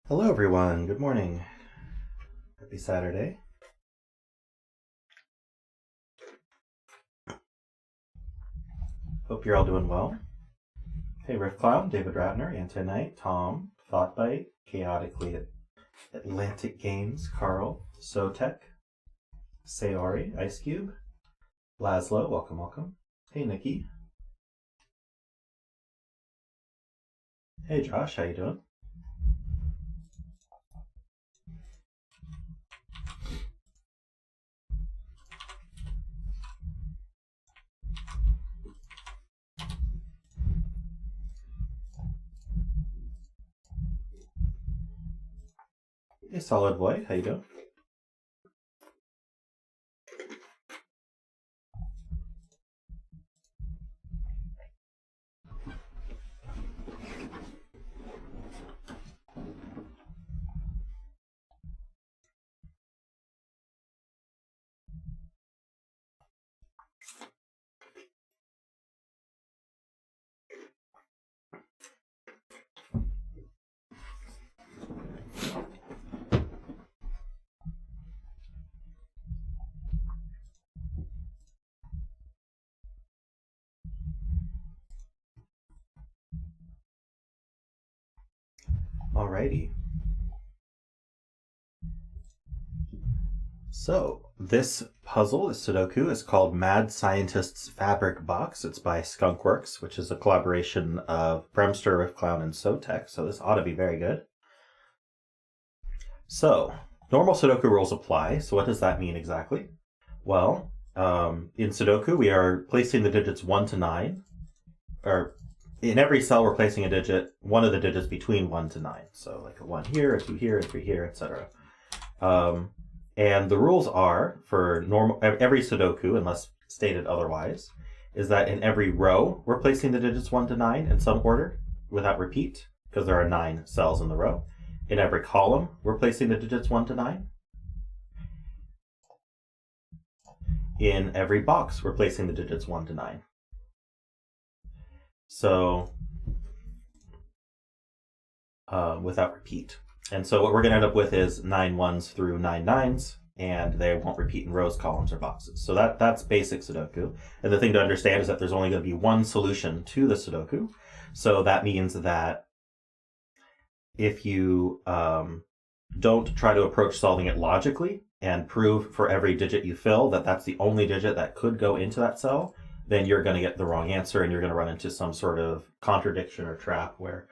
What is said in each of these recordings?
Hello everyone, good morning. Happy Saturday. Hope you're all doing well. Hey riffclown, David Ratner, Anti-Knight, Tom, Thoughtbite, Chaotically Atlantic Games, Carl, Sotek, Sayori, Ice Cube, Laszlo, welcome. Hey Nikki. Hey Josh, how you doing? Hey Solid Void, how you doing? Alrighty. So, this puzzle, this Sudoku, is called Mad Scientist's Fabric Box. It's by Skunkworks, which is a collaboration of BremSter, riffclown, and Sotek, so this ought to be very good. So, normal Sudoku rules apply, so what does that mean exactly? Well, in Sudoku, we are placing the digits 1 to 9, or in every cell we're placing a digit, one of the digits between 1 to 9. So like a 1 here, a 2 here, a 3 here, etc. And the rules are, for every Sudoku, unless stated otherwise, is that in every row, we're placing the digits 1 to 9 in some order, without repeat, because there are 9 cells in the row. In every column, we're placing the digits 1 to 9. In every box, we're placing the digits 1 to 9. So, without repeat. And so what we're going to end up with is 9 1s through 9 9s, and they won't repeat in rows, columns, or boxes. So that's basic Sudoku. And the thing to understand is that there's only going to be one solution to the Sudoku. So that means that if you don't try to approach solving it logically and prove for every digit you fill that that's the only digit that could go into that cell, then you're going to get the wrong answer and you're going to run into some sort of contradiction or trap where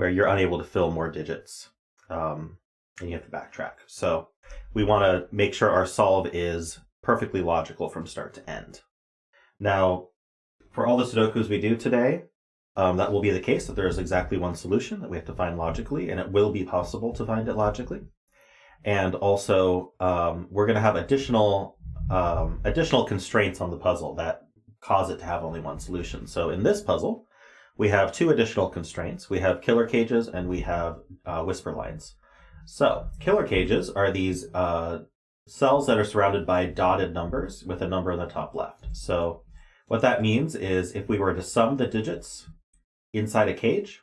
you're unable to fill more digits. And you have to backtrack. So we want to make sure our solve is perfectly logical from start to end. Now, for all the Sudokus we do today, that will be the case, that there is exactly one solution that we have to find logically, and it will be possible to find it logically. And also, we're going to have additional constraints on the puzzle that cause it to have only one solution. So in this puzzle, we have 2 additional constraints. We have killer cages and we have whisper lines. So killer cages are these cells that are surrounded by dotted numbers with a number on the top left. So what that means is if we were to sum the digits inside a cage,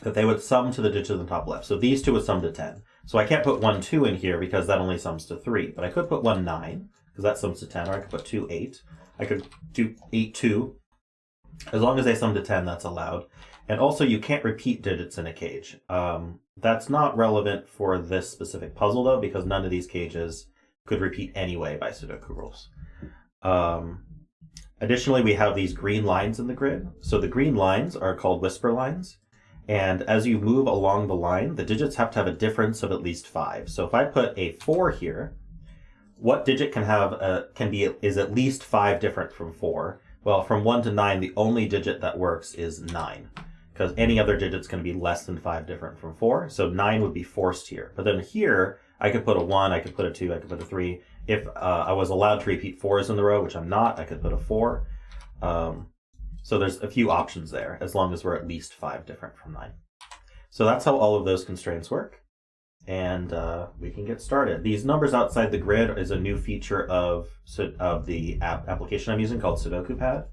that they would sum to the digits on the top left. So these 2 would sum to 10. So I can't put 1 2 in here because that only sums to 3. But I could put 1 9 because that sums to 10, or I could put 2 8. I could do 8 2. As long as they sum to 10, that's allowed. And also, you can't repeat digits in a cage. That's not relevant for this specific puzzle, though, because none of these cages could repeat anyway by Sudoku rules. Additionally, we have these green lines in the grid. So the green lines are called whisper lines. And as you move along the line, the digits have to have a difference of at least 5. So if I put a 4 here, what digit is at least 5 different from 4? Well, from 1 to 9, the only digit that works is 9, because any other digit's going to be less than 5 different from 4, so 9 would be forced here. But then here, I could put a 1, I could put a 2, I could put a 3. If I was allowed to repeat 4s in the row, which I'm not, I could put a 4. So there's a few options there, as long as we're at least 5 different from 9. So that's how all of those constraints work. And we can get started. These numbers outside the grid is a new feature of the application I'm using called Sudoku Pad,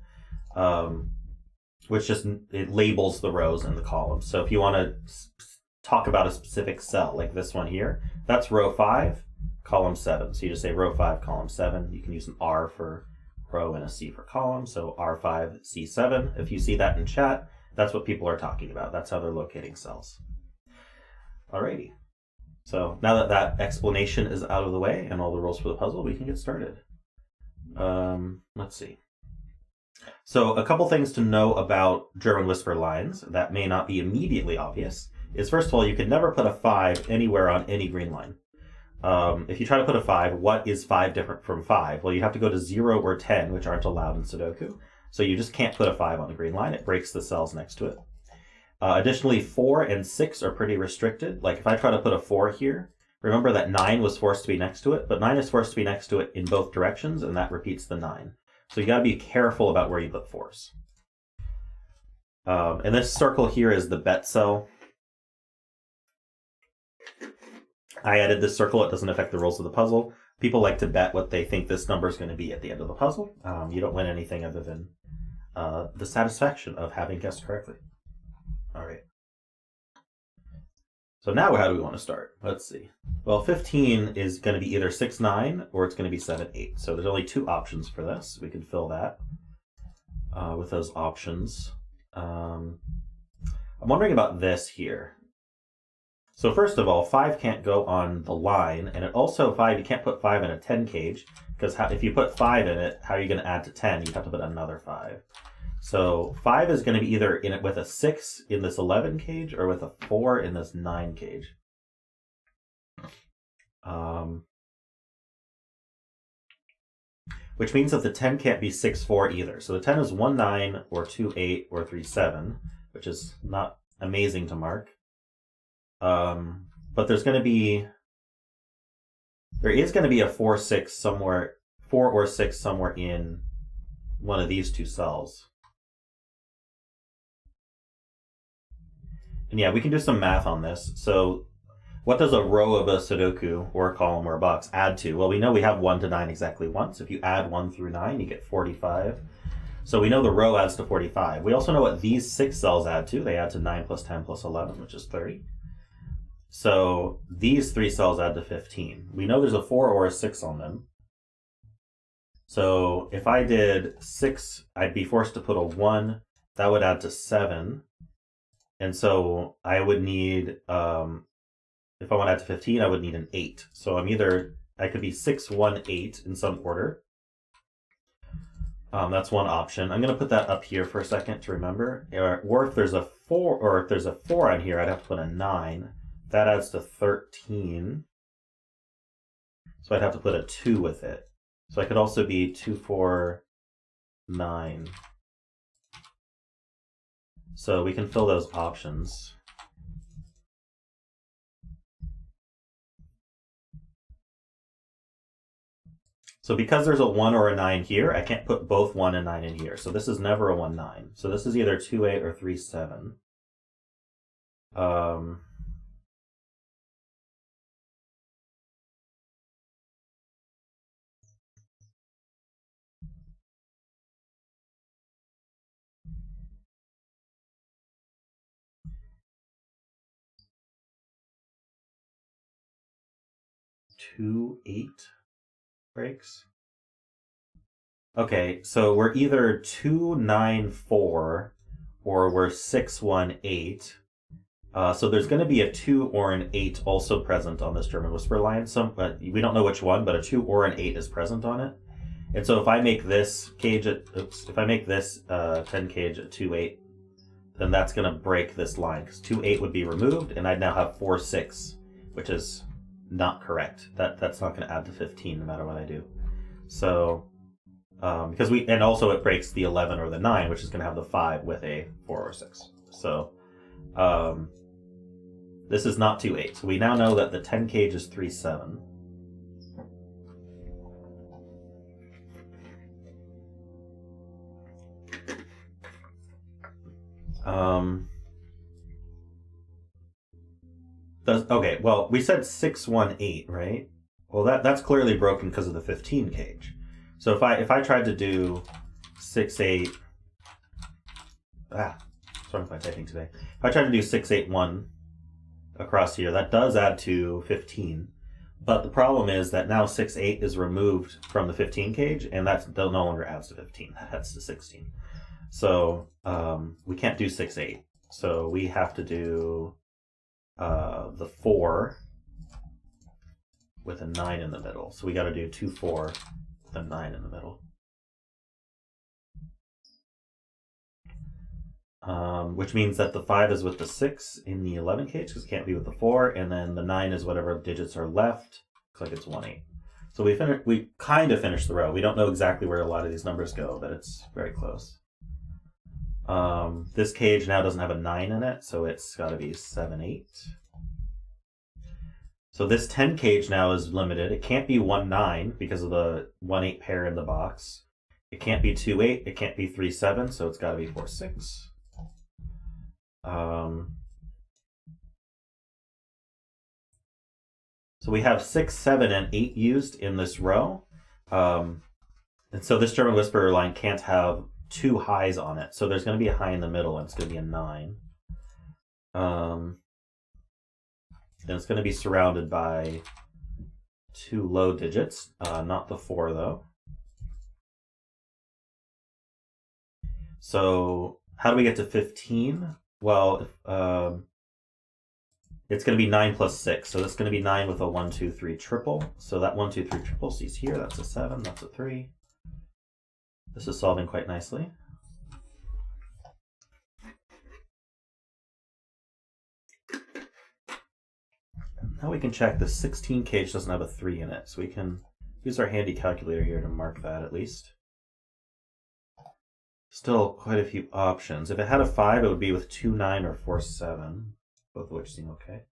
which just it labels the rows and the columns. So if you want to talk about a specific cell, like this one here. That's row 5, column 7. So you just say row 5, column 7. You can use an R for row and a C for column. So R5, C7. If you see that in chat, that's what people are talking about. That's how they're locating cells. Alrighty. So now that that explanation is out of the way and all the rules for the puzzle, we can get started. Let's see. So a couple things to know about German whisper lines that may not be immediately obvious is, first of all, you can never put a 5 anywhere on any green line. If you try to put a 5, what is 5 different from 5? Well, you have to go to 0 or 10, which aren't allowed in Sudoku. So you just can't put a 5 on the green line. It breaks the cells next to it. Additionally, 4 and 6 are pretty restricted. Like if I try to put a 4 here, remember that 9 was forced to be next to it, but 9 is forced to be next to it in both directions, and that repeats the 9. So you got to be careful about where you put 4s. And this circle here is the bet cell. I added this circle. It doesn't affect the rules of the puzzle. People like to bet what they think this number is going to be at the end of the puzzle. You don't win anything other than the satisfaction of having guessed correctly. All right. So now how do we want to start? Let's see. Well, 15 is going to be either 6, 9, or it's going to be 7, 8. So there's only 2 options for this. We can fill that with those options. I'm wondering about this here. So first of all, 5 can't go on the line, and it also 5, you can't put 5 in a 10 cage, because if you put 5 in it, how are you going to add to 10? You have to put another 5. So 5 is going to be either in it with a 6 in this 11 cage or with a 4 in this 9 cage. Which means that the 10 can't be 6, 4 either. So the 10 is 1, 9 or 2, 8 or 3, 7, which is not amazing to mark. But there is going to be a 4, 6 somewhere, 4 or 6 somewhere in one of these 2 cells. And yeah, we can do some math on this. So what does a row of a Sudoku or a column or a box add to? Well, we know we have 1 to 9 exactly once. If you add 1 through 9, you get 45. So we know the row adds to 45. We also know what these 6 cells add to. They add to 9 plus 10 plus 11, which is 30. So these 3 cells add to 15. We know there's a 4 or a 6 on them. So if I did 6, I'd be forced to put a 1. That would add to 7. And so I would need, if I want to add to 15, I would need an 8. So I could be 6, 1, 8 in some order. That's one option. I'm going to put that up here for a second to remember. Or if there's a 4 on here, I'd have to put a 9. That adds to 13. So I'd have to put a 2 with it. So I could also be 2, 4, 9. So we can fill those options. So because there's a 1 or a 9 here, I can't put both 1 and 9 in here. So this is never a 1, 9. So this is either 2, 8 or 3, 7. Two 8 breaks. Okay, so we're either 2, 9, 4, or we're 6, 1, 8. So there's going to be a 2 or an 8 also present on this German whisper line. We don't know which one, but a 2 or an 8 is present on it. And so if I make this cage if I make this 10 cage at 2, 8, then that's going to break this line, because 2, 8 would be removed, and I'd now have 4, 6, which is not correct. That's not going to add to 15 no matter what I do. So and also it breaks the 11 or the 9, which is going to have the 5 with a 4 or 6. So this is not 2, 8. So we now know that the 10 cage is 3, 7. Okay, well, we said 6, 1, 8, right? Well, that's clearly broken because of the 15 cage. So if I tried to do 6, 8, what's wrong with my typing today? If I tried to do 6, 8, 1, across here. That does add to 15. But the problem is that now 6, 8 is removed from the 15 cage, and that no longer adds to 15. That adds to 16. So we can't do 6, 8. So we have to do the 4 with a 9 in the middle. So we got to do 2, 4 with a 9 in the middle. Which means that the 5 is with the 6 in the 11 cage, because it can't be with the 4, and then the 9 is whatever digits are left. Looks like it's 1, 8. So we kind of finished the row. We don't know exactly where a lot of these numbers go, but it's very close. This cage now doesn't have a 9 in it, so it's got to be 7, 8. So this 10 cage now is limited. It can't be 1, 9 because of the 1, 8 pair in the box. It can't be 2, 8. It can't be 3, 7, so it's got to be 4, 6. So we have 6, 7, and 8 used in this row. And so this German Whisperer line can't have 2 highs on it. So there's going to be a high in the middle, and it's going to be a 9. And it's going to be surrounded by 2 low digits, not the 4 though. So how do we get to 15? Well, it's going to be 9 plus 6. So that's going to be 9 with a 1, 2, 3 triple. So that 1, 2, 3 triple sees here. That's a 7. That's a 3. This is solving quite nicely. Now we can check the 16 cage doesn't have a 3 in it. So we can use our handy calculator here to mark that at least. Still quite a few options. If it had a 5, it would be with 2, 9 or 4, 7, both of which seem okay.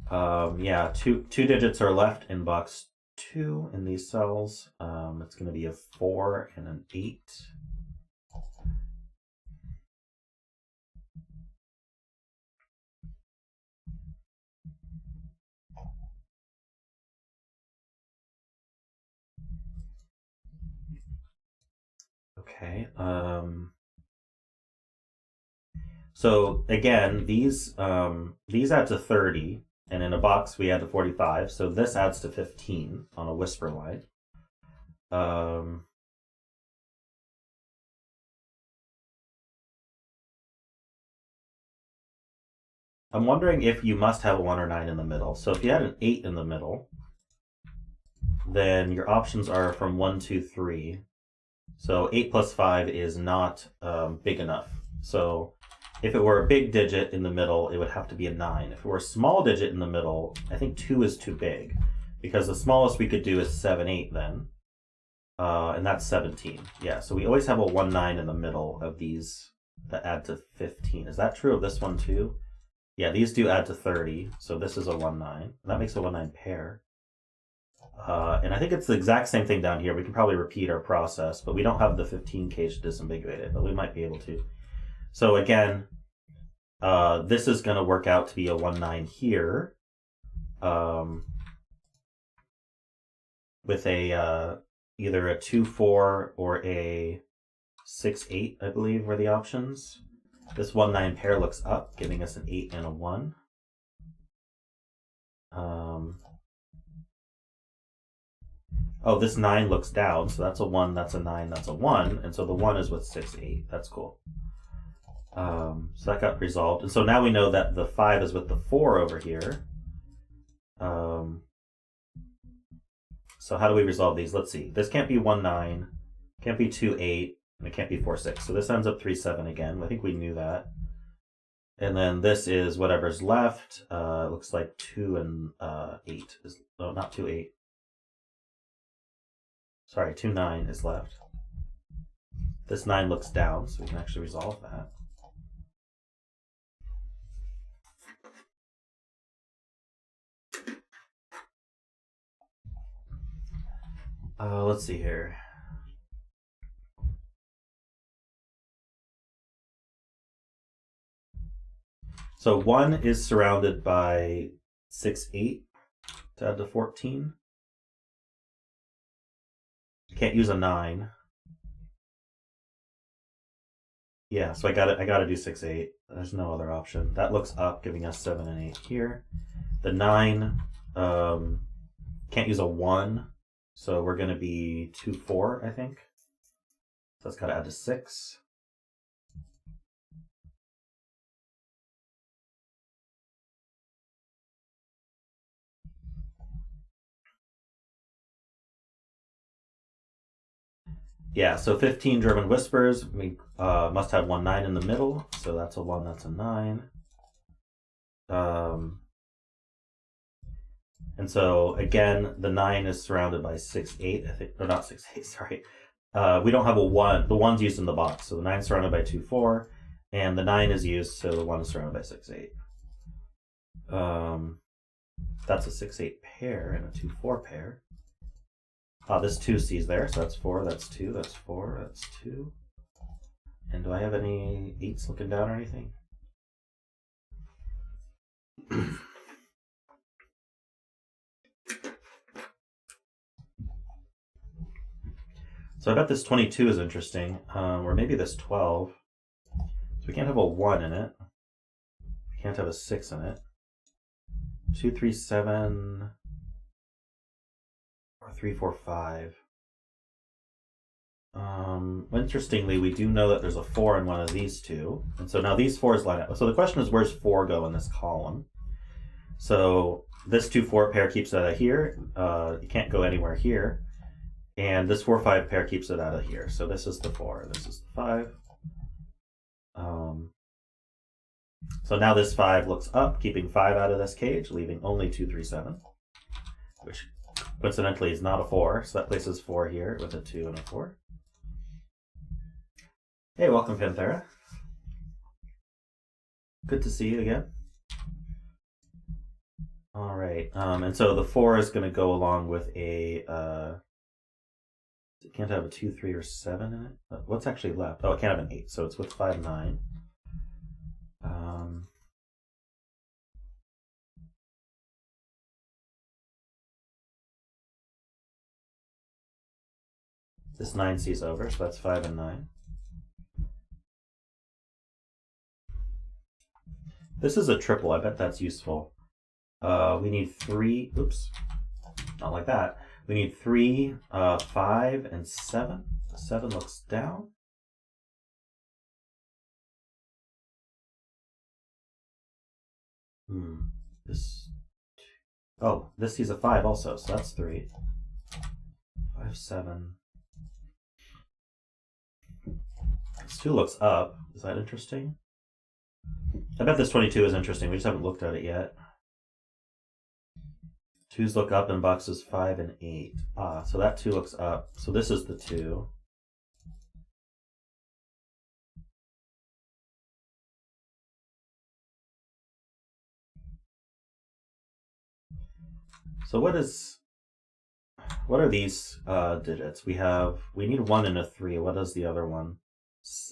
Yeah, two digits are left in box 2 in these cells. It's going to be a 4 and an 8. Okay. So again, these add to 30, and in a box we add to 45. So this adds to 15 on a whisper line. I'm wondering if you must have a 1 or 9 in the middle. So if you had an 8 in the middle, then your options are from 1, 2, 3. So 8 plus 5 is not big enough. So if it were a big digit in the middle, it would have to be a 9. If it were a small digit in the middle, I think 2 is too big, because the smallest we could do is 7, 8 then. And that's 17. Yeah, so we always have a 1, 9 in the middle of these that add to 15. Is that true of this one too? Yeah, these do add to 30, so this is a 1, 9. And that makes a 1, 9 pair. And I think it's the exact same thing down here. We can probably repeat our process, but we don't have the 15 cage to disambiguate it, but we might be able to. So again, this is going to work out to be a 1, 9 here, with a either a 2, 4 or a 6, 8, I believe, were the options. This 1, 9 pair looks up, giving us an 8 and a 1. Oh, this 9 looks down, so that's a 1, that's a 9, that's a 1, and so the 1 is with 6, 8. That's cool. So that got resolved. And so now we know that the 5 is with the 4 over here. So how do we resolve these? Let's see. This can't be 1, 9, can't be 2, 8, and it can't be 4, 6. So this ends up 3, 7 again. I think we knew that. And then this is whatever's left. It looks like 2 and 8 is, no, not 2, 8. Sorry, 2, 9 is left. This 9 looks down, so we can actually resolve that. Let's see here. So 1 is surrounded by 6, 8 to add to 14. Can't use a 9. Yeah, so I gotta do 6, 8. There's no other option. That looks up, giving us 7 and 8 here. The 9, can't use a 1, so we're gonna be 2, 4, I think. So that's gotta add to 6. Yeah, so 15 German whispers. We must have 1 9 in the middle, so that's a 1, that's a 9. And so again, the 9 is surrounded by 6 8, I think, or not 6 8. Sorry. We don't have a 1. The 1's used in the box, so the 9 is surrounded by 2 4, and the 9 is used, so the 1 is surrounded by 6 8. That's a 6 8 pair and a 2 4 pair. This 2 C's there, so that's 4, that's 2, that's 4, that's 2. And do I have any 8s looking down or anything? So I bet this 22 is interesting, or maybe this 12. So we can't have a 1 in it. We can't have a 6 in it. 2 3 7 or 3 4 5. Interestingly, we do know that there's a 4 in one of these two, and so now these 4s line up. So the question is, where's 4 go in this column? So this 2 4 pair keeps it out of here. You can't go anywhere here, and this 4 5 pair keeps it out of here. So this is the 4, this is the 5. So now this 5 looks up, keeping 5 out of this cage, leaving only 2 3 7, which coincidentally is not a 4, so that places 4 here with a 2 and a 4. Hey, welcome, Panthera. Good to see you again. All right, and so the 4 is going to go along with a. It can't have a 2, 3, or 7 in it. What's actually left? Oh, it can't have an 8, so it's with 5, 9. This 9 C's over, so that's 5 and 9. This is a triple. I bet that's useful. We need 3. Oops. Not like that. We need 3, 5, and 7. The 7 looks down. This. Oh, this sees a 5 also, so that's 3. 5, 7. This 2 looks up. Is that interesting? I bet this 22 is interesting. We just haven't looked at it yet. 2s look up in boxes 5 and 8. So that 2 looks up. So this is the 2. So what are these digits? We need 1 and a 3. What is the other one?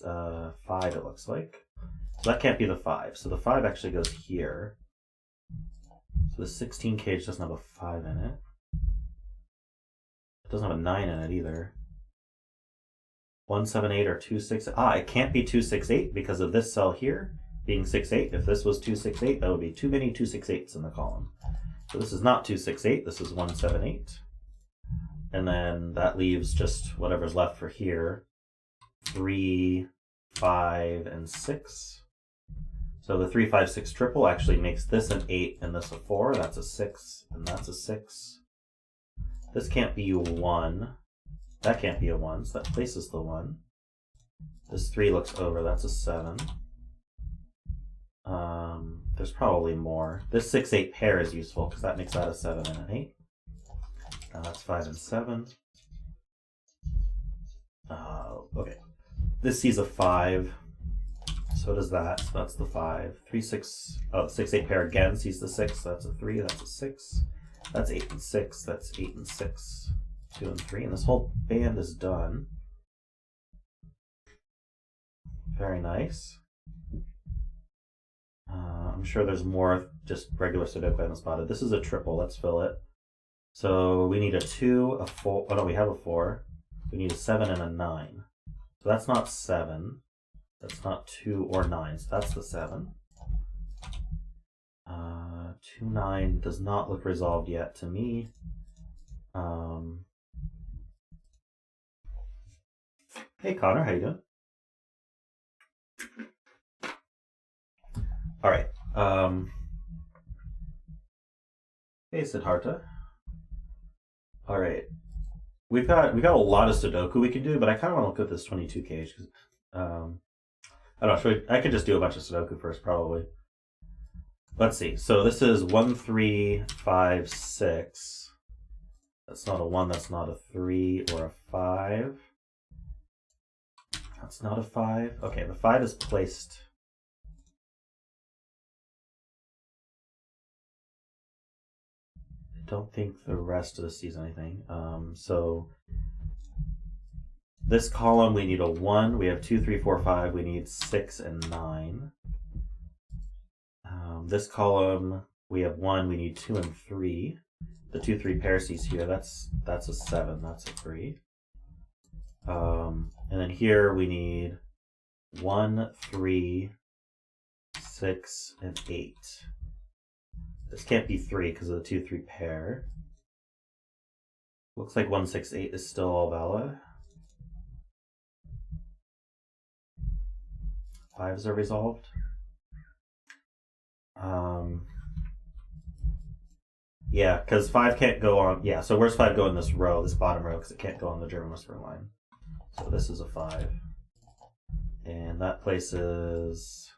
5, it looks like. So that can't be the 5. So the 5 actually goes here. So the 16 cage doesn't have a 5 in it. It doesn't have a 9 in it either. 1 7 8 or 2 6. It can't be 2 6 8 because of this cell here being 6 8. If this was 2 6 8, that would be too many 2 6 8s in the column. So this is not 2 6 8. This is 1 7 8. And then that leaves just whatever's left for here. 3, 5, and 6. So the 3 5 6 triple actually makes this an 8 and this a 4. That's a 6 and that's a 6. This can't be a 1. That can't be a 1, so that places the 1. This 3 looks over. That's a 7. There's probably more. This 6 8 pair is useful because that makes that a 7 and an 8. Now that's 5 and 7. Okay. This sees a 5. So does that. So that's the 5. 3 6. Oh, 6 8 pair again sees the 6. So that's a 3. That's a 6. That's 8 and 6. That's 8 and 6. 2 and 3. And this whole band is done. Very nice. I'm sure there's more just regular Sudoku I haven't spotted. This is a triple. Let's fill it. So we need a 2, a 4. Oh no, we have a 4. We need a 7 and a 9. So that's not 7. That's not 2 or 9, so that's the 7. 2, 9 does not look resolved yet to me. Hey Connor, how you doing? All right. Hey Siddhartha. All right. We've got a lot of Sudoku we can do, but I kind of want to look at this 22K because I don't know. I could just do a bunch of Sudoku first, probably. Let's see. So this is 1, 3, 5, 6. That's not a 1. That's not a 3 or a 5. That's not a 5. Okay, the 5 is placed. I don't think the rest of this sees anything. So this column we need a 1. We have 2, 3, 4, 5. We need 6 and 9. This column we have 1. We need 2 and 3. The 2, 3 pair sees here. That's a 7. That's a 3. And then here we need 1, 3, 6, and 8. This can't be 3 because of the 2, 3 pair. Looks like 1, 6, 8 is still all valid. 5s are resolved. Yeah, because 5 can't go on. Yeah, so where's 5 go in this row, this bottom row, because it can't go on the German whisper line. So this is a 5. And that places.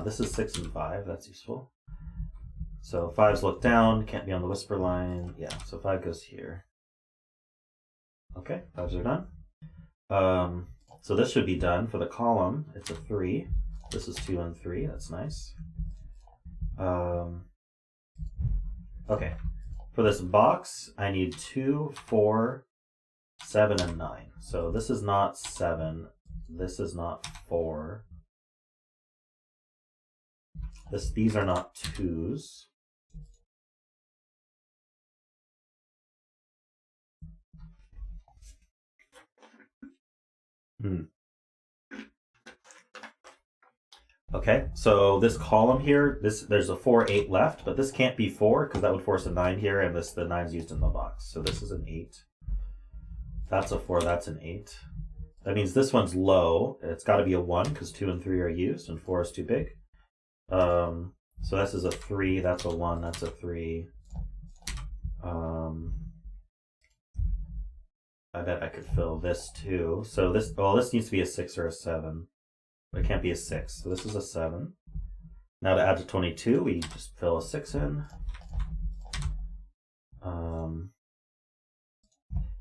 This is 6 and 5. That's useful. So 5s look down, can't be on the whisper line. Yeah, so 5 goes here. Okay, 5s are done. So this should be done for the column. It's a 3. This is 2 and 3. That's nice. Okay, for this box, I need 2, 4, 7, and 9. So this is not 7. This is not 4. These are not 2s. Okay, so this column here, there's a 4, 8 left, but this can't be 4 because that would force a 9 here, and the 9's used in the box. So this is an 8. That's a 4, that's an 8. That means this one's low. It's got to be a 1 because 2 and 3 are used, and 4 is too big. So this is a 3, that's a 1, that's a 3. I bet I could fill this too. So this needs to be a 6 or a 7. It can't be a 6, so this is a 7. Now to add to 22, we just fill a 6 in.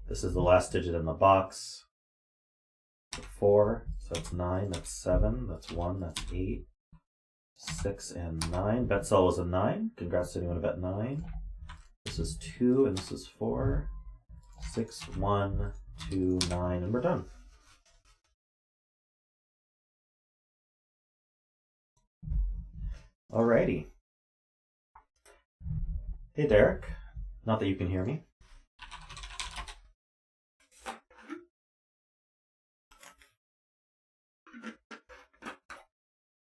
This is the last digit in the box. 4, so that's 9, that's 7, that's 1, that's 8. 6 and 9. Bet cell was a 9. Congrats to anyone who bet 9. This is 2 and this is 4. 6, 1, 2, 9, and we're done. Alrighty. Hey Derek. Not that you can hear me.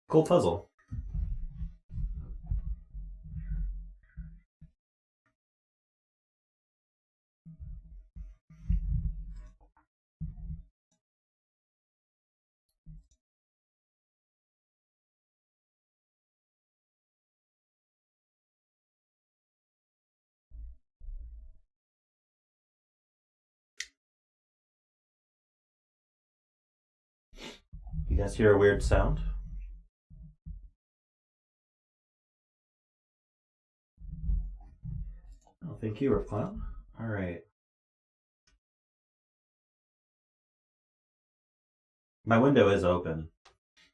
Cool puzzle. You guys hear a weird sound? Oh, thank you, riffclown. All right. My window is open.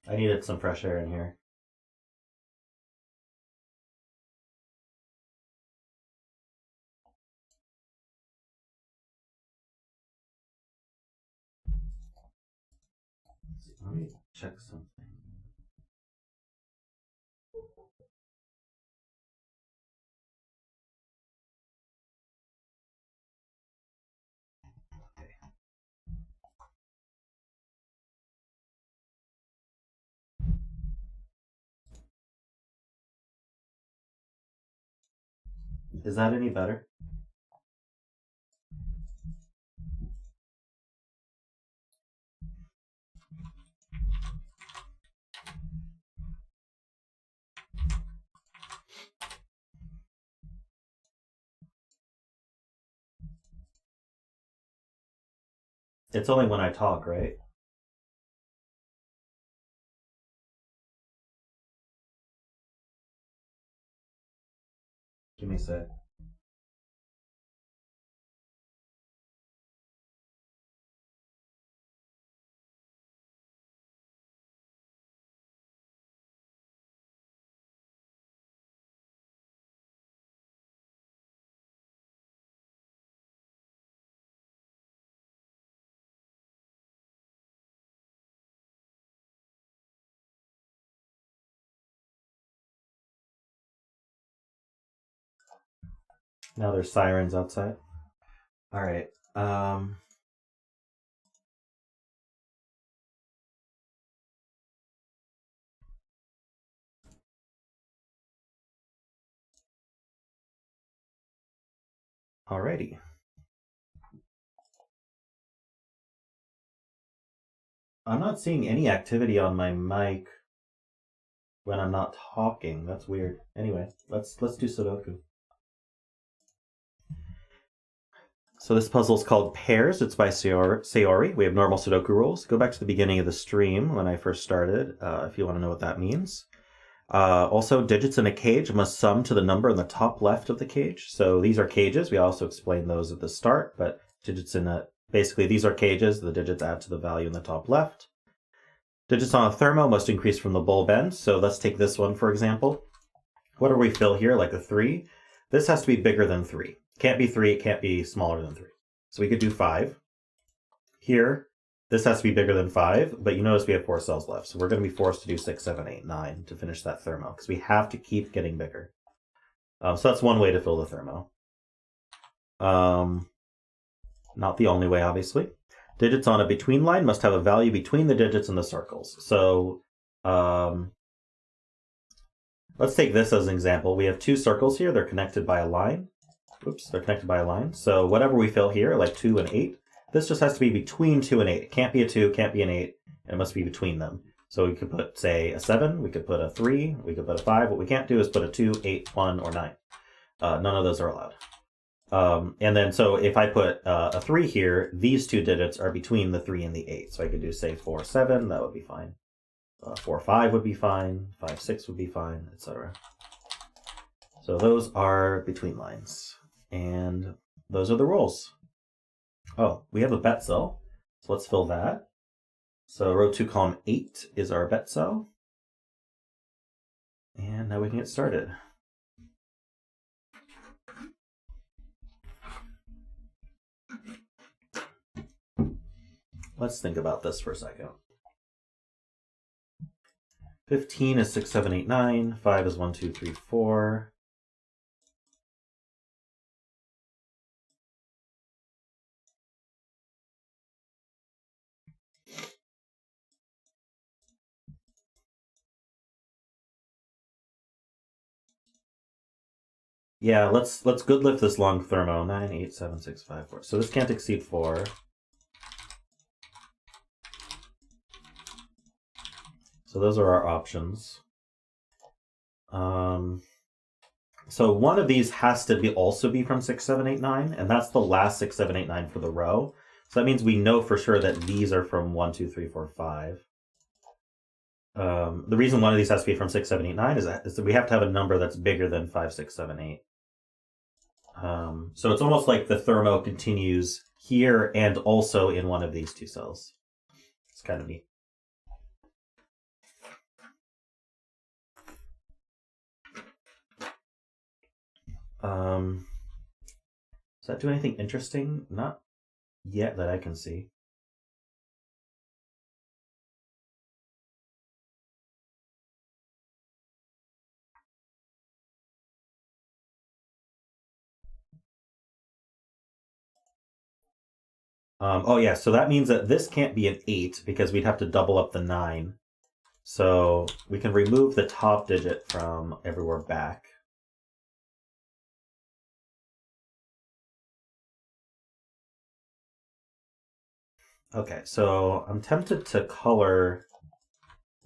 I needed some fresh air in here. Let me check something. Is that any better? It's only when I talk, right? Give me a sec. Now there's sirens outside. All right. Alrighty. I'm not seeing any activity on my mic when I'm not talking. That's weird. Anyway, let's do Sudoku. So this puzzle is called Pairs. It's by Sayori. We have normal Sudoku rules. Go back to the beginning of the stream when I first started, if you want to know what that means. Also, digits in a cage must sum to the number in the top left of the cage. So these are cages. We also explained those at the start, but digits in a... Basically, these are cages. The digits add to the value in the top left. Digits on a thermo must increase from the bulb end. So let's take this one, for example. What do we fill here, like a 3? This has to be bigger than 3. Can't be 3, it can't be smaller than 3. So we could do 5. Here, this has to be bigger than 5, but you notice we have 4 cells left. So we're going to be forced to do 6, 7, 8, 9 to finish that thermo, because we have to keep getting bigger. So that's one way to fill the thermo. Not the only way, obviously. Digits on a between line must have a value between the digits in the circles. So let's take this as an example. We have 2 circles here. They're connected by a line. Oops, they're connected by a line. So whatever we fill here, like 2 and 8, this just has to be between 2 and 8. It can't be a 2, can't be an 8, and it must be between them. So we could put, say, a 7, we could put a 3, we could put a 5. What we can't do is put a 2, 8, 1, or 9. None of those are allowed. And then, so if I put a 3 here, these 2 digits are between the 3 and the 8. So I could do, say, 4, 7, that would be fine. 4, 5 would be fine. 5, 6 would be fine, etc. So those are between lines. And those are the rules. Oh, we have a bet cell. So let's fill that. So row 2, column 8 is our bet cell. And now we can get started. Let's think about this for a second. 15 is 6, 7, 8, 9. 5 is 1, 2, 3, 4. Yeah, let's good lift this long thermo. 9, 8, 7, 6, 5, 4. So this can't exceed 4. So those are our options. So one of these has to also be from 6, 7, 8, 9, and that's the last 6, 7, 8, 9 for the row. So that means we know for sure that these are from 1, 2, 3, 4, 5. The reason one of these has to be from 6, 7, 8, 9 is that we have to have a number that's bigger than 5, 6, 7, 8. So it's almost like the thermo continues here and also in one of these 2 cells. It's kind of neat. Does that do anything interesting? Not yet that I can see. Oh yeah, so that means that this can't be an 8 because we'd have to double up the 9. So we can remove the top digit from everywhere back. Okay, so I'm tempted to color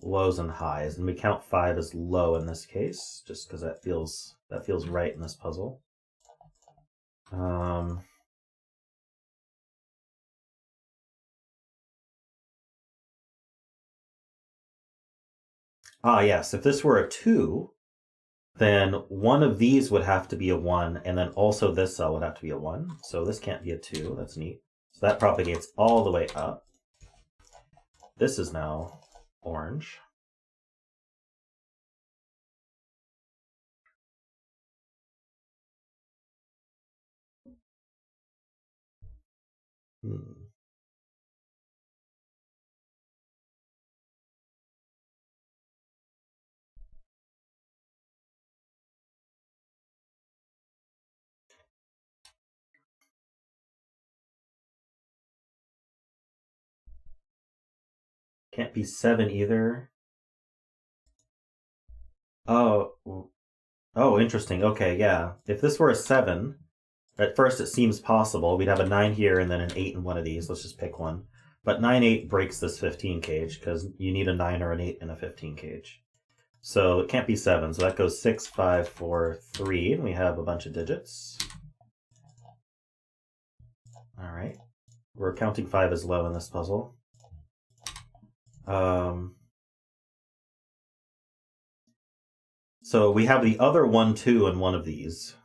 lows and highs, and we count 5 as low in this case, just because that feels right in this puzzle. Yes, if this were a 2, then one of these would have to be a 1, and then also this cell would have to be a 1. So this can't be a 2. That's neat. So that propagates all the way up. This is now orange. Can't be 7 either. Oh, interesting. Okay, yeah. If this were a 7, at first it seems possible. We'd have a 9 here and then an 8 in one of these. Let's just pick one. But 9-8 breaks this 15 cage because you need a 9 or an 8 in a 15 cage. So it can't be 7. So that goes 6, 5, 4, 3. And we have a bunch of digits. All right. We're counting 5 as low in this puzzle. So we have the other 1, 2 in one of these.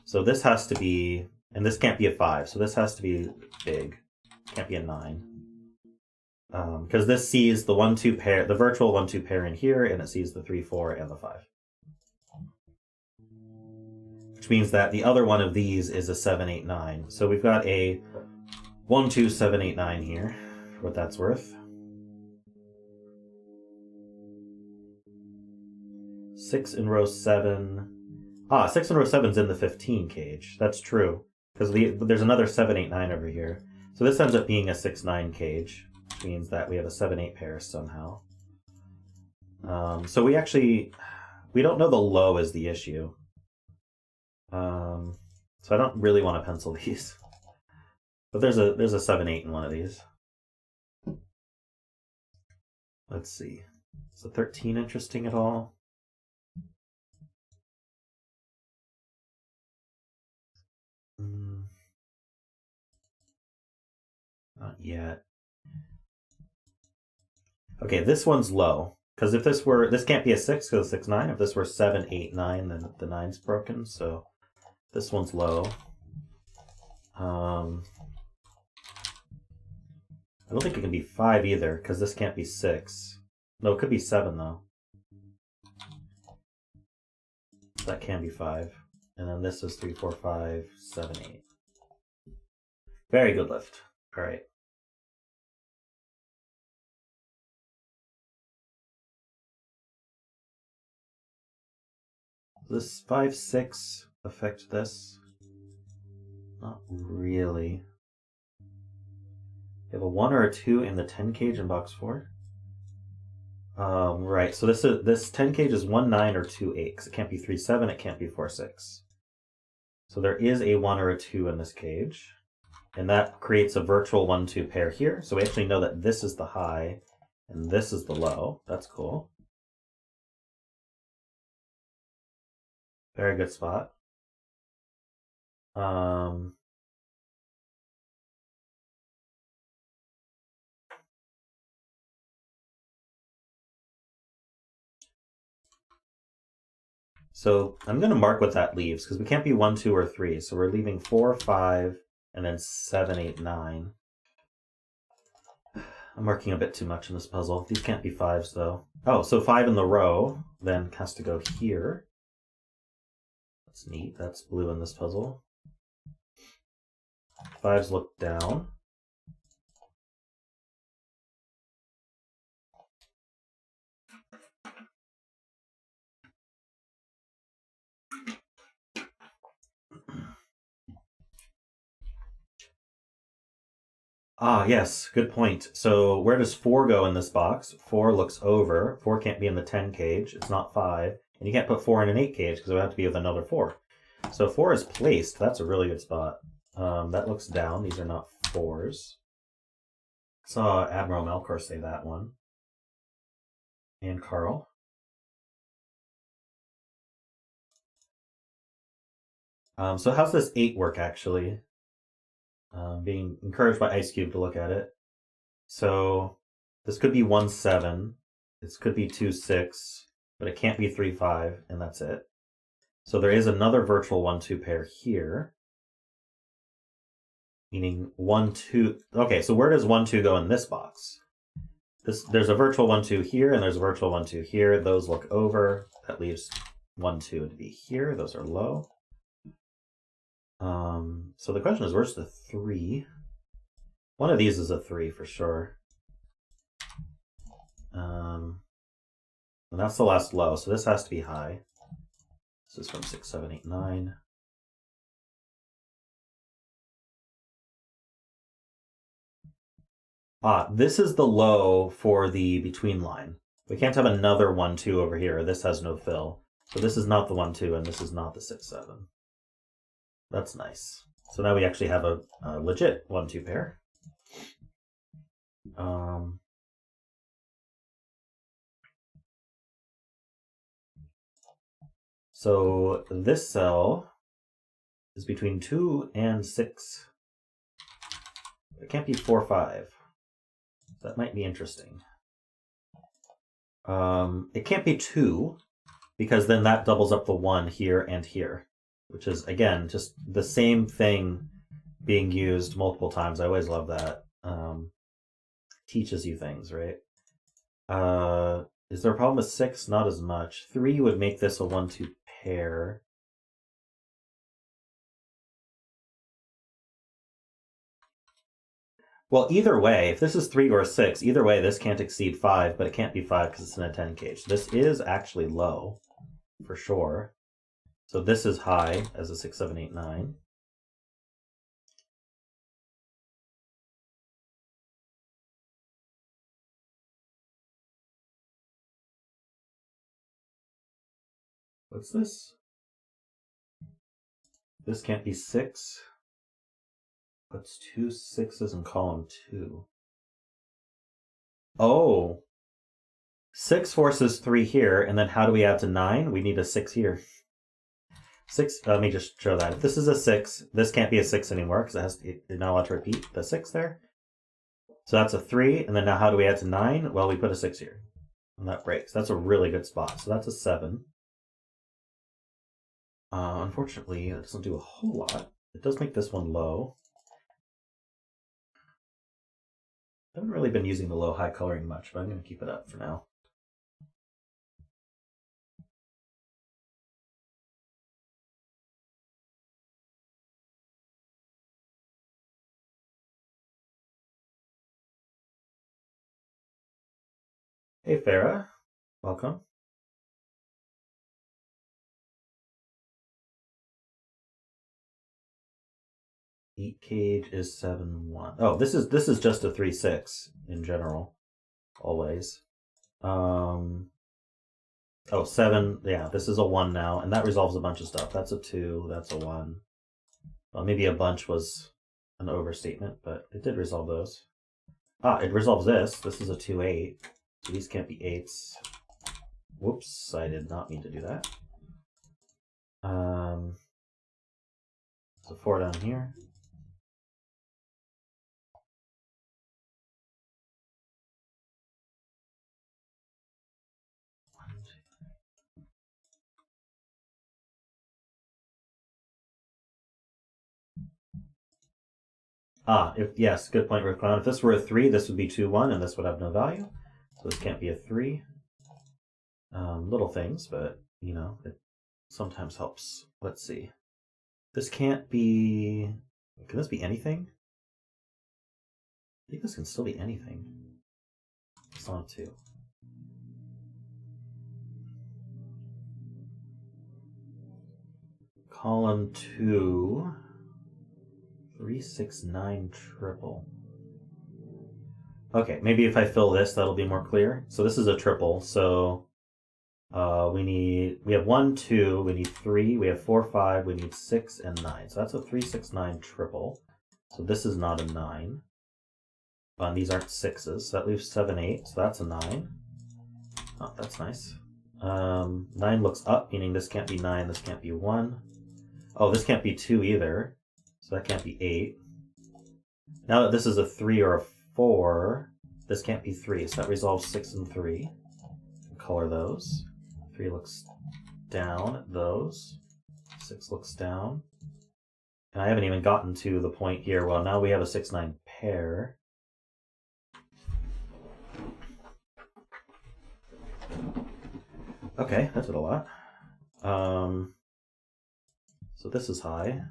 So this has to be, and this can't be a 5. So this has to be big. Can't be a 9. Because this sees the 1, 2 pair, the virtual 1, 2 pair in here, and it sees the 3, 4, and the 5. Which means that the other one of these is a 7, 8, 9. So we've got a 1, 2, 7, 8, 9 here, for what that's worth. 6 in row 7. 6 in row 7's in the 15 cage. That's true. Because there's another 7, 8, 9 over here. So this ends up being a 6, 9 cage. Which means that we have a 7, 8 pair somehow. So we don't know the low is the issue. So I don't really want to pencil these. But there's a 7, 8 in one of these. Let's see. Is the 13 interesting at all? Not yet. Okay, this one's low. Because if this can't be a 6 because 6, 9. If this were 7, 8, 9, then the 9's broken. So this one's low. I don't think it can be 5 either, because this can't be 6. No, it could be 7, though. That can be 5. And then this is 3, 4, 5, 7, 8. Very good lift. All right. Does this 5, 6 affect this? Not really. You have a 1 or a 2 in the 10 cage in box 4. Right, so this 10 cage is 1, 9 or 2, 8, because it can't be 3, 7, it can't be 4, 6. So there is a 1 or a 2 in this cage, and that creates a virtual 1, 2 pair here. So we actually know that this is the high, and this is the low. That's cool. Very good spot. So I'm going to mark what that leaves, because we can't be 1, 2, or 3. So we're leaving 4, 5, and then 7, 8, 9. I'm marking a bit too much in this puzzle. These can't be 5s, though. Oh, so 5 in the row then has to go here. That's neat. That's blue in this puzzle. 5s look down. Yes, good point. So where does 4 go in this box? 4 looks over. 4 can't be in the 10 cage. It's not 5. And you can't put 4 in an 8 cage because it would have to be with another 4. So 4 is placed. That's a really good spot. That looks down. These are not 4s. Saw Admiral Malkor say that one. And Carl. So how's this 8 work, actually? Being encouraged by Ice Cube to look at it. So this could be 1-7. This could be 2-6. But it can't be 3-5, and that's it. So there is another virtual 1-2 pair here. Meaning 1-2. Okay, so where does 1-2 go in this box? There's a virtual 1-2 here, and there's a virtual 1-2 here. Those look over. That leaves 1-2 to be here. Those are low. So the question is, where's the 3? One of these is a 3 for sure. And that's the last low, so this has to be high. This is from 6, 7, 8, 9. This is the low for the between line. We can't have another 1-2 over here. This has no fill. So this is not the 1-2, and this is not the 6, 7. That's nice. So now we actually have a legit 1-2 pair. So this cell is between 2 and 6. It can't be 4, 5. That might be interesting. It can't be 2, because then that doubles up the 1 here and here, which is, again, just the same thing being used multiple times. I always love that. Teaches you things, right? Is there a problem with 6? Not as much. 3 would make this a 1-2 pair. Well, either way, if this is 3 or 6, either way, this can't exceed 5, but it can't be 5 because it's in a 10 cage. This is actually low, for sure. So this is high as a 6, 7, 8, 9. What's this? This can't be 6. Puts 2 6s in column 2. Oh. 6 forces 3 here, and then how do we add to 9? We need a 6 here. 6, let me just show that. If this is a 6, this can't be a 6 anymore, because you're not allowed to repeat the 6 there. So that's a 3, and then now how do we add to 9? Well, we put a 6 here. And that breaks. That's a really good spot. So that's a 7. Unfortunately, it doesn't do a whole lot. It does make this one low. I haven't really been using the low-high coloring much, but I'm going to keep it up for now. Hey, Farah. Welcome. Eight cage is 7-1. Oh, this is just a 3-6 in general, always. Oh, 7. Yeah, this is a 1 now, and that resolves a bunch of stuff. That's a 2. That's a 1. Well, maybe a bunch was an overstatement, but it did resolve those. It resolves this. This is a 2-8. So these can't be 8s. Whoops, I did not mean to do that. So 4 down here. Yes, good point, riffclown. If this were a 3, this would be 2-1, and this would have no value. So this can't be a 3. Little things, but, you know, it sometimes helps. Let's see. This can't be... Can this be anything? I think this can still be anything. It's on 2. Column 2... 3, 6, 9 triple. Okay, maybe if I fill this, that'll be more clear. So this is a triple. So we have 1, 2, we need 3, we have 4, 5, we need 6 and 9. So that's a 3, 6, 9 triple. So this is not a 9. And these aren't 6s, so that leaves 7, 8, so that's a 9. Oh, that's nice. 9 looks up, meaning this can't be 9, this can't be 1. Oh, this can't be 2 either, so that can't be 8. Now that this is a 3 or a 4, this can't be 3, so that resolves 6 and 3. Color those. 3 looks down at those. 6 looks down. And I haven't even gotten to the point here. Well, now we have a 6-9 pair. Okay, that did a lot. So this is high.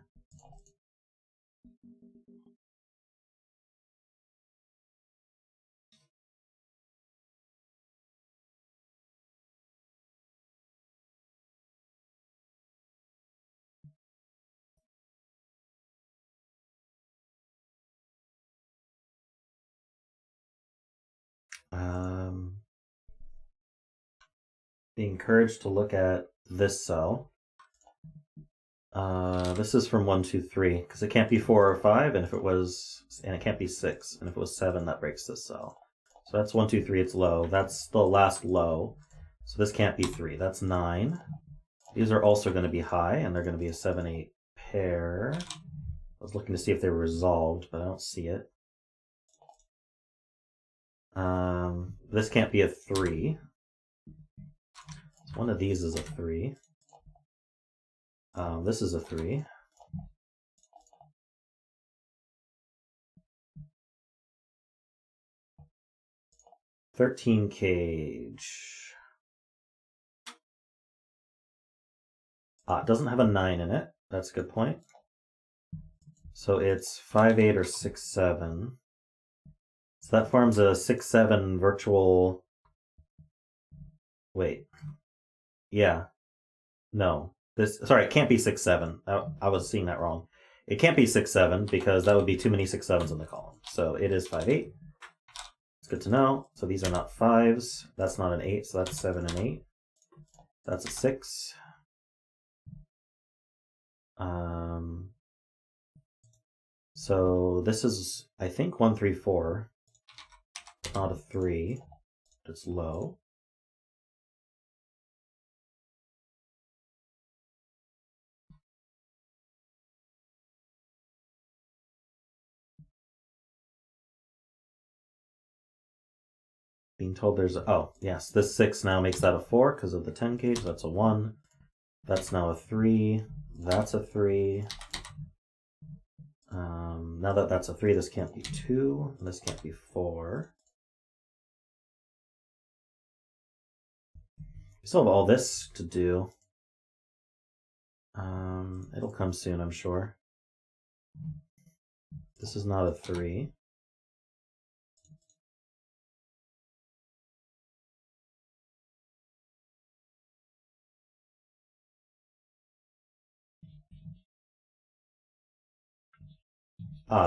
Be encouraged to look at this cell. This is from 1, 2, 3, because it can't be 4 or 5, and it can't be 6, and if it was 7, that breaks this cell. So that's 1, 2, 3, it's low. That's the last low. So this can't be 3, that's 9. These are also going to be high, and they're going to be a 7, 8 pair. I was looking to see if they were resolved, but I don't see it. This can't be a 3. One of these is a 3. This is a 3. $13 cage. It doesn't have a 9 in it. That's a good point. So it's 5, 8 or 6, 7. So that forms a 6, 7 virtual. Wait. Yeah. No. Sorry, it can't be 6, 7. I was seeing that wrong. It can't be 6, 7 because that would be too many 6, 7s in the column. So it is 5, 8. It's good to know. So these are not 5s. That's not an 8, so that's 7 and 8. That's a 6. So this is, I think, 1, 3, 4. It's not a 3. It's low. Being told there's a, oh, yes, this 6 now makes that a 4 because of the 10 cage. That's a 1. That's now a 3. That's a 3. Now that that's a 3, this can't be 2. And this can't be 4. We still have all this to do. It'll come soon, I'm sure. This is not a 3.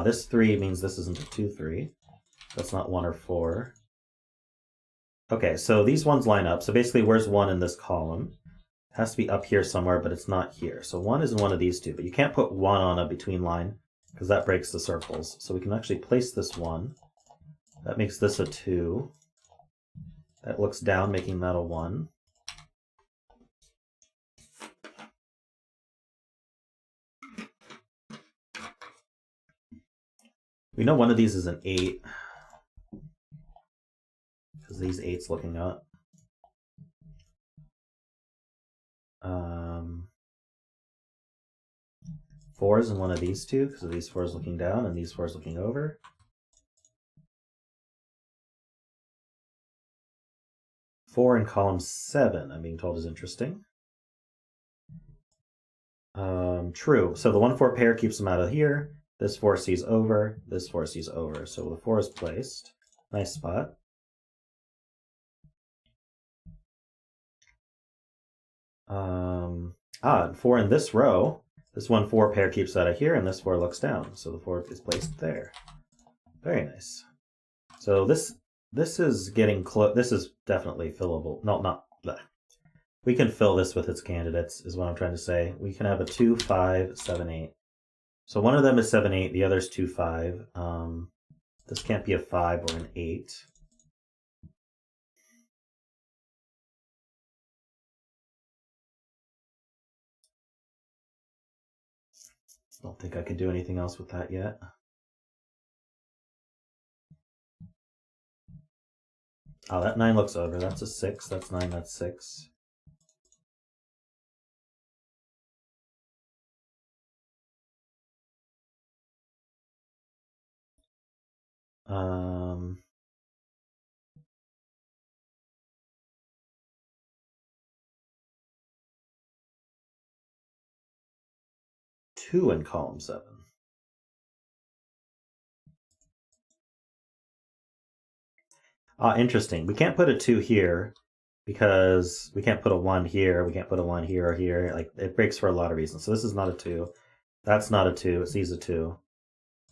This 3 means this isn't a 2, 3. That's not 1 or 4. Okay, so these ones line up. So basically, where's 1 in this column? It has to be up here somewhere, but it's not here. So 1 is in one of these two, but you can't put 1 on a between line because that breaks the circles. So we can actually place this 1. That makes this a 2. That looks down, making that a 1. We know one of these is an 8 because these 8's looking up. 4 is in one of these two because of these 4's looking down and these 4's looking over. 4 in column 7, I'm being told, is interesting. True. So the 1, 4 pair keeps them out of here. This 4 sees over. This 4 sees over. So the 4 is placed. Nice spot. And 4 in this row. This 1, 4 pair keeps out of here, and this 4 looks down. So the 4 is placed there. Very nice. So this is getting close. This is definitely fillable. No, not that. We can fill this with its candidates, is what I'm trying to say. We can have a 2, 5, 7, 8. So one of them is 7, 8. The other is 2, 5. This can't be a 5 or an 8. Don't think I could do anything else with that yet. Oh, that 9 looks over. That's a 6. That's 9. That's 6. Two in column 7. Interesting. We can't put a 2 here because we can't put a 1 here. We can't put a 1 here or here. Like, it breaks for a lot of reasons. So this is not a 2. That's not a 2. C's a 2.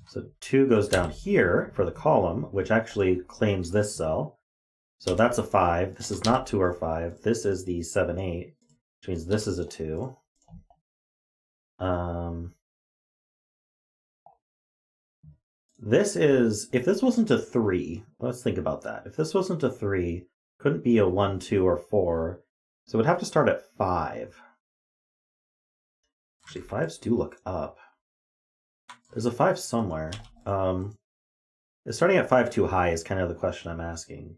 So 2 goes down here for the column, which actually claims this cell. So that's a 5. This is not 2 or 5. This is the 7, 8, which means this is a 2. This is, if this wasn't a 3, let's think about that. If this wasn't a 3, couldn't be a 1, 2, or 4. So it would have to start at 5. Actually, 5s do look up. There's a 5 somewhere. Is starting at 5 too high is kind of the question I'm asking.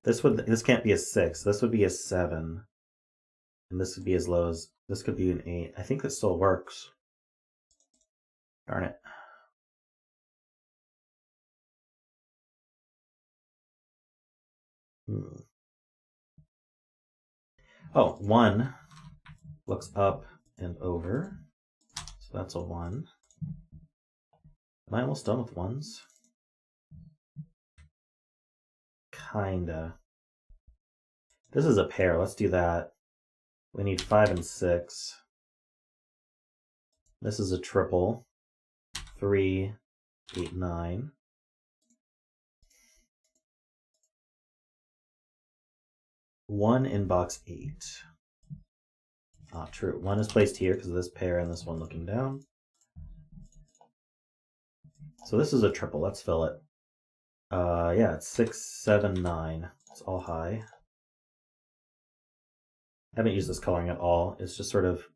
This can't be a 6. This would be a 7. And this would be as low as, this could be an 8. I think this still works. Darn it. Oh, 1 looks up and over. So that's a 1. Am I almost done with 1s? Kinda. This is a pair. Let's do that. We need 5 and 6. This is a triple. 3, 8, 9. One in box 8. True. 1 is placed here because of this pair and this one looking down. So this is a triple. Let's fill it. Yeah, it's 6, 7, 9. It's all high. I haven't used this coloring at all. It's just sort of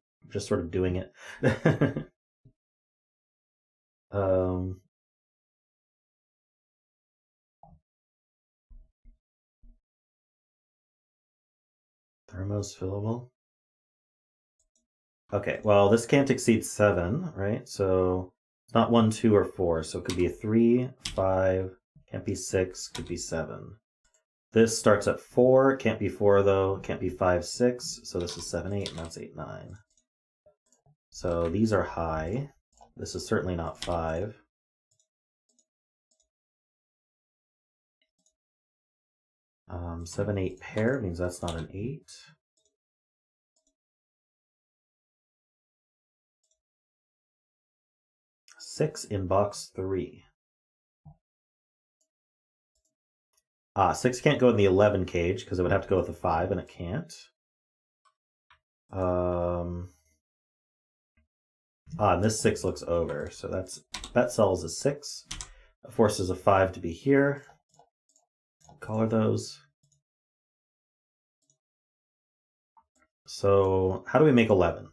doing it. Thermo's fillable. Okay, well, this can't exceed 7, right? So it's not 1, 2, or 4. So it could be a 3, 5, can't be 6, could be 7. This starts at 4, can't be 4 though, can't be 5, 6. So this is 7, 8, and that's 8, 9. So these are high. This is certainly not 5. Um, 7, 8 pair means that's not an 8. 6 in box 3. 6 can't go in the 11 cage because it would have to go with a 5, and it can't. And this 6 looks over, so that cell is a 6. That forces a 5 to be here. Color those. So how do we make 11?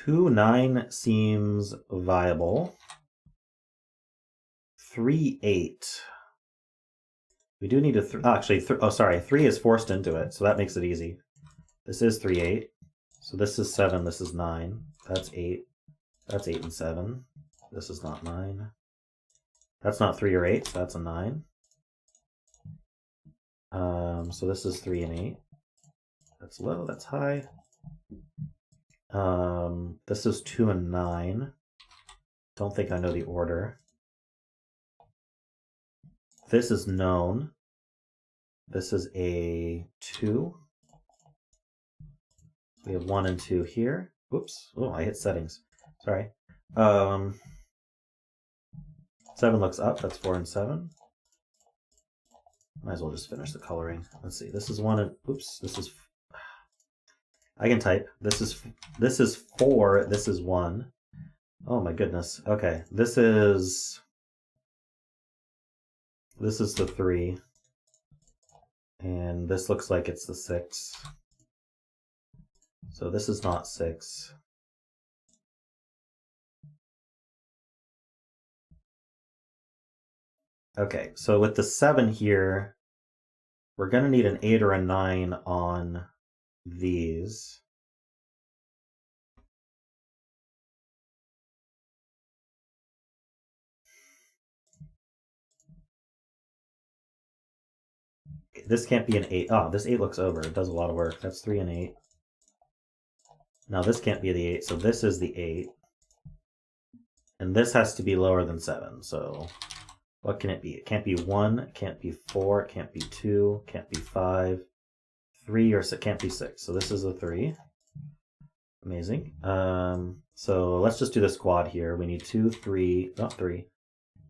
2, 9 seems viable. 3, 8. We do need to, actually, 3 is forced into it, so that makes it easy. This is 3, 8. So this is 7, this is 9. That's 8. That's 8 and 7. This is not 9. That's not 3 or 8, so that's a 9. So this is 3 and 8. That's low, that's high. This is 2 and 9. Don't think I know the order. This is known. This is a 2. We have 1 and 2 here. Oops. Oh, I hit settings. Sorry. 7 looks up. That's 4 and 7. Might as well just finish the coloring. Let's see. This is 1 and... Oops. This is... I can type. This is 4. This is 1. Oh my goodness. Okay. This is... This is the 3. And this looks like it's the 6. So this is not 6. Okay, so with the 7 here, we're going to need an 8 or a 9 on these. This can't be an 8. Oh, this 8 looks over. It does a lot of work. That's 3 and 8. Now this can't be the 8, so this is the 8. And this has to be lower than 7, so what can it be? It can't be 1, it can't be 4, it can't be 2, it can't be 5, 3, or it can't be 6. So this is a 3. Amazing. So let's just do this quad here. We need 2, 3, not 3.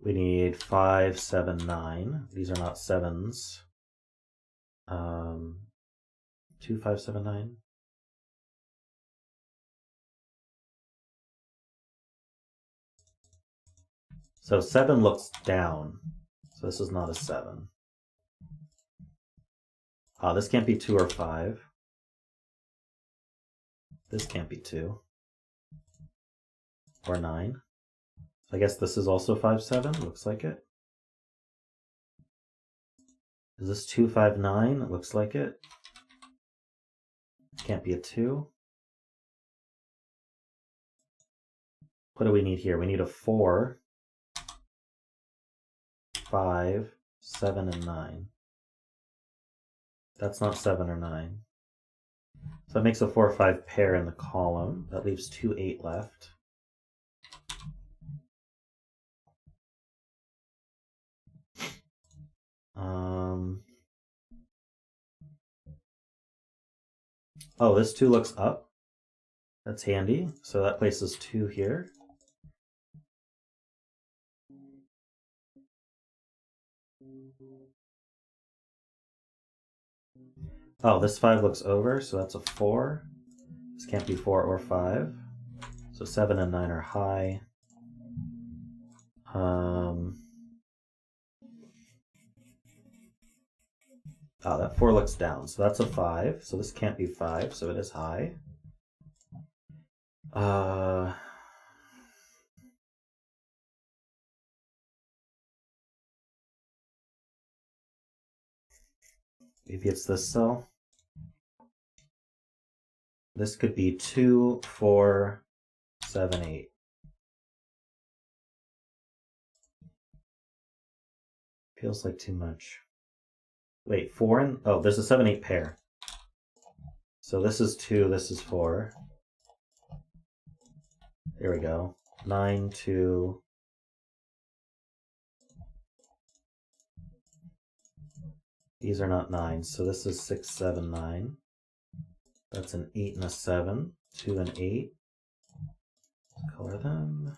We need 5, 7, 9. These are not 7s. 2, 5, 7, 9. So 7 looks down. So this is not a 7. This can't be 2 or 5. This can't be 2. Or 9. I guess this is also 5, 7. Looks like it. Is this 2, 5, 9? It looks like it. Can't be a 2. What do we need here? We need a 4, 5, 7, and 9. That's not 7 or 9. So that makes a 4 or 5 pair in the column. That leaves 2, 8 left. Oh, this 2 looks up. That's handy. So that places 2 here. Oh, this 5 looks over, so that's a 4. This can't be 4 or 5. So 7 and 9 are high. Oh, that 4 looks down, so that's a 5. So this can't be 5, so it is high. Maybe it's this cell. This could be 2, 4, 7, 8. Feels like too much. Wait, 4 and... Oh, there's a 7, 8 pair. So this is 2, this is 4. There we go. 9, 2... These are not 9, so this is 6, 7, 9. That's an 8 and a 7. 2 and 8. Let's color them.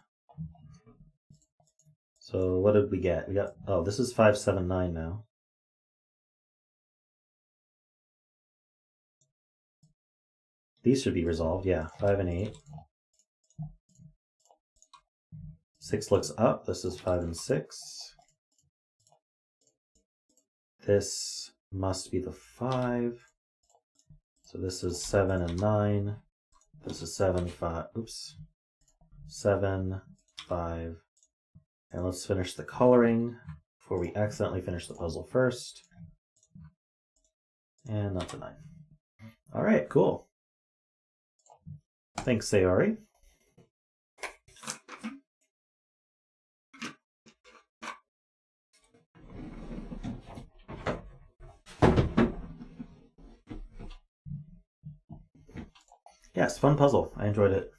So what did we get? We got... Oh, this is 5, 7, 9 now. These should be resolved, yeah. 5 and 8. 6 looks up. This is 5 and 6. This must be the 5. So this is 7 and 9. This is 7, 5. Oops. 7, 5. And let's finish the coloring before we accidentally finish the puzzle first. And not the 9. All right, cool. Thanks, Sayori. Yes, fun puzzle. I enjoyed it.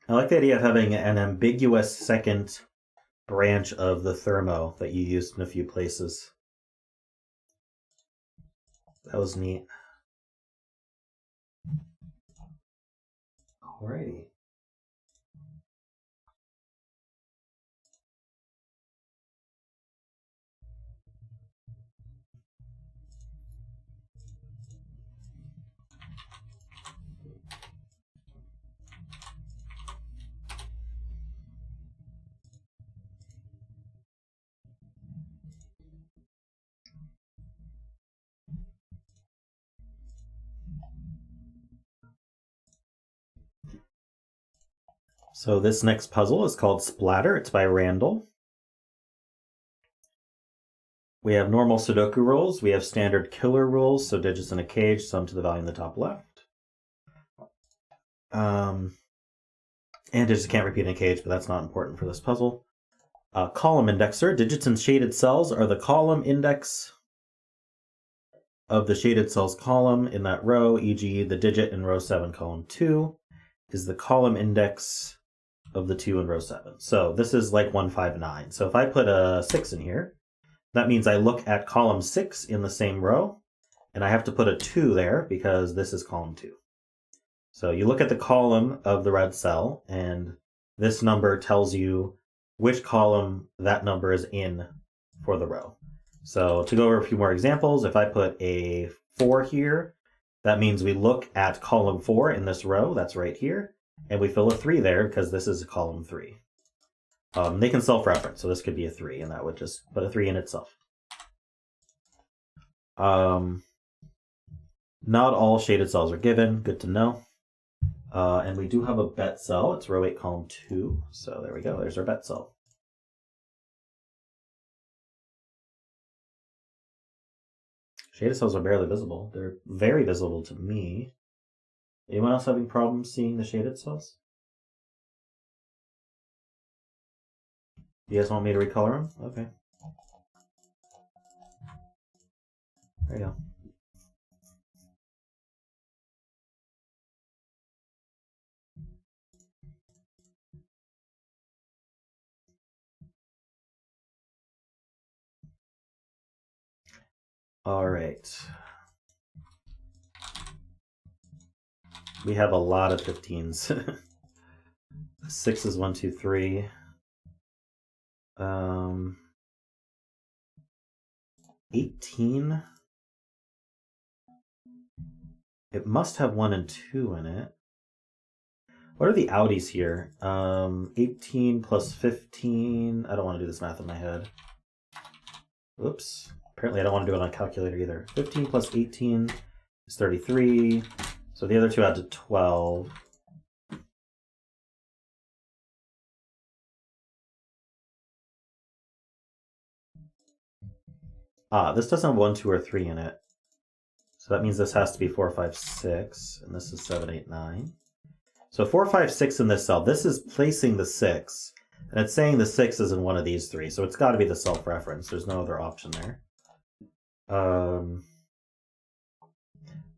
I like the idea of having an ambiguous second branch of the thermo that you used in a few places. That was neat. Alrighty. So this next puzzle is called Splatter. It's by Randall. We have normal Sudoku rules. We have standard killer rules, so digits in a cage, sum to the value in the top left. And digits can't repeat in a cage, but that's not important for this puzzle. Column indexer. Digits in shaded cells are the column index of the shaded cells column in that row, e.g. the digit in row 7, column 2, is the column index of the 2 in row 7. So this is like 159. So if I put a 6 in here, that means I look at column 6 in the same row, and I have to put a 2 there because this is column 2. So you look at the column of the red cell, and this number tells you which column that number is in for the row. So to go over a few more examples, if I put a 4 here, that means we look at column 4 in this row, that's right here, and we fill a 3 there because this is column 3. They can self-reference, so this could be a 3, and that would just put a 3 in itself. Not all shaded cells are given, good to know. And we do have a bet cell, it's row 8, column 2, so there we go, there's our bet cell. Shaded cells are barely visible. They're very visible to me. Anyone else having problems seeing the shaded cells? You guys want me to recolor them? Okay. There you go. All right. We have a lot of 15s. 6 is 1, 2, 3. 18. It must have 1 and 2 in it. What are the outies here? 18 plus 15. I don't want to do this math in my head. Oops. Apparently I don't want to do it on a calculator either. 15 plus 18 is 33. So the other two add to 12. This doesn't have 1, 2, or 3 in it. So that means this has to be 4, 5, 6. And this is 7, 8, 9. So 4, 5, 6 in this cell. This is placing the 6. And it's saying the 6 is in one of these 3. So it's got to be the self-reference. There's no other option there.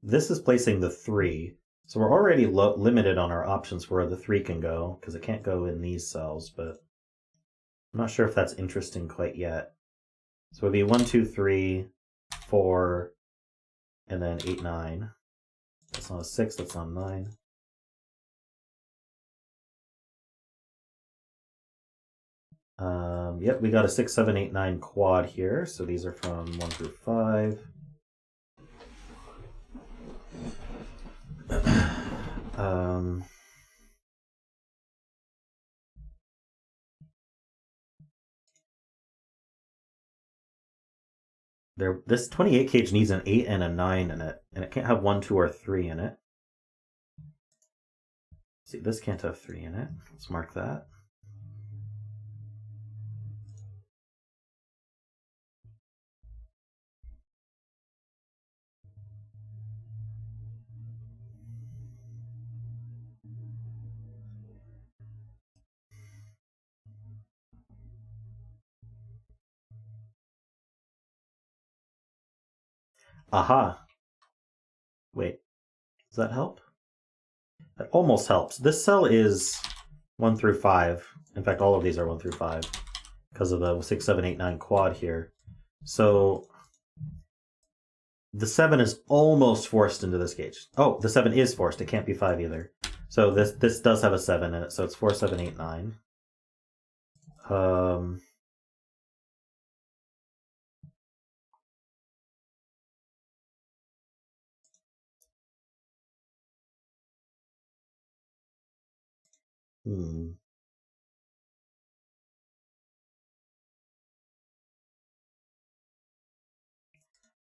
This is placing the 3. So we're already limited on our options for where the 3 can go, because it can't go in these cells, but I'm not sure if that's interesting quite yet. So it would be 1, 2, 3, 4, and then 8, 9. That's not a 6, that's not a 9. Yep, we got a 6, 7, 8, 9 quad here. So these are from 1 through 5. This 28 cage needs an 8 and a 9 in it, and it can't have 1, 2, or 3 in it. See, this can't have 3 in it. Let's mark that. Aha. Wait, does that help? That almost helps. This cell is 1 through 5. In fact, all of these are 1 through 5 because of the 6, 7, 8, 9 quad here. So the 7 is almost forced into this gauge. Oh, the 7 is forced. It can't be 5 either. So this does have a 7 in it. So it's 4, 7, 8, 9.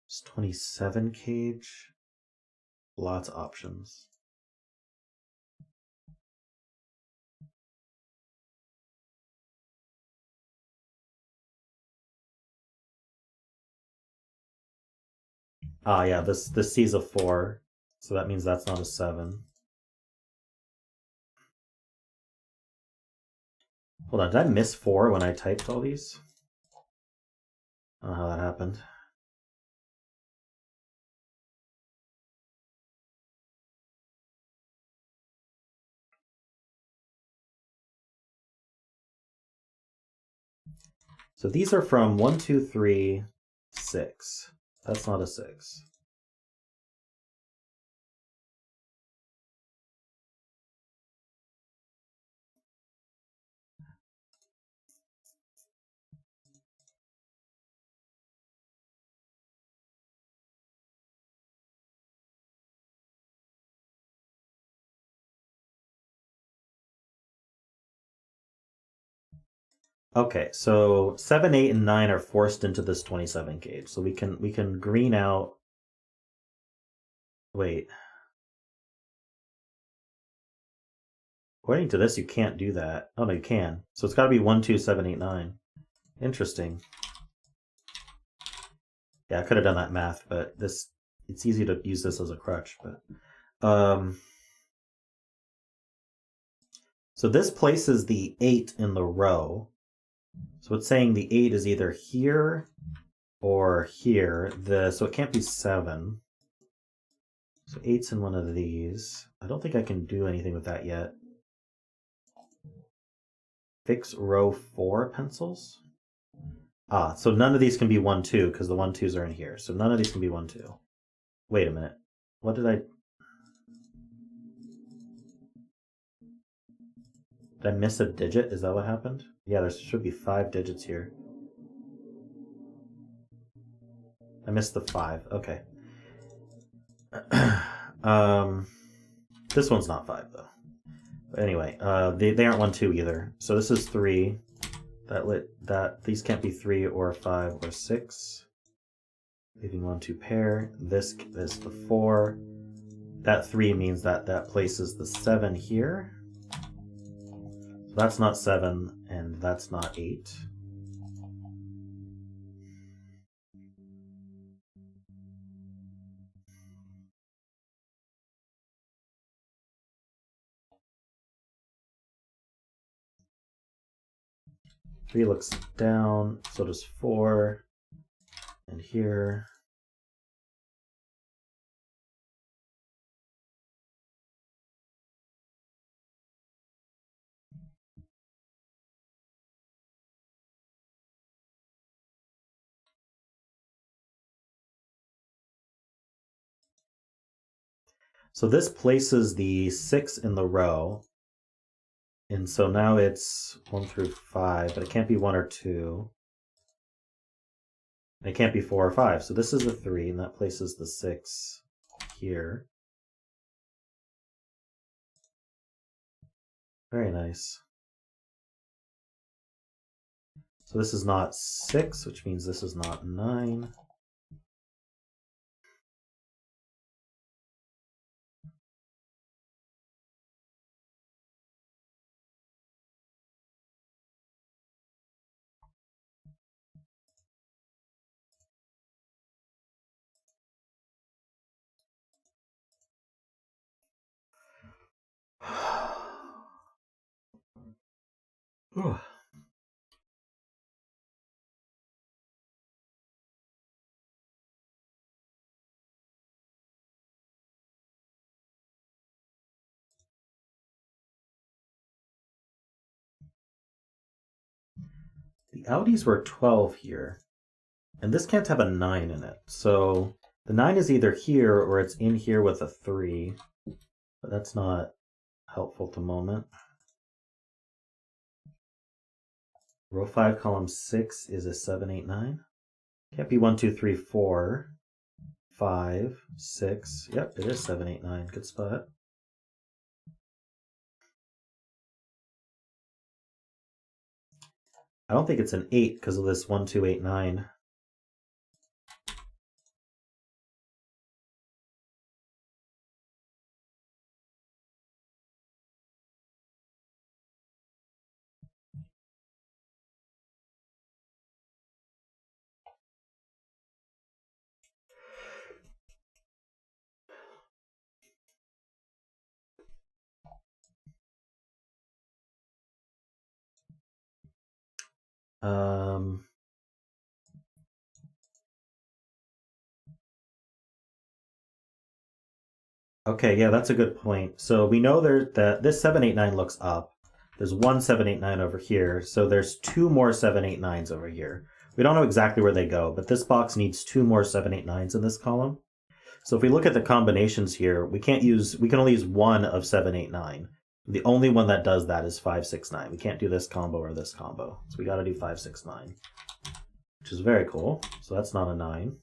It's 27 cage. Lots of options. Ah, yeah, this C's a 4, so that means that's not a 7. Hold on, did I miss 4 when I typed all these? I don't know how that happened. So these are from 1, 2, 3, 6. That's not a 6. Okay, so 7, 8, and 9 are forced into this 27 gauge. So we can green out. Wait. According to this, you can't do that. Oh no, you can. So it's got to be 1, 2, 7, 8, 9. Interesting. Yeah, I could have done that math, but it's easy to use this as a crutch. But so this places the 8 in the row. So it's saying the 8 is either here or here. So it can't be 7. So 8's in one of these. I don't think I can do anything with that yet. Fix row 4 pencils. Ah, so none of these can be 1, 2 because the 1, 2s are in here. So none of these can be 1, 2. Wait a minute. What did I miss a digit? Is that what happened? Yeah, there should be 5 digits here. I missed the 5. Okay. This one's not 5 though. But anyway, they aren't 1, 2 either. So this is 3. These can't be 3 or 5 or 6. Leaving 1, 2 pair. This is the 4. That 3 means that places the 7 here. So that's not 7, and that's not 8. Three looks down, so does 4. And here. So this places the 6 in the row. And so now it's 1 through 5, but it can't be 1 or 2. It can't be 4 or 5. So this is a 3, and that places the 6 here. Very nice. So this is not 6, which means this is not 9. The Audis were 12 here, and this can't have a 9 in it. So the 9 is either here or it's in here with a 3, but that's not helpful at the moment. Row 5, column 6 is a 7, 8, 9. Can't be 1, 2, 3, 4, 5, 6. Yep, it is 7, 8, 9. Good spot. I don't think it's an 8 because of this 1, 2, 8, 9. Okay, yeah, that's a good point. So we know that this 789 looks up. There's one 789 over here, so there's two more 789s over here. We don't know exactly where they go, but this box needs two more 789s in this column. So if we look at the combinations here, we can only use one of 789. The only one that does that is 569. We can't do this combo or this combo. So we got to do 569, which is very cool. So that's not a 9.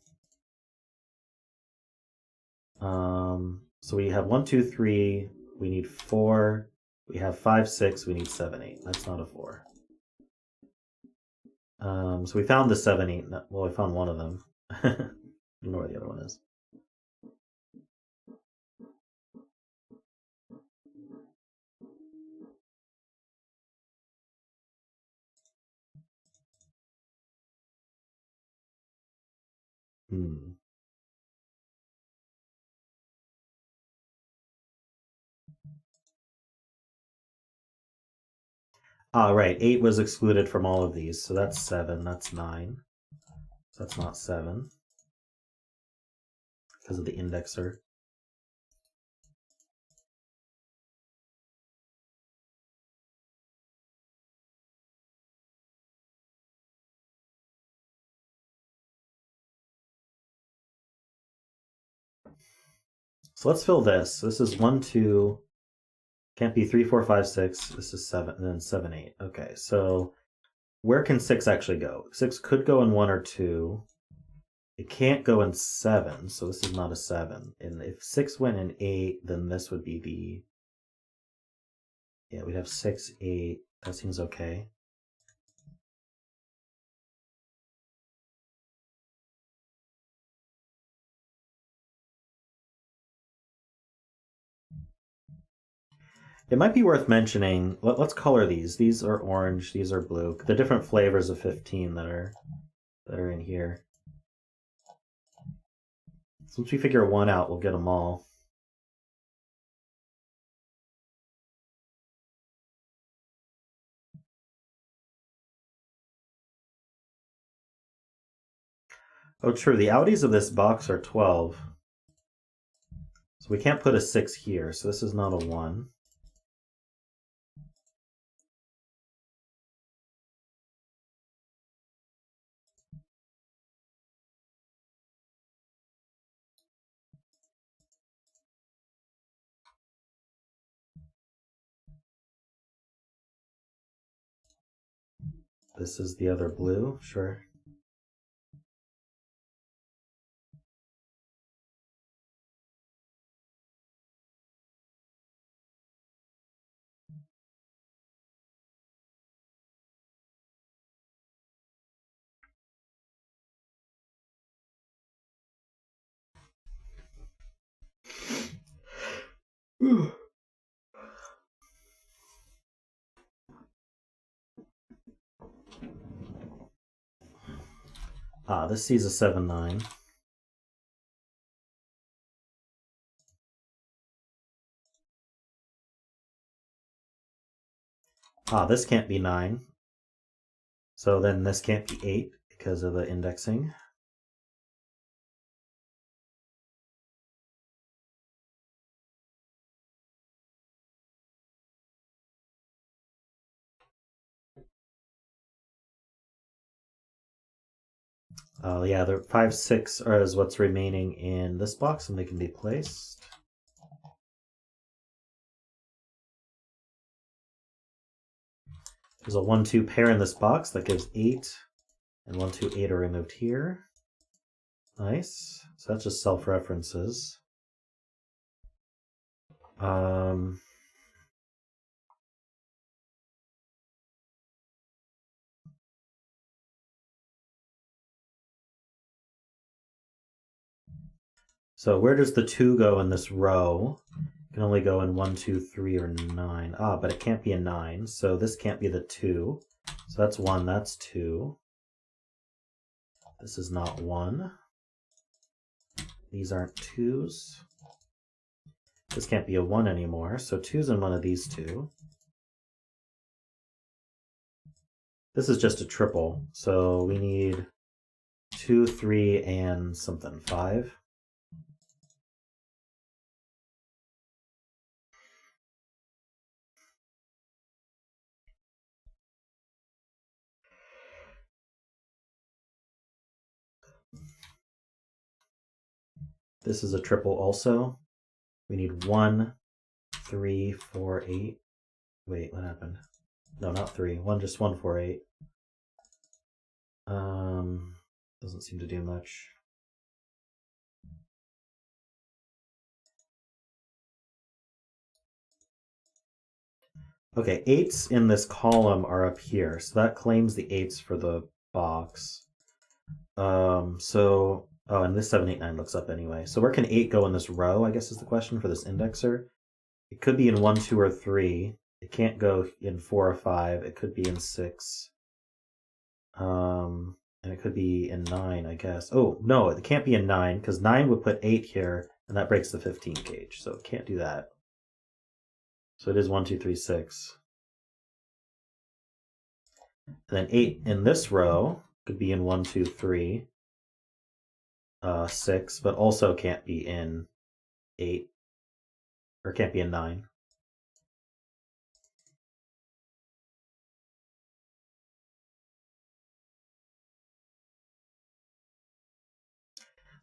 So we have 1, 2, 3. We need 4. We have 5, 6. We need 7, 8. That's not a 4. So we found the 7, 8. Well, we found one of them. I don't know where the other one is. Ah, right. 8 was excluded from all of these, so that's 7. That's 9. So that's not 7 because of the indexer. So let's fill this. This is 1, 2. Can't be 3, 4, 5, 6. This is 7, and then 7, 8. Okay, so where can 6 actually go? 6 could go in 1 or 2. It can't go in 7, so this is not a 7. And if 6 went in 8, then this would be the... Yeah, we'd have 6, 8. That seems okay. It might be worth mentioning, let's color these. These are orange, these are blue. The different flavors of 15 that are in here. Once we figure one out, we'll get them all. Oh, true. The outies of this box are 12. So we can't put a 6 here, so this is not a 1. This is the other blue, sure. Ah, this sees a 7, 9. Ah, this can't be 9. So then this can't be 8 because of the indexing. Oh yeah, the 5, 6 is what's remaining in this box, and they can be placed. There's a 1, 2 pair in this box that gives 8, and 1, 2, 8 are removed here. Nice. So that's just self-references. So where does the 2 go in this row? It can only go in 1, 2, 3, or 9. Ah, but it can't be a 9, so this can't be the 2. So that's 1, that's 2. This is not 1. These aren't 2s. This can't be a 1 anymore, so 2's in one of these two. This is just a triple, so we need 2, 3, and something, 5. This is a triple also. We need 1, 3, 4, 8. Wait, what happened? No, not 3. Just 1, 4, 8. Doesn't seem to do much. Okay, 8s in this column are up here, so that claims the 8s for the box. Oh, and this 7, 8, 9 looks up anyway. So where can 8 go in this row, I guess is the question for this indexer. It could be in 1, 2, or 3. It can't go in 4 or 5. It could be in 6. And it could be in 9, I guess. Oh, no, it can't be in 9, because 9 would put 8 here, and that breaks the 15 gauge, so it can't do that. So it is 1, 2, 3, 6. And then 8 in this row could be in 1, 2, 3, 6, but also can't be in 8, or can't be in 9.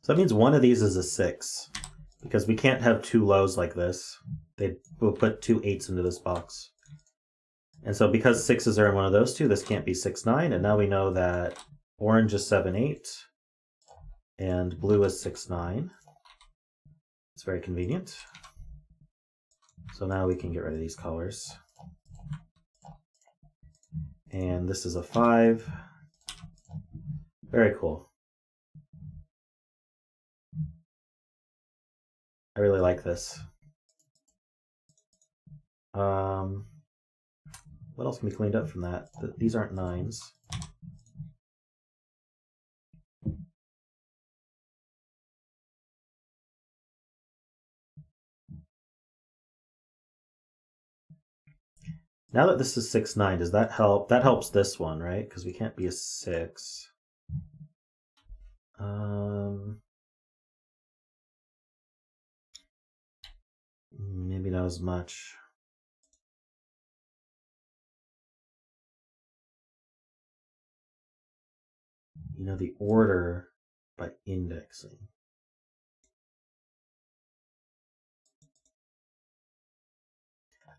So that means one of these is a 6, because we can't have two lows like this. We'll put 2 8s into this box. And so because 6s are in one of those two, this can't be 6, 9, and now we know that orange is 7, 8, and blue is 6, 9. It's very convenient. So now we can get rid of these colors. And this is a 5. Very cool. I really like this. What else can be cleaned up from that? These aren't 9s. Now that this is 6, 9, does that help? That helps this one, right? Because we can't be a 6. Maybe not as much. You know, the order by indexing.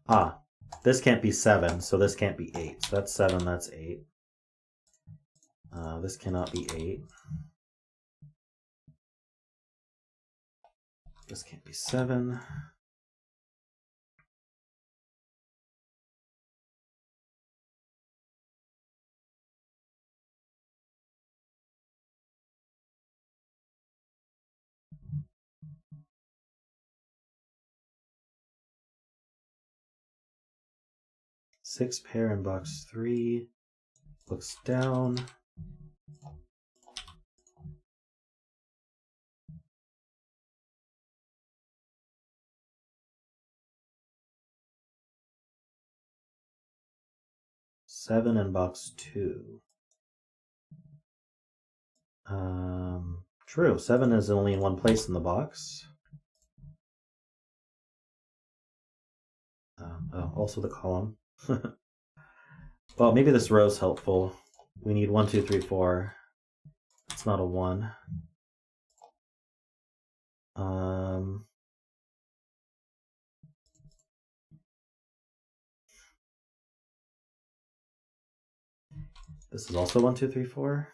Ah, this can't be 7, so this can't be 8. So that's 7, that's 8. This cannot be 8. This can't be 7. Six pair in box 3. Looks down. Seven in box 2. True. 7 is only in one place in the box. Oh, also the column. Well, maybe this row is helpful. We need 1, 2, 3, 4. It's not a 1. This is also 1, 2, 3, 4.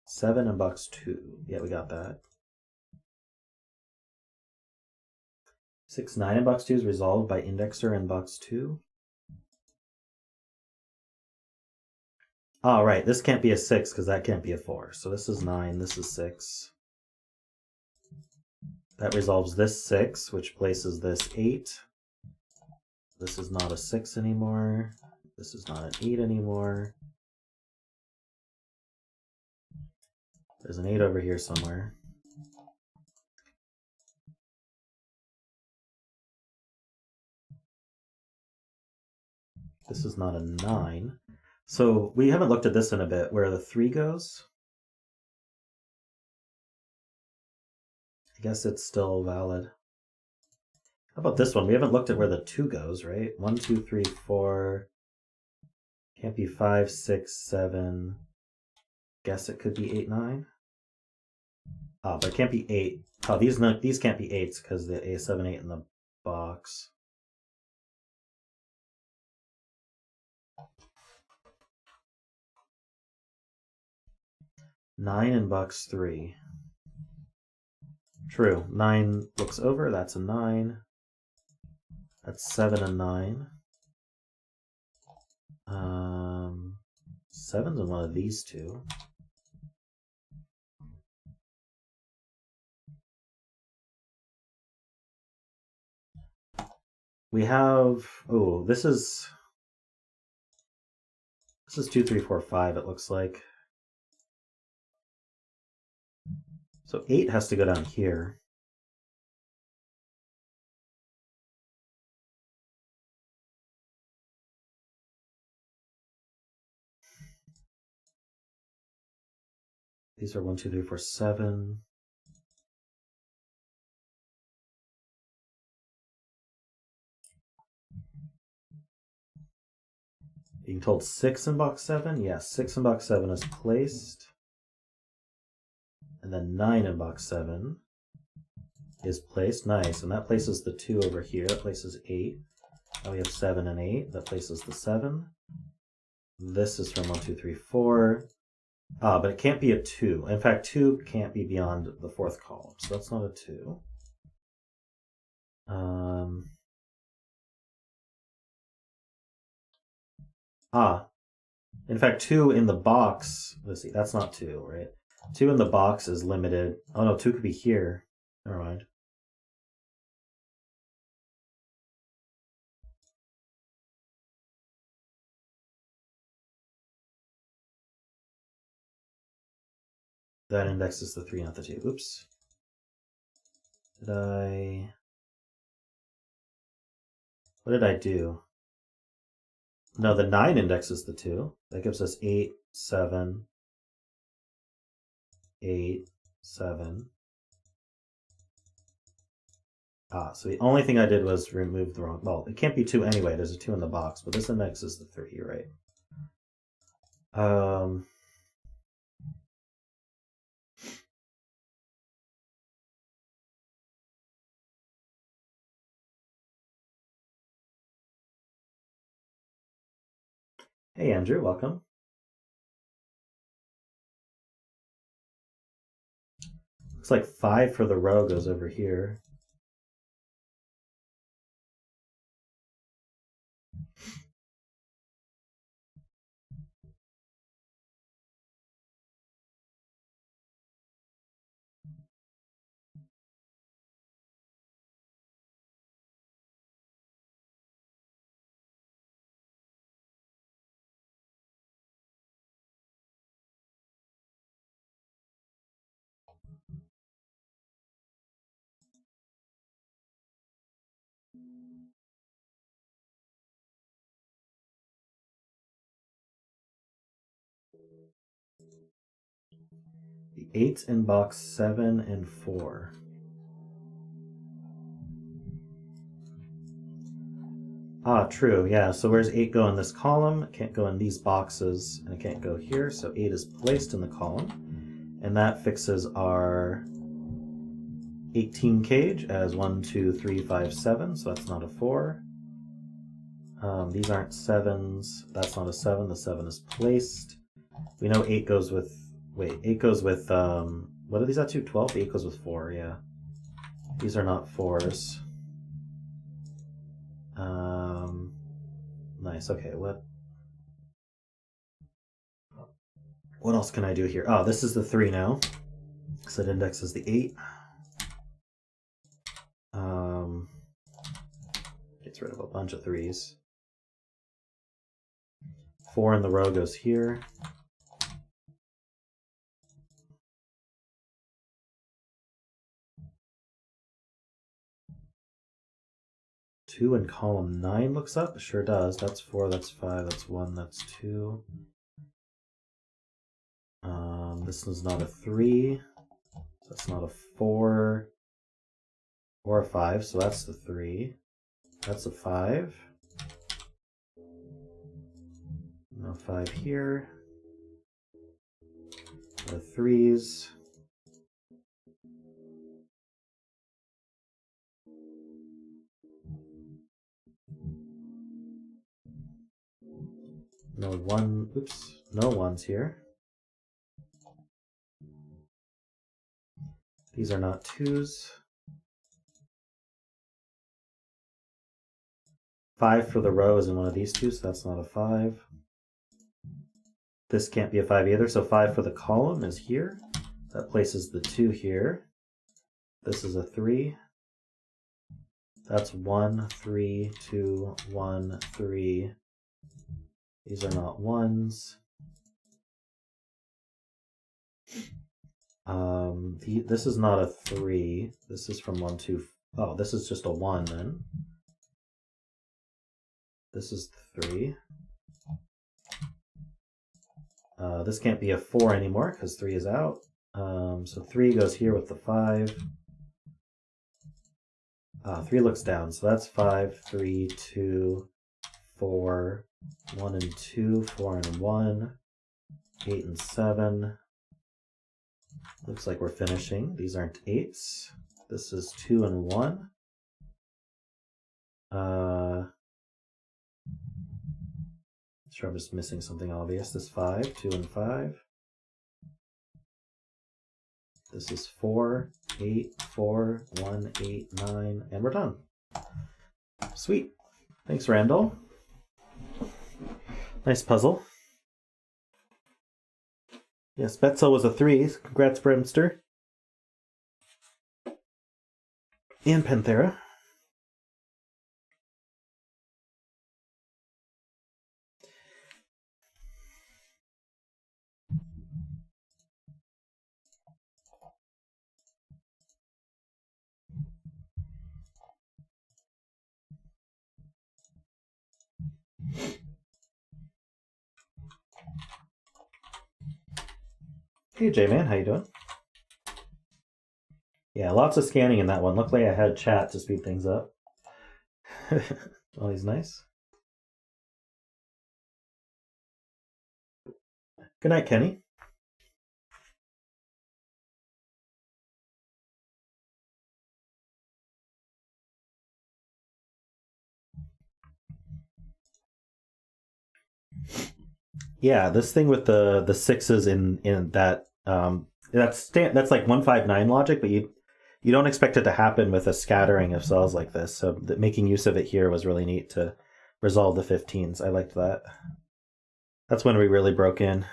Seven in box 2. Yeah, we got that. 6, 9 in box 2 is resolved by indexer in box 2. Oh, right. This can't be a 6 because that can't be a 4. So this is 9. This is 6. That resolves this 6, which places this 8. This is not a 6 anymore. This is not an 8 anymore. There's an 8 over here somewhere. This is not a 9. So we haven't looked at this in a bit, where the 3 goes. I guess it's still valid. How about this one? We haven't looked at where the 2 goes, right? 1, 2, 3, 4. Can't be 5, 6, 7. Guess it could be 8, 9. But it can't be 8. Oh, these can't be 8s because the A7, 8 in the box. Nine in box 3. True. 9 looks over. That's a 9. That's 7 and 9. 7's in one of these two. We have, oh, this is 2, 3, 4, 5, it looks like. So 8 has to go down here. These are 1, 2, 3, 4, 7. Being told 6 in box 7? Yes, 6 in box 7 is placed. And then 9 in box 7 is placed. Nice. And that places the 2 over here. That places 8. Now we have 7 and 8. That places the 7. This is from 1, 2, 3, 4. But it can't be a 2. In fact, 2 can't be beyond the 4th column. So that's not a 2. In fact, 2 in the box, let's see, that's not 2, right? 2 in the box is limited. Oh no, 2 could be here. Never mind. That index is the 3, not the 2. Oops. What did I do? No, the 9 index is the 2. That gives us 8, 7, 8, 7. So the only thing I did was remove the wrong, well, it can't be 2 anyway. There's a 2 in the box, but this index is the 3, right? Hey, Andrew, welcome. Looks like 5 for the row goes over here. The 8's in box 7 and 4. True, yeah. So where's 8 go in this column? It can't go in these boxes, and it can't go here. So 8 is placed in the column. And that fixes our 18 cage as 1, 2, 3, 5, 7. So that's not a 4. These aren't 7s. That's not a 7. The 7 is placed. We know 8 goes with... Wait, 8 goes with... what are these at to? 12? 8 goes with 4, yeah. These are not 4s. Nice, okay, what else can I do here? Oh, this is the 3 now. So it indexes the 8. Gets rid of a bunch of 3s. 4 in the row goes here. 2 in column 9 looks up. It sure does. That's 4, that's 5, that's 1, that's 2. This is not a 3. That's not a 4 or a 5, so that's the 3. That's a 5. No 5 here. The 3s. No 1, oops, no 1s here. These are not 2s. 5 for the row is in one of these two, so that's not a 5. This can't be a 5 either, so 5 for the column is here. That places the 2 here. This is a 3. That's 1, 3, 2, 1, 3. These are not 1s. This is not a 3. This is from 1, 2. Oh, this is just a 1 then. This is 3. This can't be a 4 anymore because 3 is out. So 3 goes here with the 5. 3 looks down, so that's 5, 3, 2, 4, 1 and 2, 4 and 1, 8 and 7. Looks like we're finishing. These aren't 8s. This is 2 and 1. Sure, I'm just missing something obvious. This 5, 2 and 5. This is 4, 8, 4, 1, 8, 9, and we're done. Sweet. Thanks, Randall. Nice puzzle. Yes, Betzel was a 3. Congrats, BremSter. And Panthera. Hey J-Man, how you doing? Yeah, lots of scanning in that one. Luckily I had chat to speed things up. Well, he's nice. Good night, Kenny. Yeah, this thing with the 6s in that that's like 159 logic, but you don't expect it to happen with a scattering of cells like this. So making use of it here was really neat to resolve the 15s. I liked that. That's when we really broke in.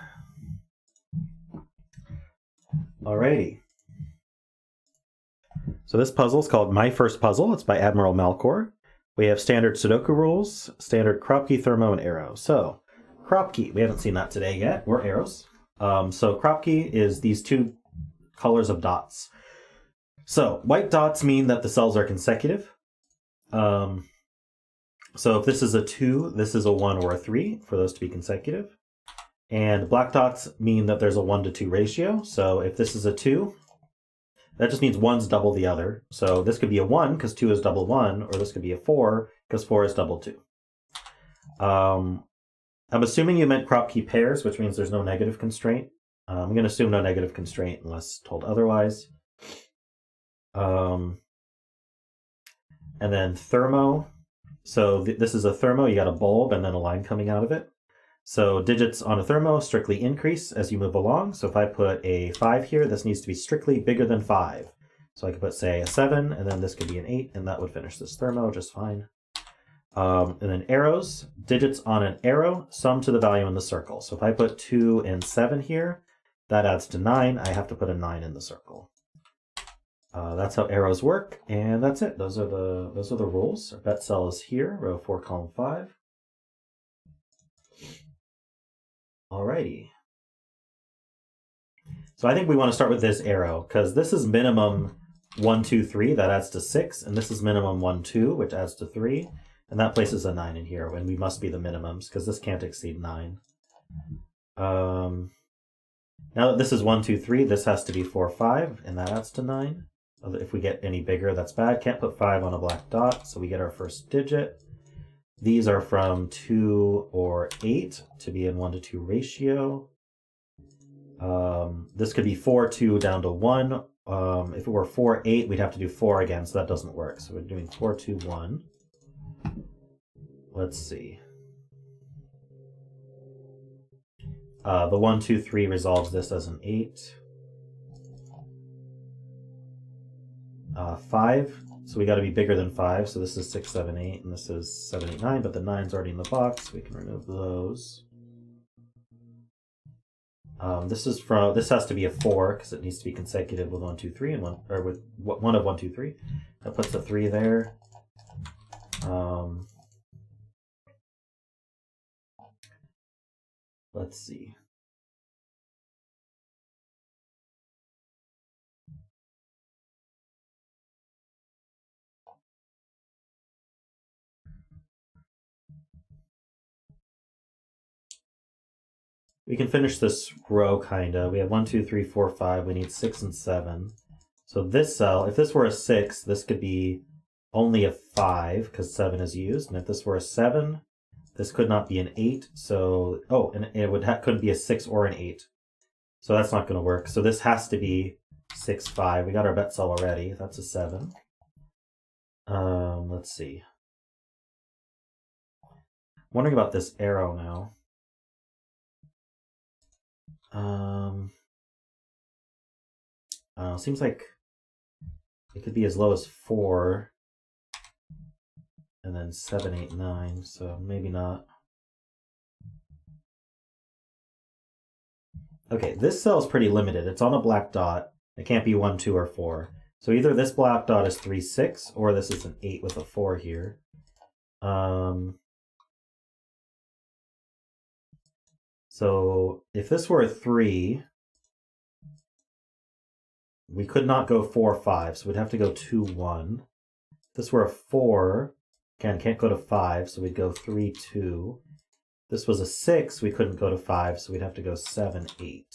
Alrighty. So this puzzle is called My First Puzzle. It's by Admiral Malkor. We have standard Sudoku rules, standard crop key, thermo, and arrow. So crop key, we haven't seen that today yet, or arrows. So crop key is these 2 colors of dots. So white dots mean that the cells are consecutive. So if this is a 2, this is a 1 or a 3 for those to be consecutive. And black dots mean that there's a 1 to 2 ratio. So if this is a 2, that just means 1's double the other. So this could be a 1 because 2 is double 1, or this could be a 4 because 4 is double 2. I'm assuming you meant crop key pairs, which means there's no negative constraint. I'm going to assume no negative constraint unless told otherwise. And then thermo. So this is a thermo. You got a bulb and then a line coming out of it. So digits on a thermo strictly increase as you move along. So if I put a 5 here, this needs to be strictly bigger than 5. So I could put, say, a 7, and then this could be an 8, and that would finish this thermo just fine. And then arrows, digits on an arrow sum to the value in the circle. So if I put 2 and 7 here, that adds to 9. I have to put a 9 in the circle. That's how arrows work, and that's it. Those are the rules. Our bet cell is here, row 4, column 5. Alrighty. So I think we want to start with this arrow because this is minimum 1, 2, 3, that adds to 6, and this is minimum 1, 2, which adds to 3, and that places a 9 in here, and we must be the minimums, because this can't exceed 9. Now that this is 1, 2, 3, this has to be 4, 5, and that adds to 9. If we get any bigger, that's bad. Can't put 5 on a black dot, so we get our first digit. These are from 2 or 8 to be in 1 to 2 ratio. This could be 4, 2 down to 1. If it were 4, 8, we'd have to do 4 again, so that doesn't work. So we're doing 4, 2, 1. Let's see. The 1, 2, 3 resolves this as an 8. 5, so we got to be bigger than 5, so this is 6, 7, 8, and this is 7, 8, 9, but the 9's already in the box, so we can remove those. This has to be a 4 because it needs to be consecutive with 1, 2, 3 and 1, or with one of 1, 2, 3. That puts the 3 there. Let's see. We can finish this row, kinda. We have 1, 2, 3, 4, 5. We need 6 and 7. So this cell, if this were a 6, this could be only a 5, because 7 is used. And if this were a 7, this could not be an 8. So, oh, and it couldn't be a 6 or an 8. So that's not going to work. So this has to be 6, 5. We got our bet cell already. That's a 7. Let's see. I'm wondering about this arrow now. Seems like it could be as low as 4 and then 7, 8, 9, so maybe not. Okay, this cell is pretty limited. It's on a black dot. It can't be 1, 2, or 4. So either this black dot is 3, 6, or this is an 8 with a 4 here. So if this were a 3, we could not go 4, 5, so we'd have to go 2, 1. If this were a 4, can't go to 5, so we'd go 3, 2. If this was a 6, we couldn't go to 5, so we'd have to go 7, 8.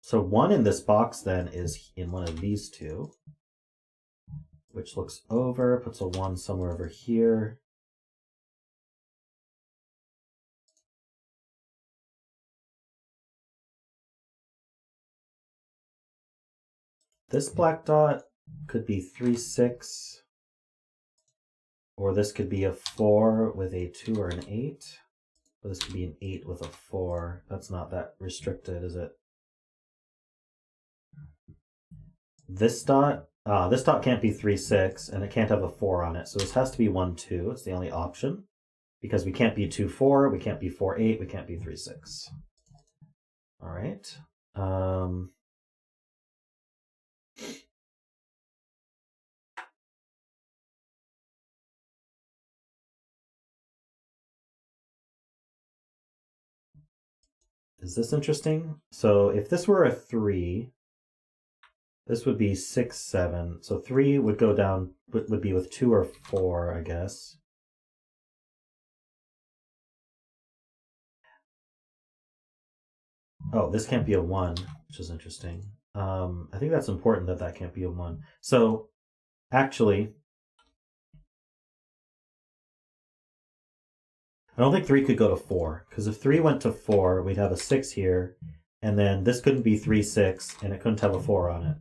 So 1 in this box then is in one of these two, which looks over, puts a 1 somewhere over here. This black dot could be 3, 6, or this could be a 4 with a 2 or an 8. Or this could be an 8 with a 4. That's not that restricted, is it? This dot can't be 3, 6, and it can't have a 4 on it. So this has to be 1, 2. It's the only option. Because we can't be 2, 4, we can't be 4, 8, we can't be 3, 6. All right. Is this interesting? So if this were a 3, this would be 6, 7. So 3 would go down, would be with 2 or 4, I guess. Oh, this can't be a 1, which is interesting. I think that's important that that can't be a 1. So actually, I don't think 3 could go to 4, because if 3 went to 4, we'd have a 6 here, and then this couldn't be 3, 6, and it couldn't have a 4 on it.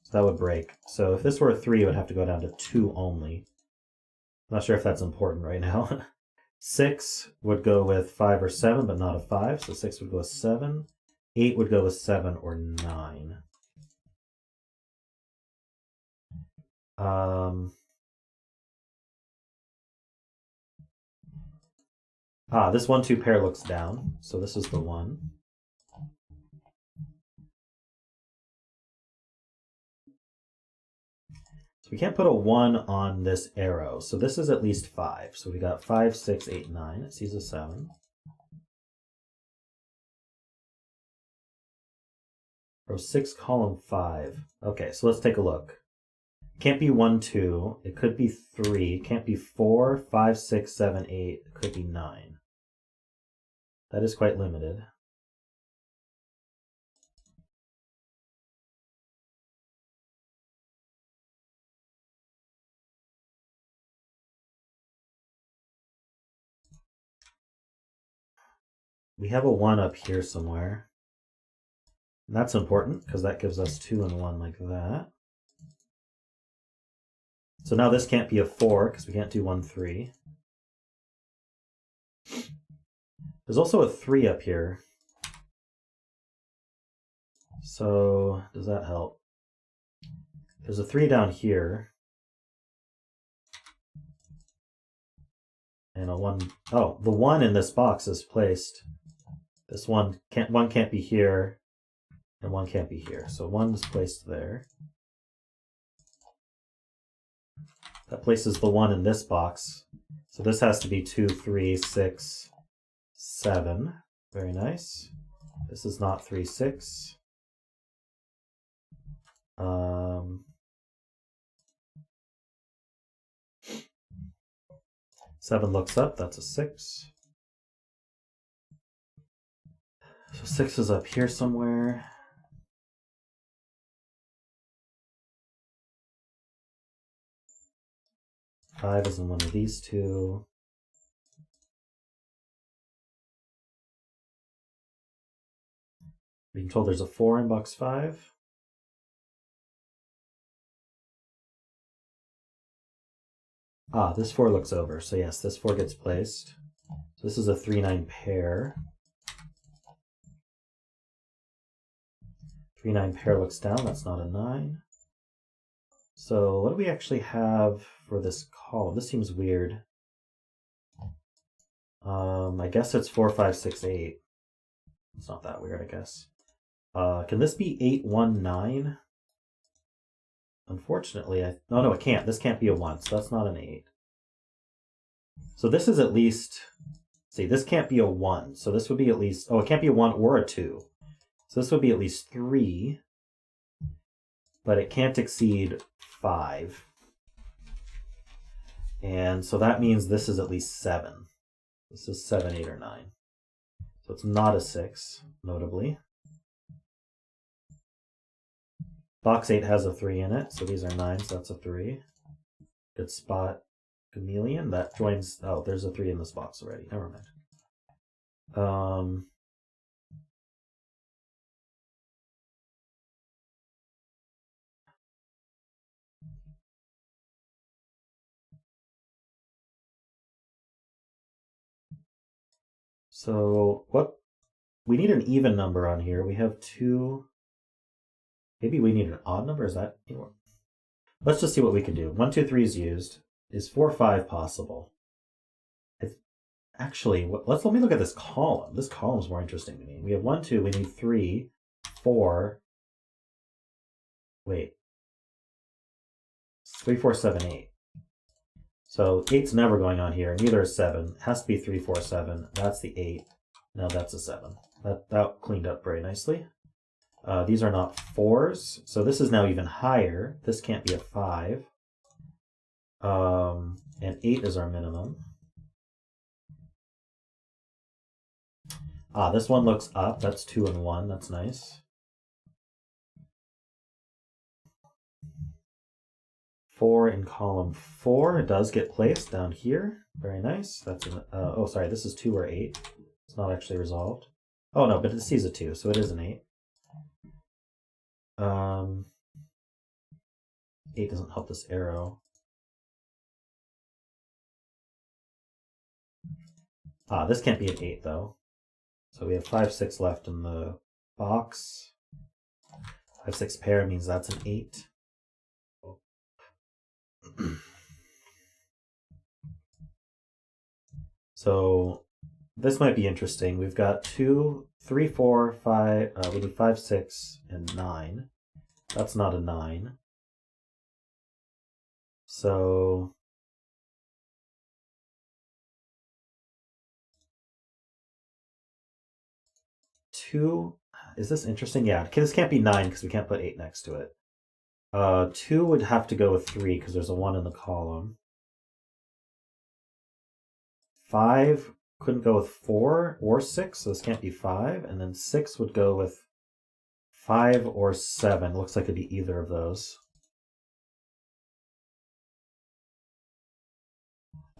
So that would break. So if this were a 3, it would have to go down to 2 only. I'm not sure if that's important right now. 6 would go with 5 or 7, but not a 5, so 6 would go with 7. 8 would go with 7 or 9. This 1, 2 pair looks down, so this is the 1. So we can't put a 1 on this arrow, so this is at least 5. So we got 5, 6, 8, 9. It sees a 7. Row 6, column 5. Okay, so let's take a look. Can't be 1, 2. It could be 3. It can't be 4, 5, 6, 7, 8. It could be 9. That is quite limited. We have a 1 up here somewhere. And that's important because that gives us 2 and 1 like that. So now this can't be a 4 because we can't do 1, 3. There's also a 3 up here. So does that help? There's a 3 down here. And a 1. Oh, the 1 in this box is placed. This one can't be here, and 1 can't be here. So 1 is placed there. That places the 1 in this box. So this has to be 2, 3, 6, 7. Very nice. This is not 3, 6. 7 looks up, that's a 6. So 6 is up here somewhere. Five is in one of these two. Being told there's a 4 in box 5. Ah, this 4 looks over. So yes, this 4 gets placed. So this is a 3-9 pair. 3-9 pair looks down. That's not a 9. So what do we actually have for this column? This seems weird. I guess it's 4, 5, 6, 8. It's not that weird, I guess. Can this be 8, 1, 9? Unfortunately, no, it can't. This can't be a 1, so that's not an 8. So this is at least, see, this can't be a 1, so this would be at least, oh, it can't be a 1 or a 2. So this would be at least 3, but it can't exceed 5. And so that means this is at least 7. This is 7, 8, or 9. So it's not a 6, notably. Box 8 has a 3 in it, so these are 9, so that's a 3. Good spot. Chameleon, that joins, oh, there's a 3 in this box already. Never mind. So what, we need an even number on here. We have 2. Maybe we need an odd number. Is that? Let's just see what we can do. 1, 2, 3 is used. Is 4, 5 possible? Actually, let me look at this column. This column is more interesting to me. We have 1, 2. We need 3, 4. Wait. 3, 4, 7, 8. So 8's never going on here. Neither is 7. It has to be 3, 4, 7. That's the 8. Now that's a 7. That cleaned up very nicely. These are not 4s, so this is now even higher. This can't be a 5. And 8 is our minimum. Ah, this one looks up. That's 2 and 1. That's nice. 4 in column 4. It does get placed down here. Very nice. That's an, oh, sorry. This is 2 or 8. It's not actually resolved. Oh no, but it sees a 2, so it is an 8. 8 doesn't help this arrow. Ah, this can't be an 8 though. So we have 5, 6 left in the box. 5, 6 pair means that's an 8. So this might be interesting. We've got 2, 3, 4, 5. We need 5, 6, and 9. That's not a 9. So is this interesting? Yeah, this can't be 9 because we can't put 8 next to it. 2 would have to go with 3 because there's a 1 in the column. 5 couldn't go with 4 or 6, so this can't be 5. And then 6 would go with 5 or 7. Looks like it'd be either of those.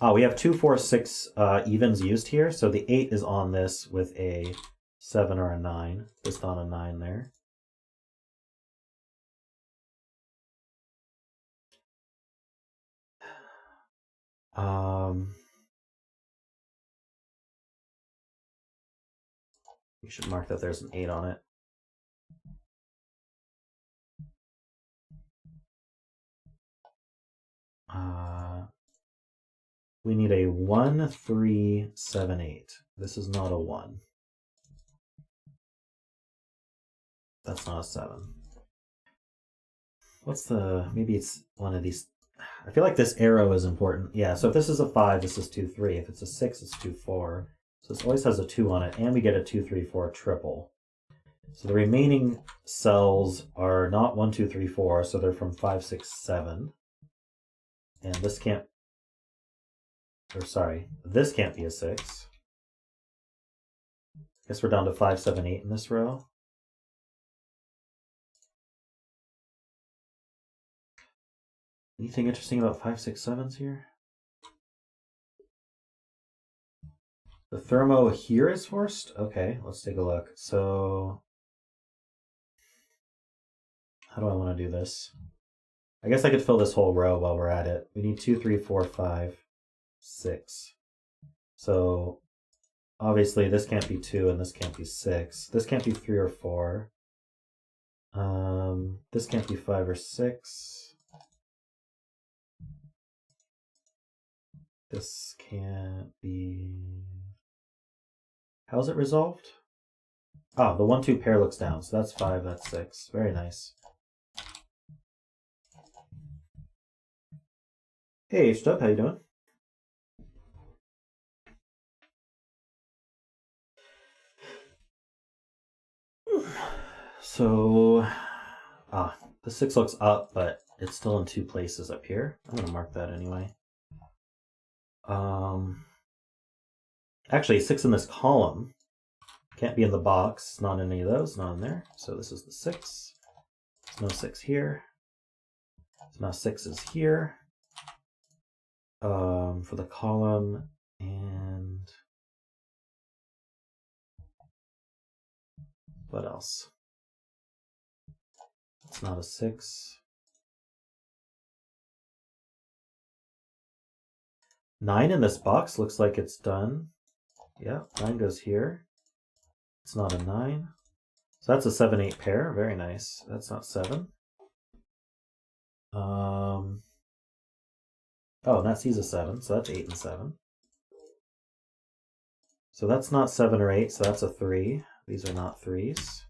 Oh, we have 2, 4, 6 evens used here, so the 8 is on this with a 7 or a 9. Just on a 9 there. We should mark that there's an 8 on it. We need a 1, 3, 7, 8. This is not a 1. That's not a 7. What's the... Maybe it's one of these... I feel like this arrow is important. Yeah, so if this is a 5, this is 2, 3. If it's a 6, it's 2, 4. So this always has a 2 on it, and we get a 2, 3, 4 triple. So the remaining cells are not 1, 2, 3, 4, so they're from 5, 6, 7. And this can't... Or sorry, this can't be a 6. Guess we're down to 5, 7, 8 in this row. Anything interesting about 5, 6, 7s here? The thermo here is forced? Okay, let's take a look. So, how do I want to do this? I guess I could fill this whole row while we're at it. We need 2, 3, 4, 5, 6. So, obviously this can't be 2 and this can't be 6. This can't be 3 or 4. This can't be 5 or 6. This can't be... How's it resolved? Oh, the 1, 2 pair looks down, so that's 5, that's 6. Very nice. Hey, H-Dub, how you doing? So, the 6 looks up, but it's still in 2 places up here. I'm gonna mark that anyway. Actually, 6 in this column. Can't be in the box. Not in any of those. Not in there. So this is the 6. There's no 6 here. So now 6 is here. For the column. And what else? It's not a 6. 9 in this box looks like it's done. Yeah, 9 goes here. It's not a 9. So that's a 7, 8 pair. Very nice. That's not 7. Oh, and that C's a 7, so that's 8 and 7. So that's not 7 or 8, so that's a 3. These are not 3s.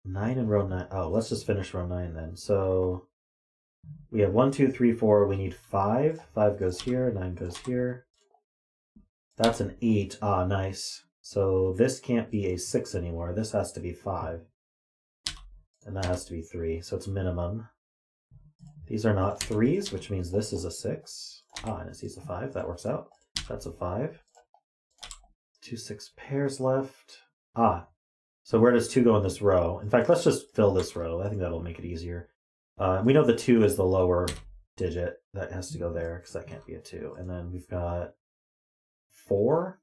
9 in row 9. Oh, let's just finish row 9 then. So we have 1, 2, 3, 4. We need 5. 5 goes here. 9 goes here. That's an 8. Ah, nice. So this can't be a 6 anymore. This has to be 5. And that has to be 3. So it's minimum. These are not 3s, which means this is a 6. Ah, and it's a 5. That works out. That's a 5. 2, 6 pairs left. Ah, so where does 2 go in this row? In fact, let's just fill this row. I think that'll make it easier. We know the 2 is the lower digit. That has to go there because that can't be a 2. And then we've got 4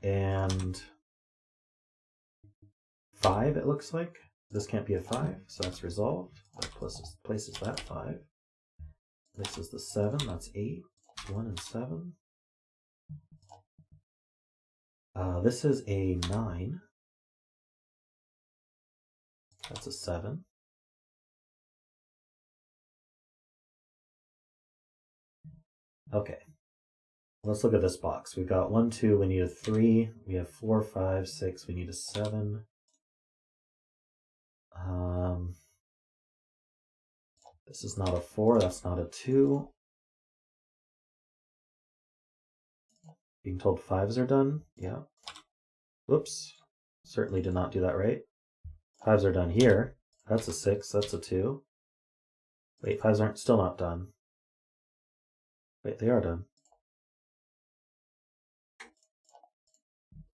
and 5, it looks like. This can't be a 5, so that's resolved. That places that 5. This is the 7, that's 8. 1 and 7. This is a 9. That's a 7. Okay. Let's look at this box. We've got 1, 2, we need a 3. We have 4, 5, 6, we need a 7. This is not a 4, that's not a 2. Being told 5s are done. Yeah. Whoops. Certainly did not do that right. 5s are done here. That's a 6. That's a 2. Wait, 5s aren't still not done. Wait, they are done.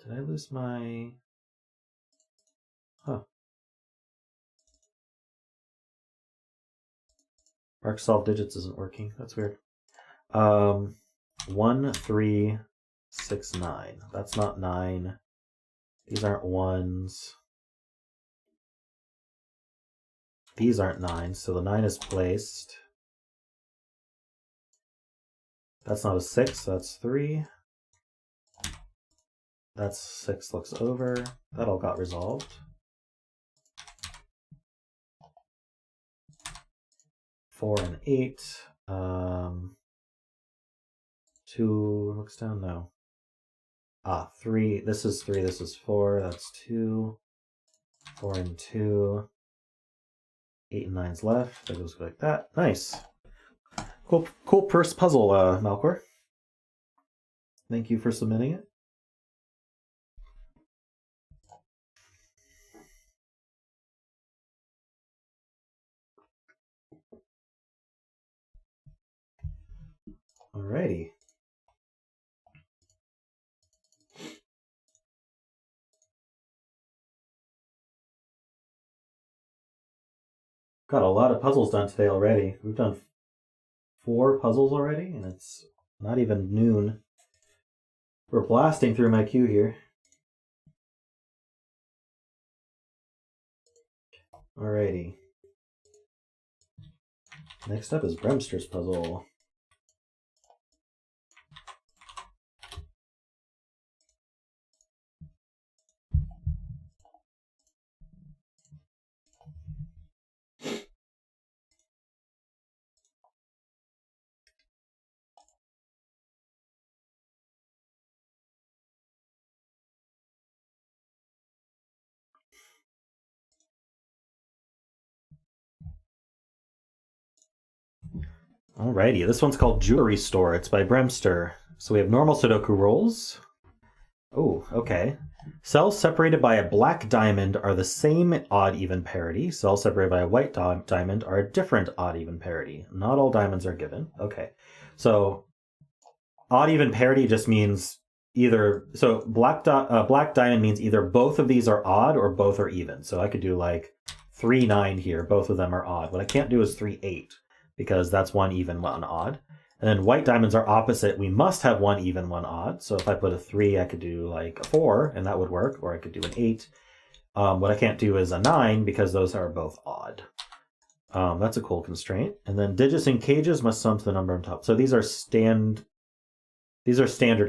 Did I lose my... Huh. Mark solve digits isn't working. That's weird. 1, 3, 6, 9. That's not 9. These aren't 1s. These aren't 9s, so the 9 is placed. That's not a 6, that's 3. That's 6 looks over. That all got resolved. 4 and 8. 2 looks down, no. 3. This is 3, this is 4. That's 2. 4 and 2. 8 and 9's left. That goes like that. Nice. Cool first puzzle, Malkor. Thank you for submitting it. Alrighty. Got a lot of puzzles done today already. We've done 4 puzzles already, and it's not even noon. We're blasting through my queue here. Alrighty. Next up is BremSter's puzzle. Alrighty, this one's called Jewelry Store. It's by BremSter. So we have normal Sudoku rolls. Oh, okay. Cells separated by a black diamond are the same odd-even parity. Cells separated by a white diamond are a different odd-even parity. Not all diamonds are given. Okay. So odd-even parity just means either... So black diamond means either both of these are odd or both are even. So I could do like 3, 9 here. Both of them are odd. What I can't do is 3, 8. Because that's 1 even, 1 odd. And then white diamonds are opposite. We must have 1 even, 1 odd. So if I put a 3, I could do like a 4, and that would work. Or I could do an 8. What I can't do is a 9, because those are both odd. That's a cool constraint. And then digits in cages must sum to the number on top. So these are standard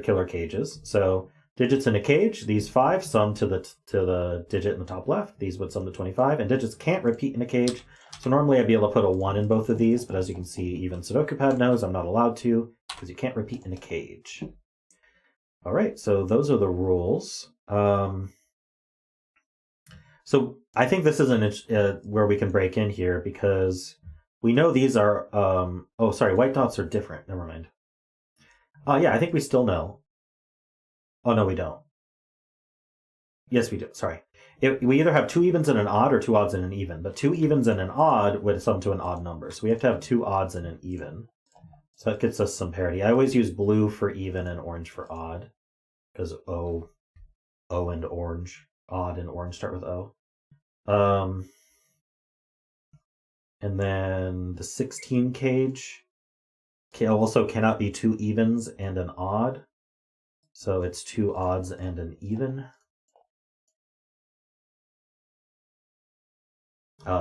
killer cages. So digits in a cage, these 5 sum to the digit in the top left. These would sum to 25. And digits can't repeat in a cage. So normally I'd be able to put a 1 in both of these, but as you can see, even Sudoku Pad knows I'm not allowed to, because you can't repeat in a cage. All right, so those are the rules. So I think this is where we can break in here, because we know these are... oh, sorry, white dots are different. Never mind. Yeah, I think we still know. Oh, no, we don't. Yes, we do. Sorry. We either have 2 evens and an odd or 2 odds and an even, but 2 evens and an odd would sum to an odd number. So we have to have 2 odds and an even. So that gets us some parity. I always use blue for even and orange for odd, because O and orange, odd and orange start with O. And then the 16 cage also cannot be 2 evens and an odd. So it's 2 odds and an even.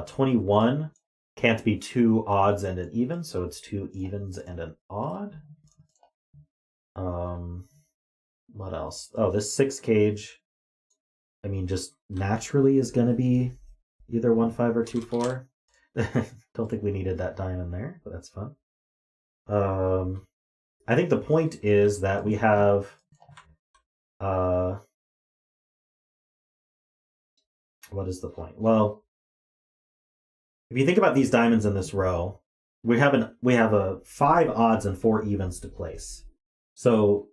21 can't be 2 odds and an even, so it's 2 evens and an odd. What else? Oh, this 6 cage, I mean, just naturally is going to be either 1, 5 or 2, 4. Don't think we needed that diamond there, but that's fun. I think the point is that we have... what is the point? Well, if you think about these diamonds in this row, we have a 5 odds and 4 evens to place. So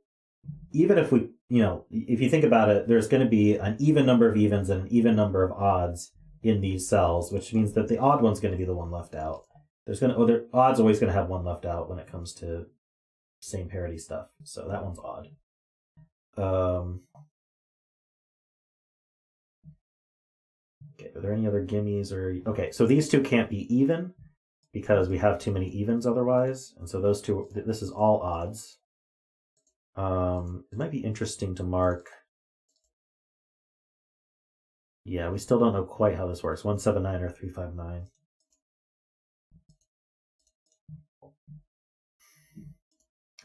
even if we, if you think about it, there's going to be an even number of evens and an even number of odds in these cells, which means that the odd one's going to be the one left out. Odd's always going to have one left out when it comes to same parity stuff. So that one's odd. Okay, are there any other gimmies or... Okay, so these two can't be even because we have too many evens otherwise. And so those two, this is all odds. It might be interesting to mark... Yeah, we still don't know quite how this works. 179 or 359.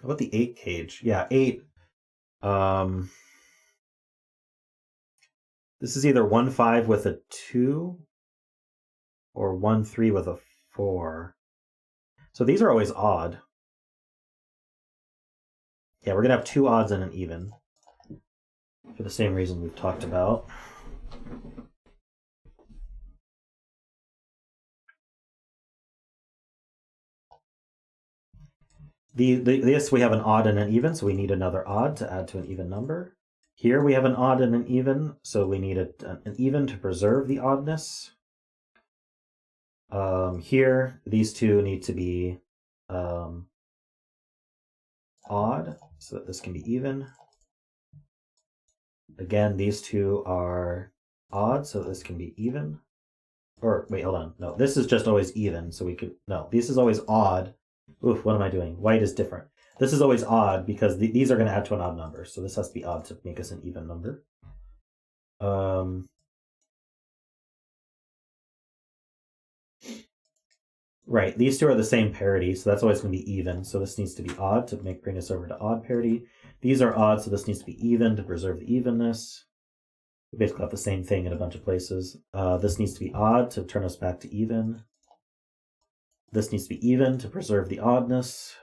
How about the 8 cage? Yeah, 8. This is either 1-5 with a 2 or 1-3 with a 4. So these are always odd. Yeah, we're going to have 2 odds and an even for the same reason we've talked about. This we have an odd and an even, so we need another odd to add to an even number. Here we have an odd and an even, so we need an even to preserve the oddness. Here, these two need to be odd, so that this can be even. Again, these two are odd, so this can be even. Or, wait, hold on. No, this is just always even, so we could... No, this is always odd. Oof, what am I doing? White is different. This is always odd because these are going to add to an odd number, so this has to be odd to make us an even number. Right, these two are the same parity, so that's always going to be even, so this needs to be odd to bring us over to odd parity. These are odd, so this needs to be even to preserve the evenness. We basically have the same thing in a bunch of places. This needs to be odd to turn us back to even. This needs to be even to preserve the oddness.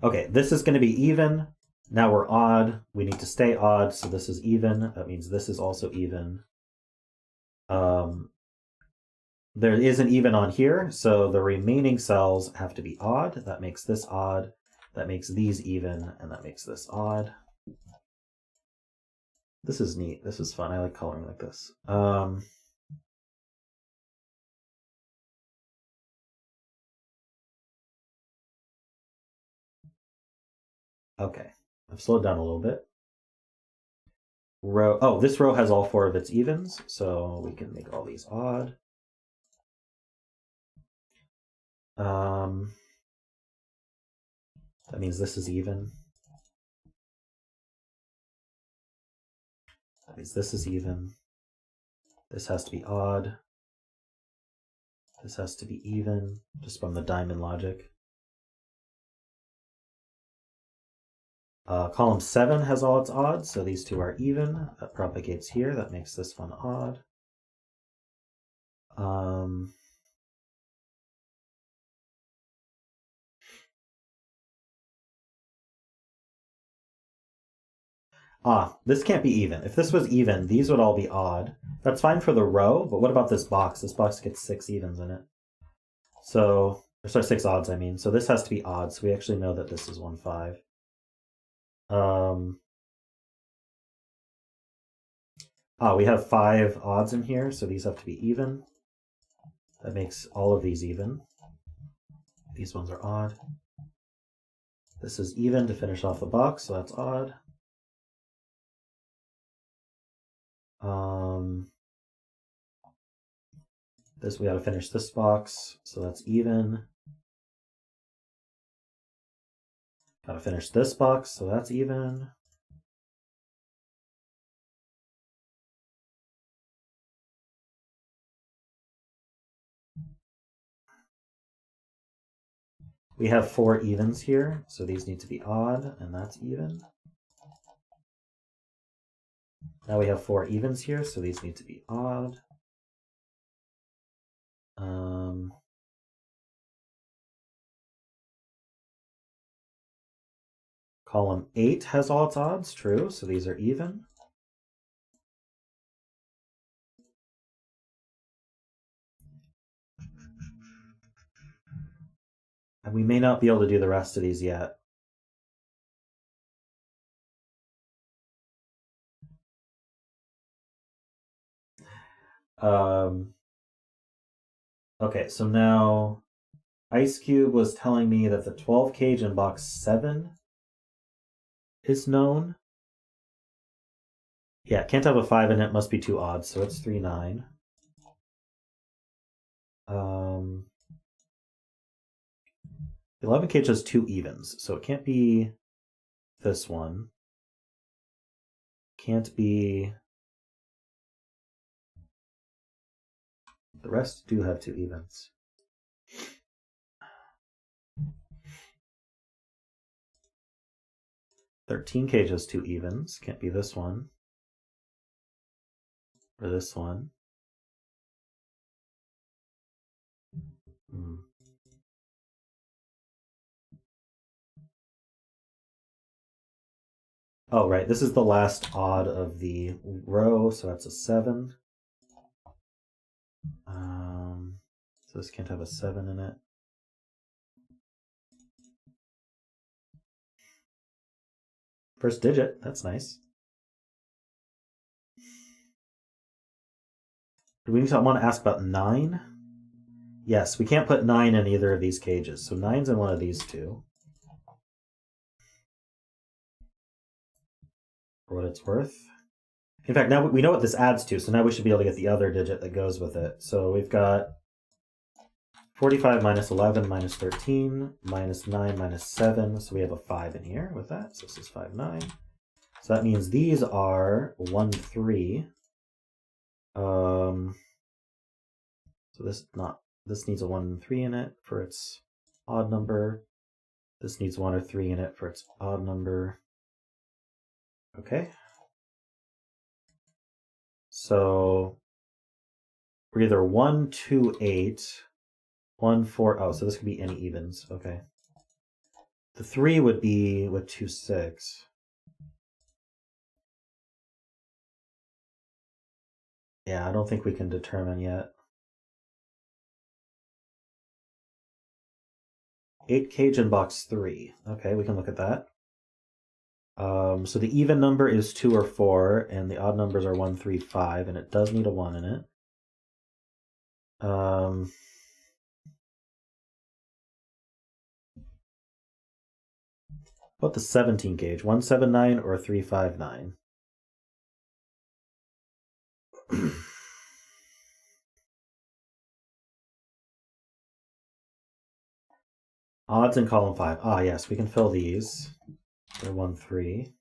Okay, this is going to be even. Now we're odd. We need to stay odd, so this is even. That means this is also even. There is an even on here, so the remaining cells have to be odd. That makes this odd. That makes these even, and that makes this odd. This is neat. This is fun. I like coloring like this. Okay, I've slowed down a little bit. This row has all 4 of its evens, so we can make all these odd. That means this is even. That means this is even. This has to be odd. This has to be even, just from the diamond logic. Column 7 has all its odds, so these two are even. That propagates here. That makes this one odd. This can't be even. If this was even, these would all be odd. That's fine for the row, but what about this box? This box gets 6 evens in it. So, sorry, 6 odds, I mean. So this has to be odd, so we actually know that this is 1-5. We have 5 odds in here, so these have to be even. That makes all of these even. These ones are odd. This is even to finish off the box, so that's odd. We gotta finish this box, so that's even. Gotta finish this box, so that's even. We have 4 evens here, so these need to be odd, and that's even. Now we have 4 evens here, so these need to be odd. Column 8 has all its odds, true, so these are even. And we may not be able to do the rest of these yet. Okay, so now Ice Cube was telling me that the 12 cage in box 7 is known. Yeah, can't have a 5 in it, must be 2 odds, so it's 3, 9. The 11 cage has 2 evens, so it can't be this one. Can't be... The rest do have 2 evens. "13 cage has 2 evens. Can't be this one. Or this one. Oh, right. This is the last odd of the row, so that's a 7. So this can't have a 7 in it. First digit, that's nice. Do we want to ask about 9? Yes, we can't put 9 in either of these cages, so 9's in one of these two. For what it's worth. In fact, now we know what this adds to, so now we should be able to get the other digit that goes with it. So we've got 45 minus 11 minus 13 minus 9 minus 7, so we have a 5 in here with that, so this is 5, 9. So that means these are 1, 3. So this needs a 1 and 3 in it for its odd number. This needs 1 or 3 in it for its odd number. Okay. So we're either 1, 2, 8, 1, 4. Oh, so this could be any evens. Okay. The 3 would be with 2, 6. Yeah, I don't think we can determine yet. 8 cage in box 3. Okay, we can look at that. So the even number is 2 or 4, and the odd numbers are 1, 3, 5, and it does need a 1 in it. What the 17 gauge? 179 or 359? Odds in column 5. Ah, yes, we can fill these. They're 1, 3.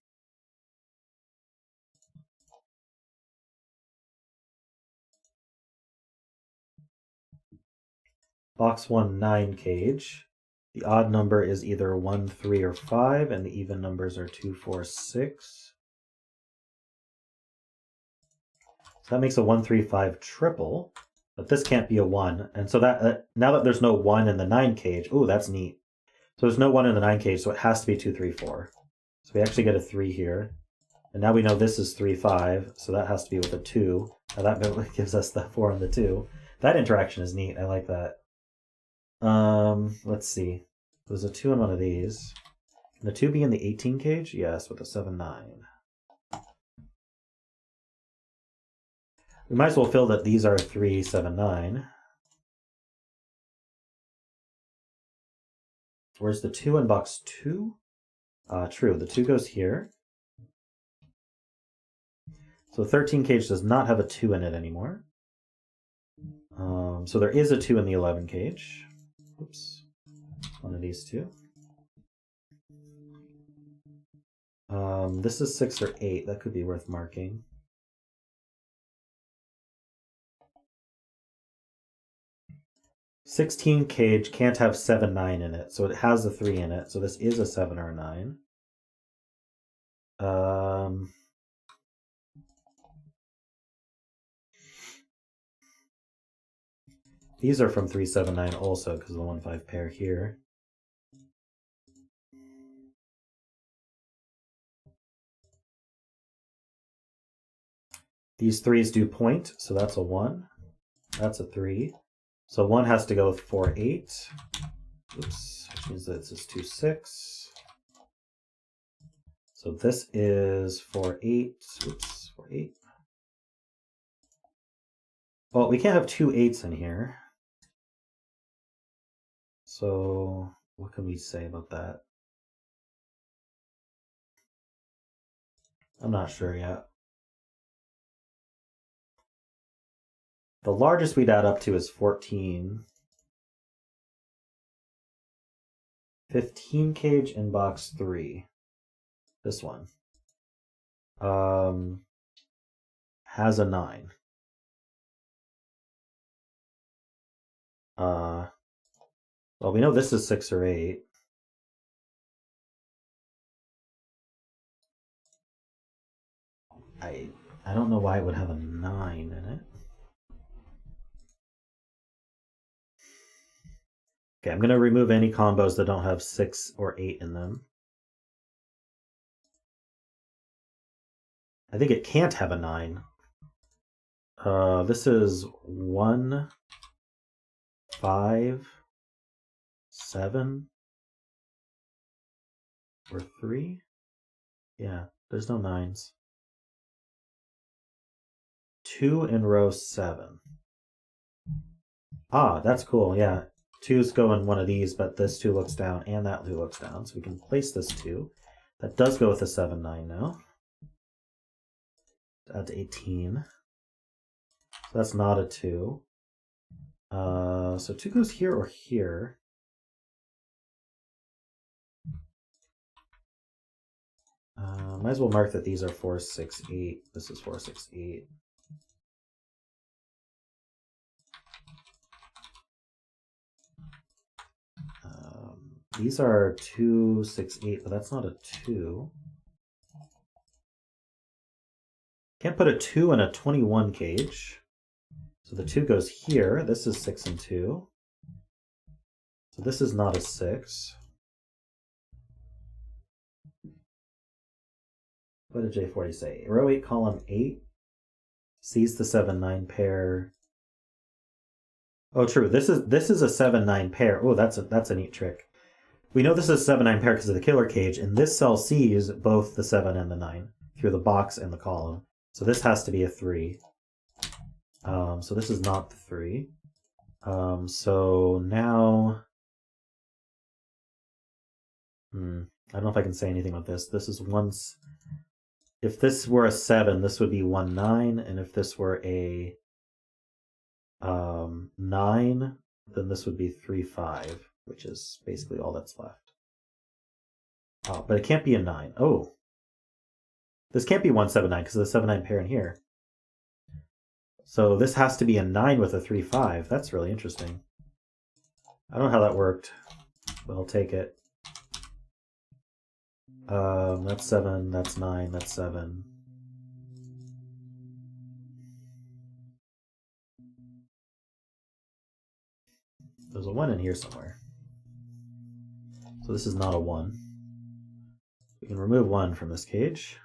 Box 1, 9 cage. The odd number is either 1, 3, or 5, and the even numbers are 2, 4, 6. So that makes a 1, 3, 5 triple, but this can't be a 1. And so that now that there's no 1 in the 9 cage, ooh, that's neat. So there's no 1 in the 9 cage, so it has to be 2, 3, 4. So we actually get a 3 here. And now we know this is 3, 5, so that has to be with a 2. Now that gives us the 4 and the 2. That interaction is neat. I like that. Let's see. There's a 2 in one of these. Can the 2 be in the 18 cage? Yes, with a 7, 9. We might as well fill that these are 3, 7, 9. Where's the 2 in box 2? True, the 2 goes here. So the 13 cage does not have a 2 in it anymore. So there is a 2 in the 11 cage. Oops. One of these two. This is 6 or 8. That could be worth marking. "16 cage can't have 7, 9 in it, so it has a 3 in it. So this is a 7 or a 9. These are from 3, 7, 9 also because of the 1, 5 pair here. These 3s do point, so that's a 1. That's a 3. So 1 has to go with 4, 8. Oops, which means that this is 2, 6. So this is 4, 8. Oops, 4, 8. Well, we can't have two 8s in here. So what can we say about that? I'm not sure yet. The largest we'd add up to is 14. 15 cage in box 3. This one. Has a 9. Well, we know this is 6 or 8. I don't know why it would have a 9 in it. Okay, I'm going to remove any combos that don't have 6 or 8 in them. I think it can't have a 9. This is 1, 5, 7, or 3. Yeah, there's no 9s. 2 in row 7. Ah, that's cool, yeah. 2s go in one of these, but this 2 looks down and that 2 looks down. So we can place this 2. That does go with a 7, 9 now. Add to 18. So that's not a 2. So 2 goes here or here. Might as well mark that these are 4, 6, 8. This is 4, 6, 8. These are 2, 6, 8, but that's not a 2. Can't put a 2 in a 21 cage. So the 2 goes here. This is 6 and 2. So this is not a 6. What did J40 say? Row 8, column 8 sees the 7, 9 pair. Oh, true. This is a 7, 9 pair. Oh, that's a neat trick. We know this is a 7, 9 pair because of the killer cage, and this cell sees both the 7 and the 9 through the box and the column. So this has to be a 3. So this is not the 3. So now, I don't know if I can say anything about this. This is once. If this were a 7, this would be 1, 9, and if this were a 9, then this would be 3, 5, which is basically all that's left. Oh, but it can't be a 9. Oh, this can't be 1, 7, 9 because of the 7, 9 pair in here. So this has to be a 9 with a 3, 5. That's really interesting. I don't know how that worked, but I'll take it. That's 7, that's 9, that's 7. There's a 1 in here somewhere. So this is not a 1. We can remove 1 from this cage.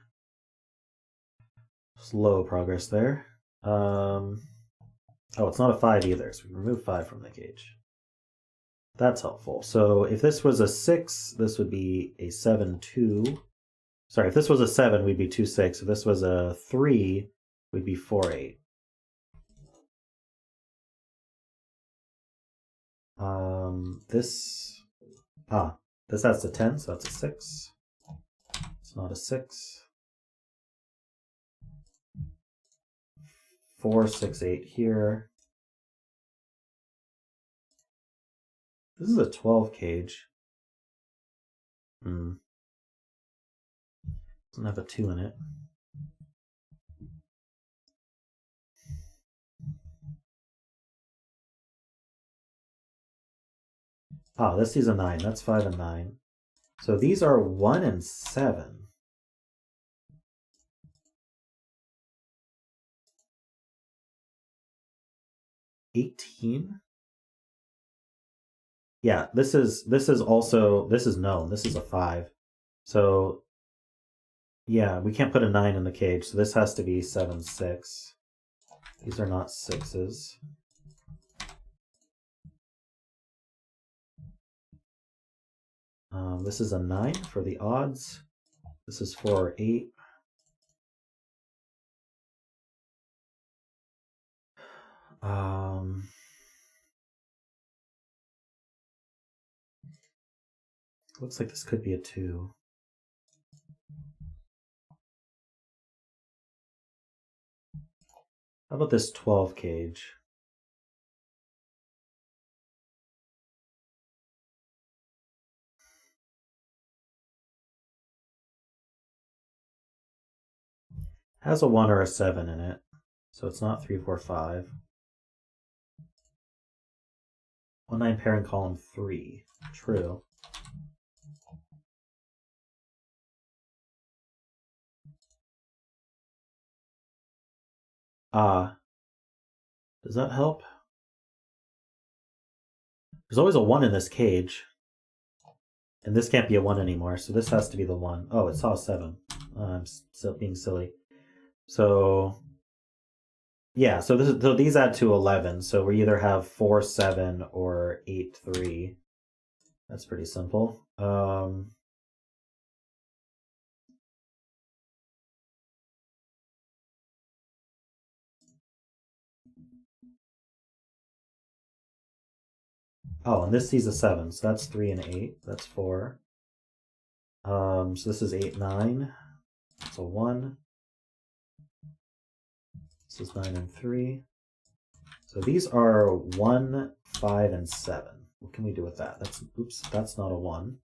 Slow progress there. Oh, it's not a 5 either, so we can remove 5 from the cage. That's helpful. So if this was a 6, this would be a 7, 2. Sorry, if this was a 7, we'd be 2, 6. If this was a 3, we'd be 4, 8. This has a 10, so that's a 6. It's not a 6. 4, 6, 8 here. This is a 12 cage. Doesn't have a 2 in it. Oh, this is a 9. That's 5 and 9. So these are 1 and 7. $18? Yeah, this is known. This is a 5. So yeah, we can't put a 9 in the cage, so this has to be 7, 6. These are not 6s. This is a 9 for the odds. This is 4 or 8. Looks like this could be a 2. How about this 12 cage? Has a 1 or a 7 in it, so it's not 3, 4, 5. 1, 9 pair in column 3. True. Does that help? There's always a 1 in this cage. And this can't be a 1 anymore, so this has to be the 1. Oh, it saw a 7. I'm still being silly. So, yeah, so these add to 11. So we either have 4, 7 or 8, 3. That's pretty simple. Oh, and this sees a 7, so that's 3 and 8. That's 4. So this is 8, 9. That's a 1. This is 9 and 3. So these are 1, 5, and 7. What can we do with that? Oops, that's not a 1.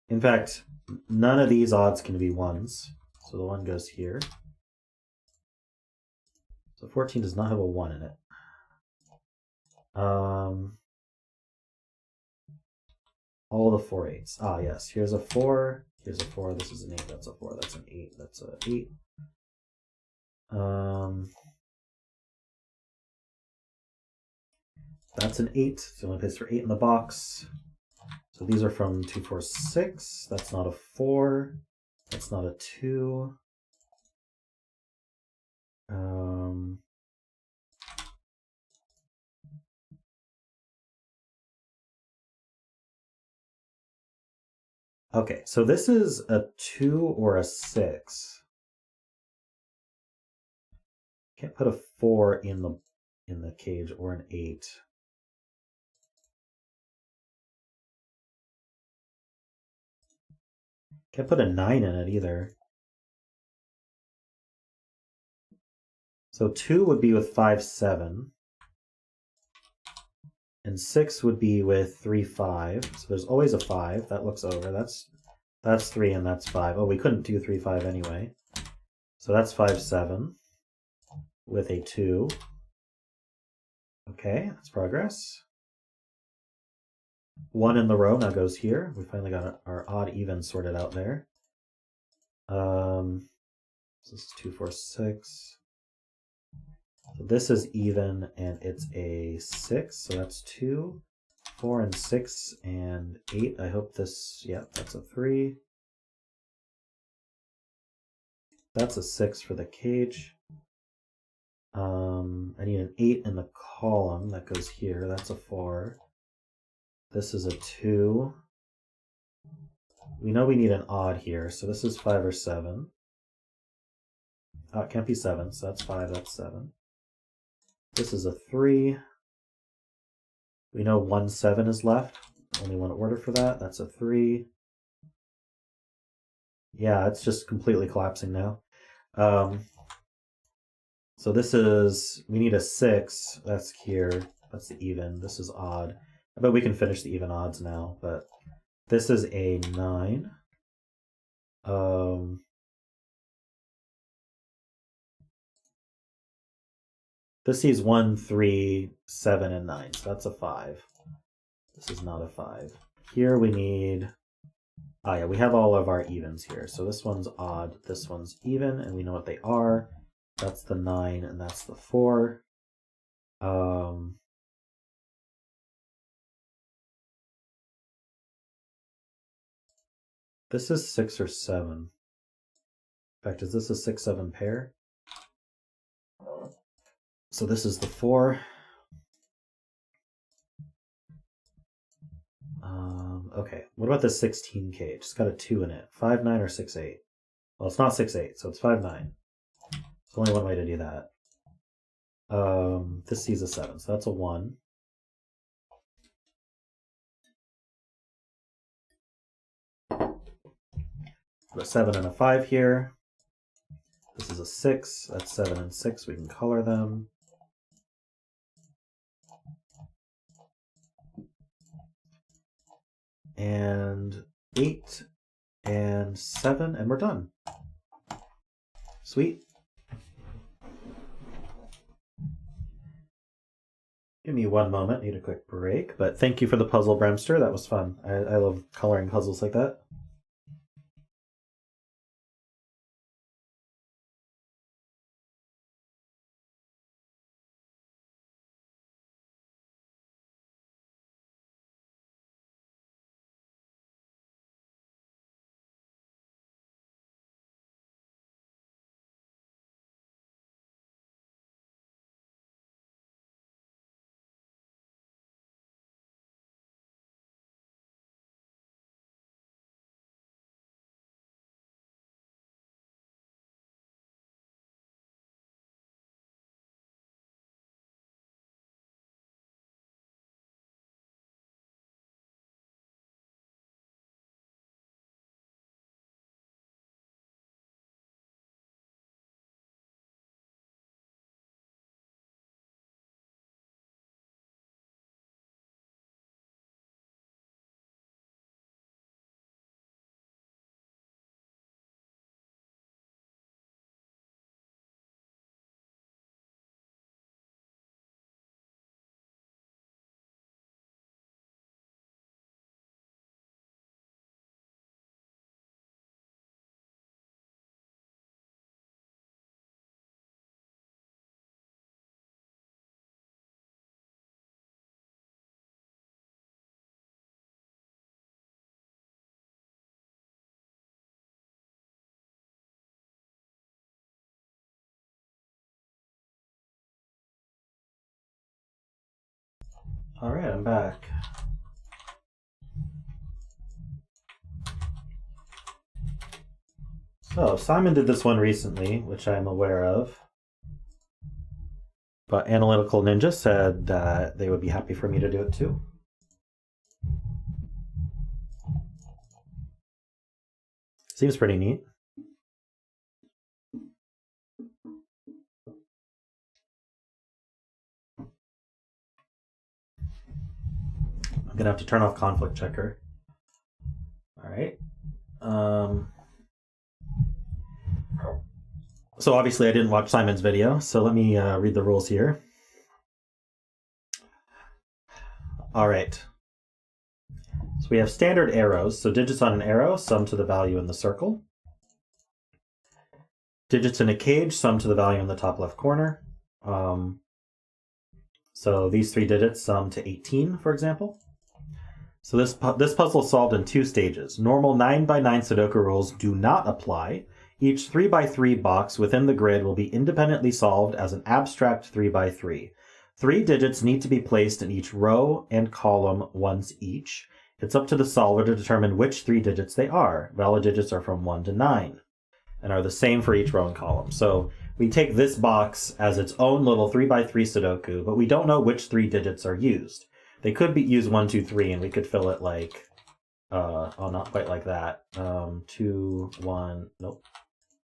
In fact, none of these odds can be 1s. So the 1 goes here. So 14 does not have a 1 in it. All the 4 8s. Ah, yes. Here's a 4. Here's a 4. This is an 8. That's a 4. That's an 8. That's a 8. That's an 8. It's the only place for 8 in the box. So these are from 2, 4, 6. That's not a 4. That's not a 2. Okay, so this is a 2 or a 6. Can't put a 4 in the cage or an 8. Can't put a 9 in it either. So 2 would be with 5, 7. And 6 would be with 3, 5. So there's always a 5. That looks over. That's 3 and that's 5. Oh, we couldn't do 3, 5 anyway. So that's 5, 7 with a 2. Okay, that's progress. 1 in the row now goes here. We finally got our odd even sorted out there. So this is 2, 4, 6. So this is even and it's a 6. So that's 2, 4, and 6, and 8. I hope this, yeah, that's a 3. That's a 6 for the cage. I need an 8 in the column that goes here. That's a 4. This is a 2. We know we need an odd here, so this is 5 or 7. Oh, it can't be 7, so that's 5, that's 7. This is a 3. We know 1, 7 is left. Only one order for that. That's a 3. Yeah, it's just completely collapsing now. So this is, we need a 6. That's here. That's the even. This is odd. I bet we can finish the even odds now, but this is a 9. This sees 1, 3, 7, and 9. So that's a 5. This is not a 5. Here we need, oh yeah, we have all of our evens here. So this one's odd, this one's even, and we know what they are. That's the 9 and that's the 4. This is 6 or 7. In fact, is this a 6, 7 pair? So this is the 4. Okay, what about the 16 cage? It's got a 2 in it. 5, 9, or 6, 8? Well, it's not 6, 8, so it's 5, 9. There's only one way to do that. This sees a 7, so that's a 1. Put a 7 and a 5 here. This is a 6. That's 7 and 6. We can color them. And 8 and 7, and we're done. Sweet. Give me one moment. Need a quick break. But thank you for the puzzle, BremSter. That was fun. I love coloring puzzles like that. All right, I'm back. So Simon did this one recently, which I'm aware of. But AnalyticalNinja said that they would be happy for me to do it too. Seems pretty neat. I'm gonna have to turn off conflict checker. All right. So obviously I didn't watch Simon's video, so let me read the rules here. All right. So we have standard arrows. So digits on an arrow sum to the value in the circle. Digits in a cage sum to the value in the top left corner. So these 3 digits sum to 18, for example. So this puzzle is solved in 2 stages. Normal 9x9 Sudoku rules do not apply. Each 3x3 box within the grid will be independently solved as an abstract 3x3. 3 digits need to be placed in each row and column once each. It's up to the solver to determine which 3 digits they are. Valid digits are from 1 to 9 and are the same for each row and column. So we take this box as its own little 3x3 Sudoku, but we don't know which 3 digits are used. They could be used 1, 2, 3, and we could fill it like, oh, not quite like that. 2, 1, nope.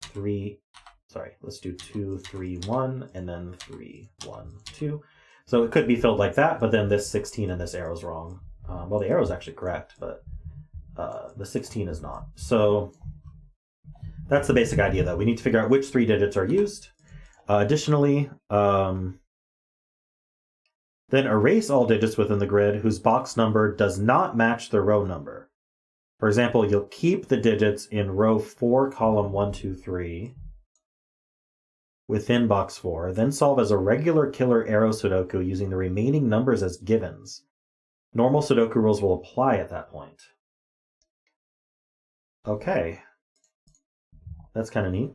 3, sorry, let's do 2, 3, 1, and then 3, 1, 2. So it could be filled like that, but then this 16 and this arrow's wrong. Well, the arrow's actually correct, but the 16 is not. So that's the basic idea, though. We need to figure out which 3 digits are used. Additionally, then erase all digits within the grid whose box number does not match the row number. For example, you'll keep the digits in row 4, column 1, 2, 3 within box 4, then solve as a regular killer arrow Sudoku using the remaining numbers as givens. Normal Sudoku rules will apply at that point. Okay. That's kind of neat.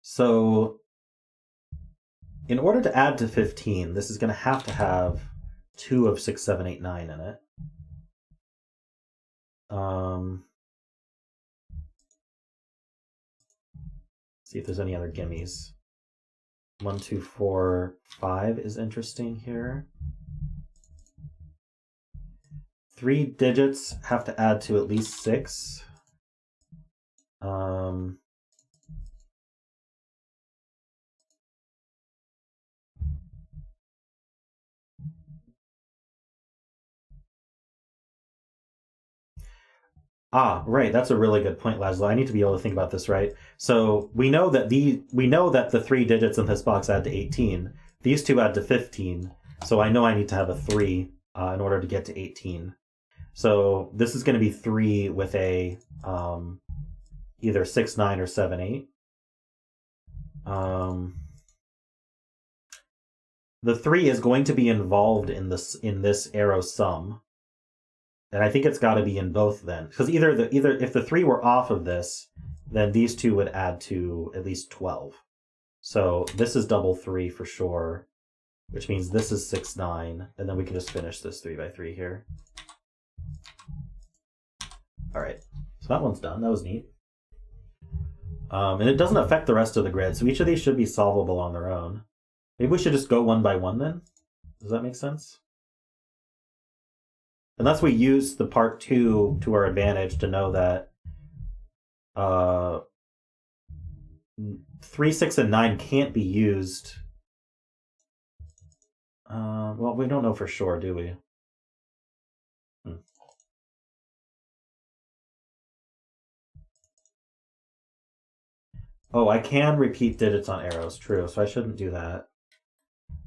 So in order to add to 15, this is going to have 2 of 6, 7, 8, 9 in it. See if there's any other gimmies. 1, 2, 4, 5 is interesting here. 3 digits have to add to at least 6. Right. That's a really good point, Laszlo. I need to be able to think about this, right? So we know that the 3 digits in this box add to 18. These two add to 15. So I know I need to have a 3 in order to get to 18. So this is going to be 3 with a either 6, 9, or 7, 8. The 3 is going to be involved in this arrow sum. And I think it's got to be in both then, because either if the 3 were off of this, then these two would add to at least 12. So this is double 3 for sure, which means this is 6, 9, and then we can just finish this 3 by 3 here. All right, so that one's done. That was neat. And it doesn't affect the rest of the grid, so each of these should be solvable on their own. Maybe we should just go one by one then? Does that make sense? Unless we use the part 2 to our advantage to know that 3, 6, and 9 can't be used. Well, we don't know for sure, do we? Oh, I can repeat digits on arrows, true, so I shouldn't do that.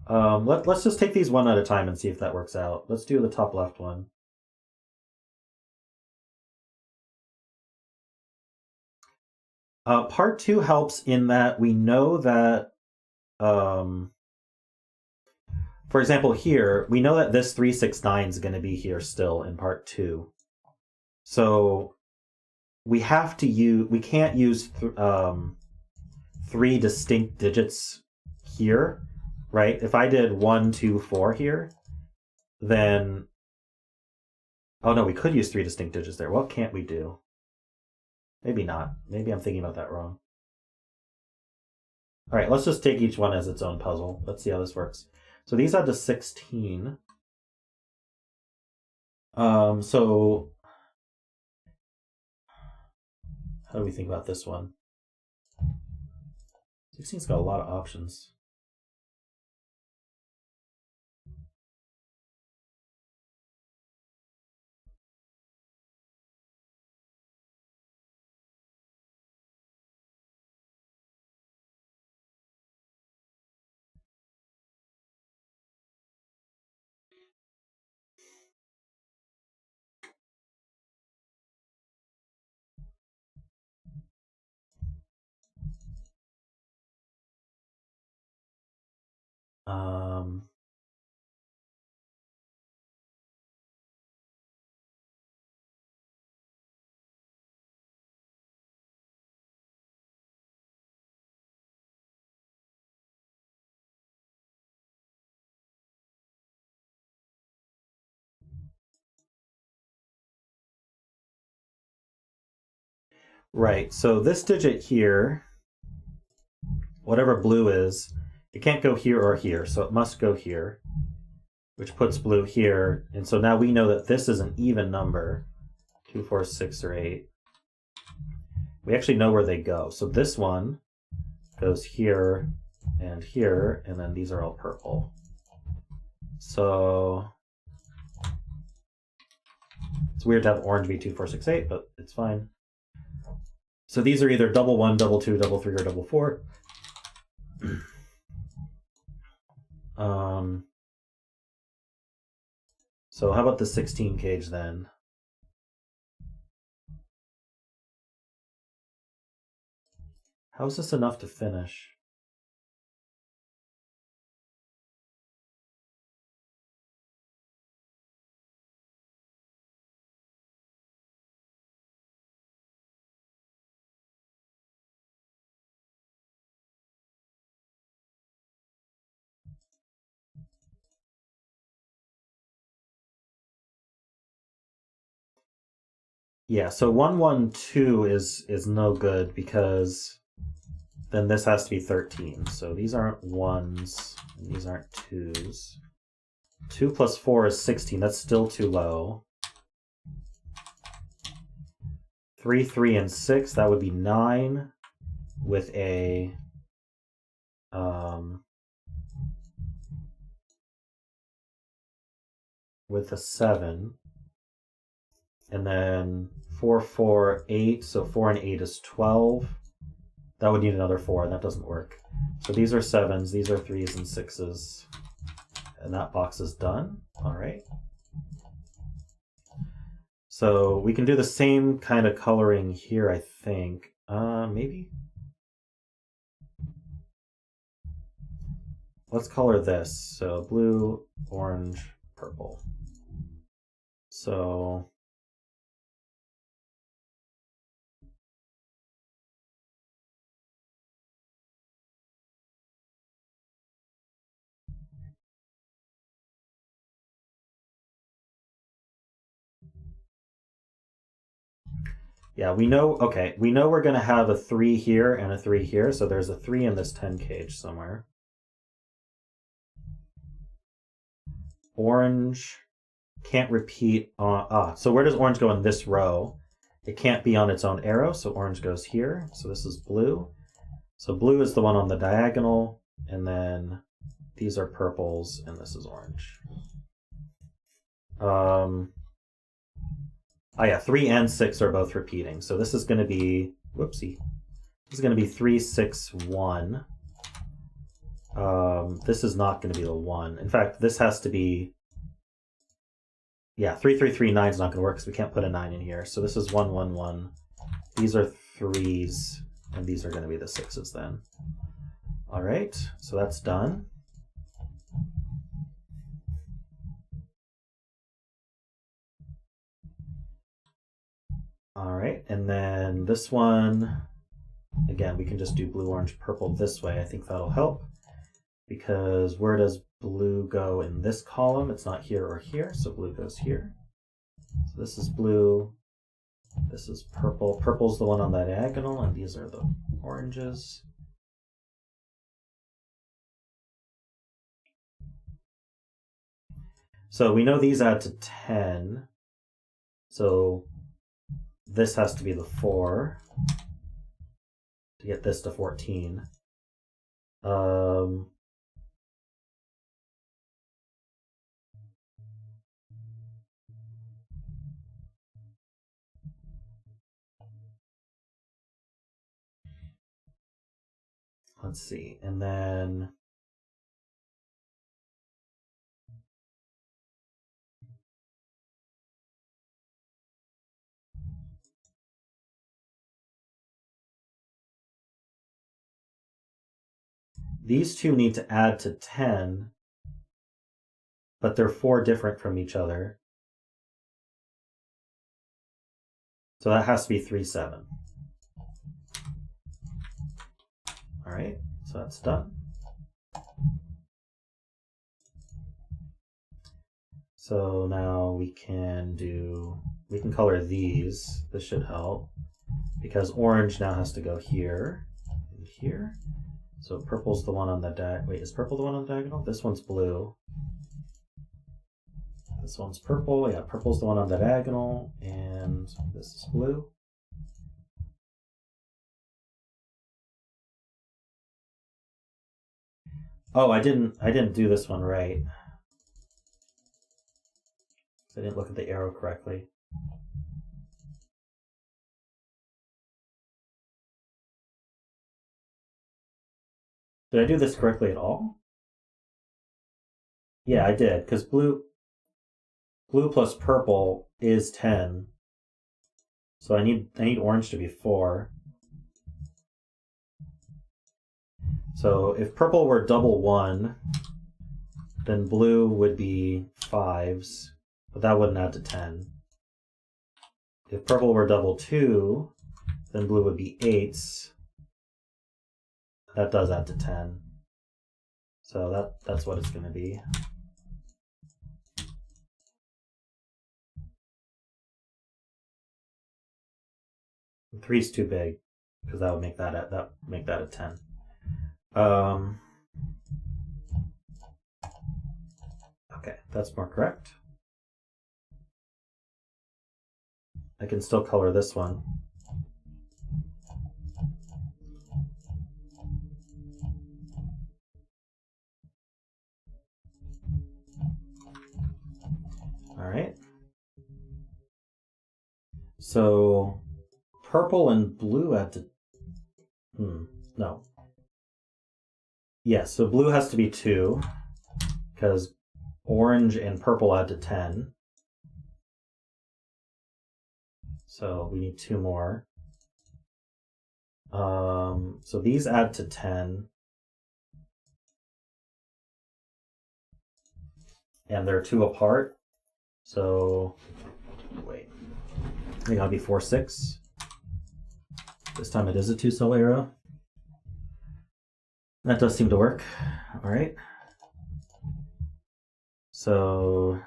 Let's just take these one at a time and see if that works out. Let's do the top left one. Part 2 helps in that we know that, for example, here, we know that this 3, 6, 9 is going to be here still in part 2. So we can't use 3 distinct digits here, right? If I did 1, 2, 4 here, then... Oh no, we could use 3 distinct digits there. What can't we do? Maybe not. Maybe I'm thinking about that wrong. All right, let's just take each one as its own puzzle. Let's see how this works. So these add to 16. So how do we think about this one? 16's got a lot of options. Right, so this digit here, whatever blue is, it can't go here or here, so it must go here, which puts blue here. And so now we know that this is an even number, 2, 4, 6, or 8. We actually know where they go. So this one goes here, and then these are all purple. So it's weird to have orange be 2, 4, 6, 8, but it's fine. So these are either double 1, double 2, double 3, or double 4. So how about the 16 cage then? How is this enough to finish? Yeah, so 1, 1, 2 is no good because then this has to be 13. So these aren't 1s, and these aren't 2s. 2 plus 4 is 16. That's still too low. 3, 3, and 6, that would be 9 with a with a 7. And then 4, 4, 8. So 4 and 8 is 12. That would need another 4. That doesn't work. So these are 7s. These are 3s and 6s. And that box is done. All right. So we can do the same kind of coloring here, I think. Maybe. Let's color this. So blue, orange, purple. So yeah, we know, okay, we know we're going to have a 3 here and a 3 here, so there's a 3 in this 10 cage somewhere. Orange can't repeat on, so where does orange go in this row? It can't be on its own arrow, so orange goes here. So this is blue. So blue is the one on the diagonal, and then these are purples, and this is orange. Oh yeah, 3 and 6 are both repeating. So this is going to be, whoopsie. This is going to be 3, 6, 1. This is not going to be the 1. In fact, this has to be, yeah, 3, 3, 3, 9 is not going to work because we can't put a 9 in here. So this is 1, 1, 1. These are 3s, and these are going to be the 6s then. All right, so that's done. All right, and then this one, again, we can just do blue, orange, purple this way. I think that'll help because where does blue go in this column? It's not here or here, so blue goes here. So this is blue, this is purple. Purple's the one on that diagonal, and these are the oranges. So we know these add to 10, so this has to be the 4 to get this to 14. Let's see, and then these two need to add to 10, but they're 4 different from each other. So that has to be 3, 7. All right, so that's done. So now we can color these. This should help because orange now has to go here and here. So purple's the one on the wait, is purple the one on the diagonal? This one's blue. This one's purple. Yeah, purple's the one on the diagonal, and this is blue. Oh, I didn't do this one right. I didn't look at the arrow correctly. Did I do this correctly at all? Yeah, I did, because blue plus purple is 10. So I need orange to be 4. So if purple were double 1, then blue would be 5s, but that wouldn't add to 10. If purple were double 2, then blue would be 8s. That does add to 10. So that's what it's going to be. 3's too big. because that would make that a 10. Okay, that's more correct. I can still color this one. All right. So purple and blue add to... no. Yes, so blue has to be 2, because orange and purple add to 10. So we need 2 more. So these add to 10. And they're 2 apart. So, wait. I think I'll be 4, 6. This time it is a 2-cell arrow. That does seem to work. All right. So,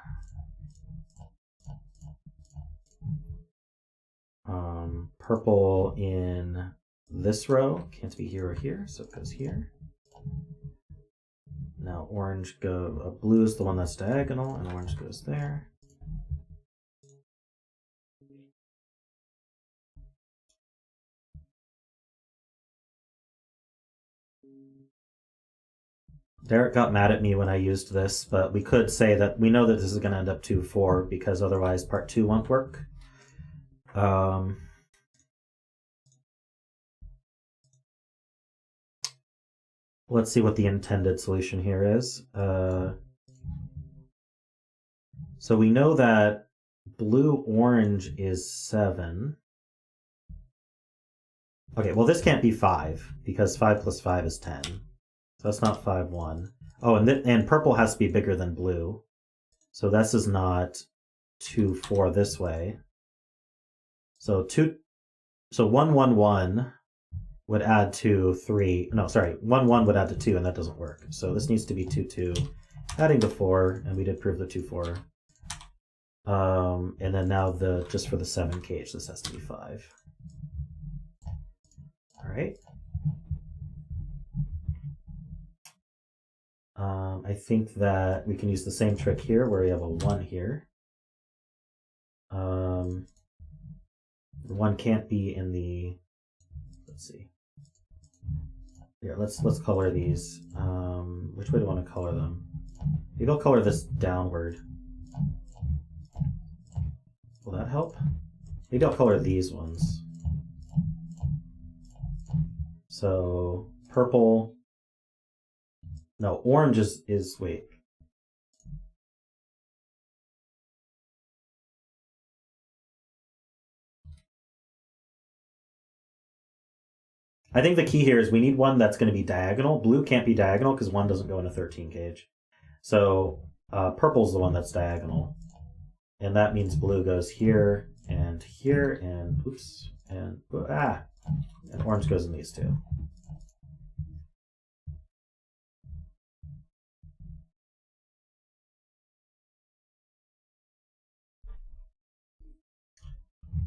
purple in this row can't be here or here, so it goes here. Now blue is the one that's diagonal, and orange goes there. Derek got mad at me when I used this, but we could say that we know that this is going to end up 2-4 because otherwise part 2 won't work. Let's see what the intended solution here is. So we know that blue-orange is 7. Okay, well this can't be 5 because 5 plus 5 is 10. So that's not 5, 1. Oh, and purple has to be bigger than blue. So this is not 2, 4 this way. So 1, 1, 1 would add to 3. No, sorry, 1, 1 would add to 2, and that doesn't work. So this needs to be 2, 2, adding to 4, and we did prove the 2, 4. And then now just for the 7 cage, this has to be 5. All right. I think that we can use the same trick here where we have a 1 here. 1 can't be in the, let's see. Here, let's color these. Which way do I want to color them? Maybe I'll color this downward. Will that help? Maybe I'll color these ones. So purple. No, orange is wait. I think the key here is we need one that's going to be diagonal. Blue can't be diagonal because 1 doesn't go in a 13 cage. So purple's the one that's diagonal. And that means blue goes here, and oops, and orange goes in these 2.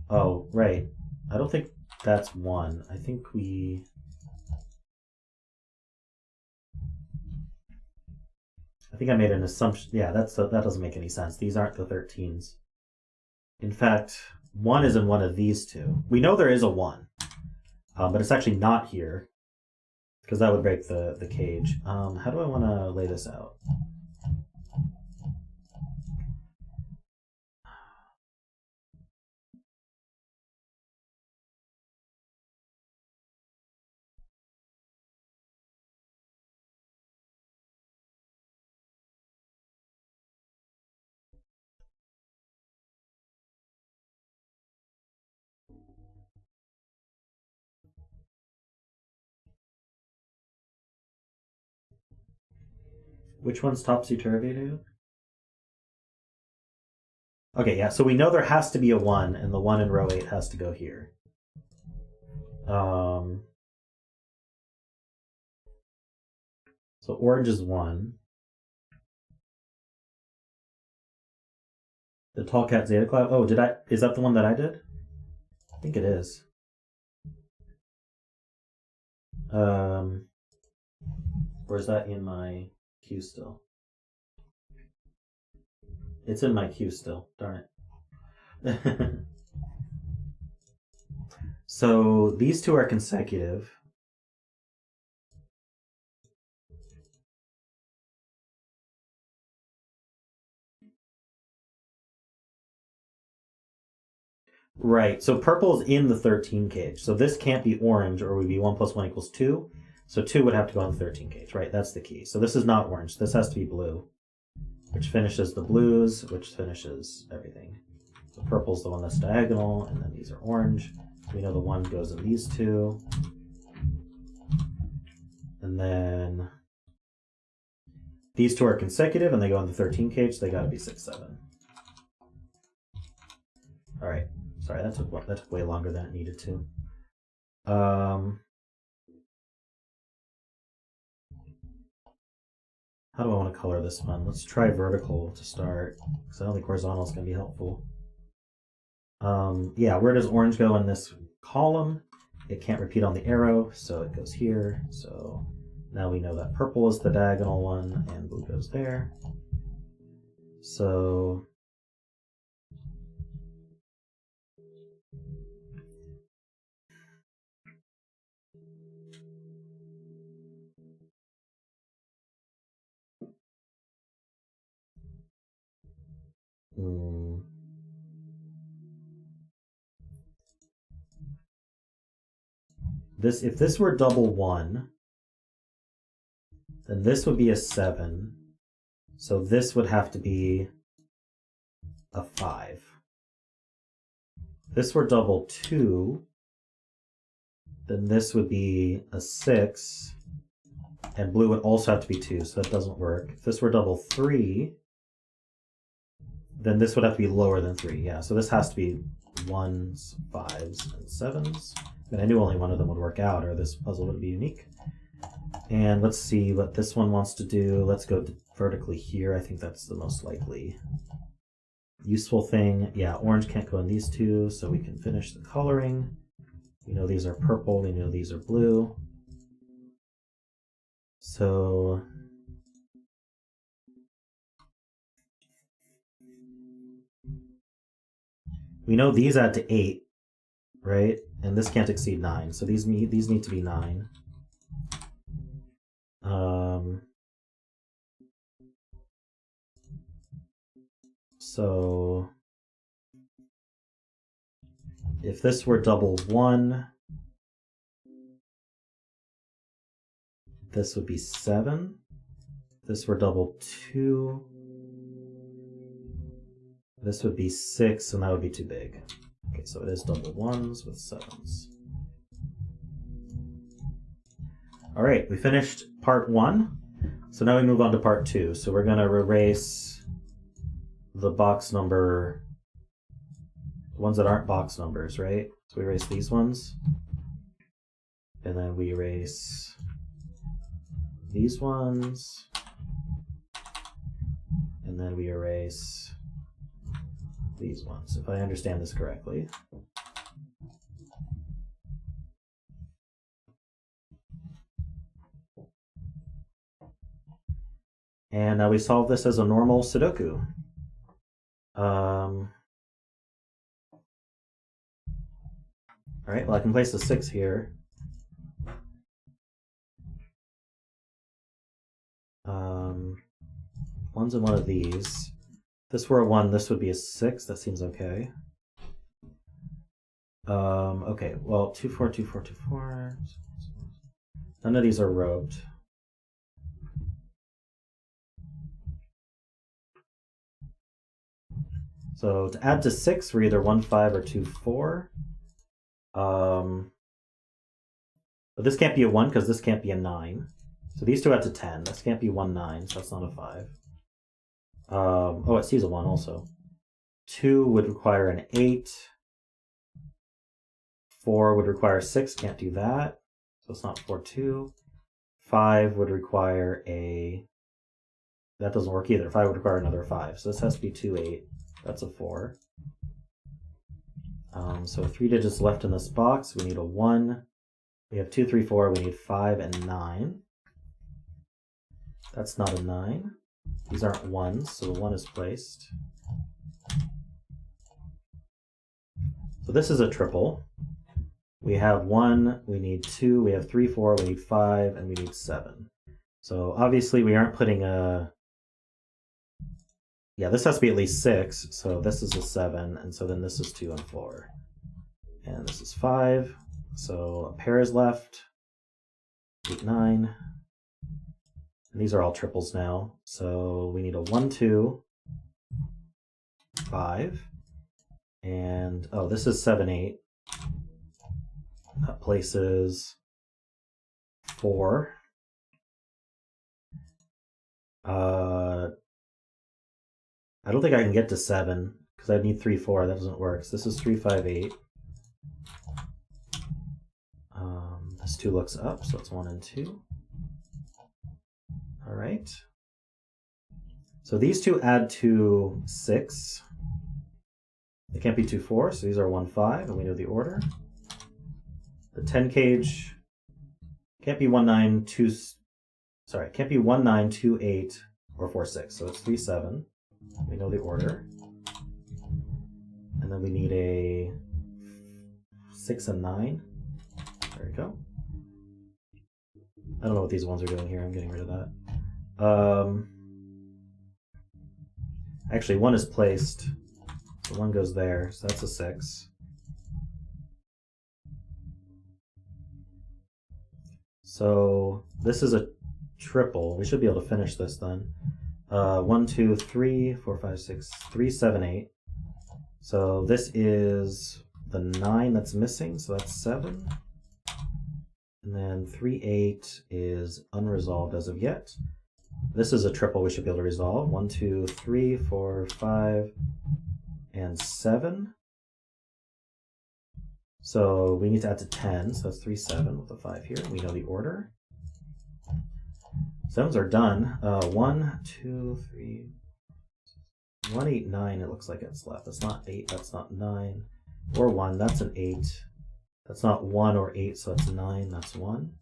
Oh, right. I don't think that's 1. I think I made an assumption. Yeah, that doesn't make any sense. These aren't the 13s. In fact, 1 is in one of these 2. We know there is a 1, but it's actually not here because that would break the cage. How do I want to lay this out? Which one's topsy-turvy? Okay, yeah, so we know there has to be a 1, and the 1 in row 8 has to go here. So orange is 1. The tall cat zeta cloud. Oh, is that the one that I did? I think it is. Or is that in my queue still? It's in my queue still. Darn it. So these two are consecutive. Right, so purple is in the 13 cage. So this can't be orange or it would be 1 + 1 = 2. So 2 would have to go in the 13 cage, right? That's the key. So this is not orange. This has to be blue, which finishes the blues, which finishes everything. So purple's the one that's diagonal, and then these are orange. So we know the 1 goes in these two. And then these two are consecutive, and they go in the 13 cage, so they got to be 6, 7. All right. Sorry, that took way longer than it needed to. How do I want to color this one? Let's try vertical to start, because I don't think horizontal is going to be helpful. Yeah, where does orange go in this column? It can't repeat on the arrow, so it goes here. So now we know that purple is the diagonal one, and blue goes there. So if this were double 1, then this would be a 7. So this would have to be a 5. If this were double 2, then this would be a 6. And blue would also have to be 2, so that doesn't work. If this were double 3, then this would have to be lower than 3. Yeah, so this has to be 1s, 5s, and 7s. And I knew only one of them would work out, or this puzzle would be unique. And let's see what this one wants to do. Let's go vertically here. I think that's the most likely useful thing. Yeah, orange can't go in these two, so we can finish the coloring. We know these are purple, we know these are blue. So we know these add to 8, right? And this can't exceed 9, so these need to be 9. So if this were double 1, this would be 7. If this were double 2, this would be 6, and that would be too big. Okay, so it is double 1s with 7s. All right, we finished part 1. So now we move on to part 2. So we're going to erase the box number, the ones that aren't box numbers, right? So we erase these ones. And then we erase these ones. And then we erase these ones, if I understand this correctly. And now we solve this as a normal Sudoku. All right, well, I can place a 6 here. One's in one of these. If this were a 1, this would be a 6. That seems okay. Okay, well, 2, 4, 2, 4, 2, 4. None of these are roped. So to add to 6, we're either 1, 5 or 2, 4. But this can't be a 1 because this can't be a 9. So these two add to 10. This can't be 1, 9, so that's not a 5. Oh, it sees a 1 also. 2 would require an 8. 4 would require 6, can't do that. So it's not 4, 2. 5 would require a... That doesn't work either. 5 would require another 5. So this has to be 2, 8. That's a 4. So 3 digits left in this box. We need a 1, We have 2, 3, 4. We need 5 and 9. That's not a 9. These aren't 1s, so the 1 is placed. So this is a triple. We have 1, we need 2, we have 3, 4, we need 5, and we need 7. So obviously we aren't putting a... Yeah, this has to be at least 6, so this is a 7, and so then this is 2 and 4. And this is 5, so a pair is left. 8, 9. And these are all triples now, so we need a 1, 2, 5, and oh, this is 7, 8. That places 4. I don't think I can get to 7 because I need 3, 4. That doesn't work. So this is 3, 5, 8. This 2 looks up, so it's 1 and 2. All right. So these 2 add to 6. They can't be 2, 4, so these are 1, 5, and we know the order. The 10 cage can't be 1, 9, 2. Sorry, it can't be 1, 9, 2, 8, or 4, 6. So it's 3, 7. We know the order. And then we need a 6 and 9. There we go. I don't know what these ones are doing here. I'm getting rid of that. Actually, 1 is placed. So 1 goes there. So that's a 6. So this is a triple. We should be able to finish this then. 1, 2, 3, 4, 5, 6, 3, 7, 8. So this is the 9 that's missing, so that's 7. And then 3, 8 is unresolved as of yet. This is a triple we should be able to resolve. 1, 2, 3, 4, 5, and 7. So we need to add to 10, so that's 3, 7 with a 5 here. We know the order. 7s are done. 1, 2, 3, 1, 8, 9, it looks like it's left. That's not 8, that's not 9. Or 1, that's an 8. That's not 1 or 8, so that's 9, that's 1.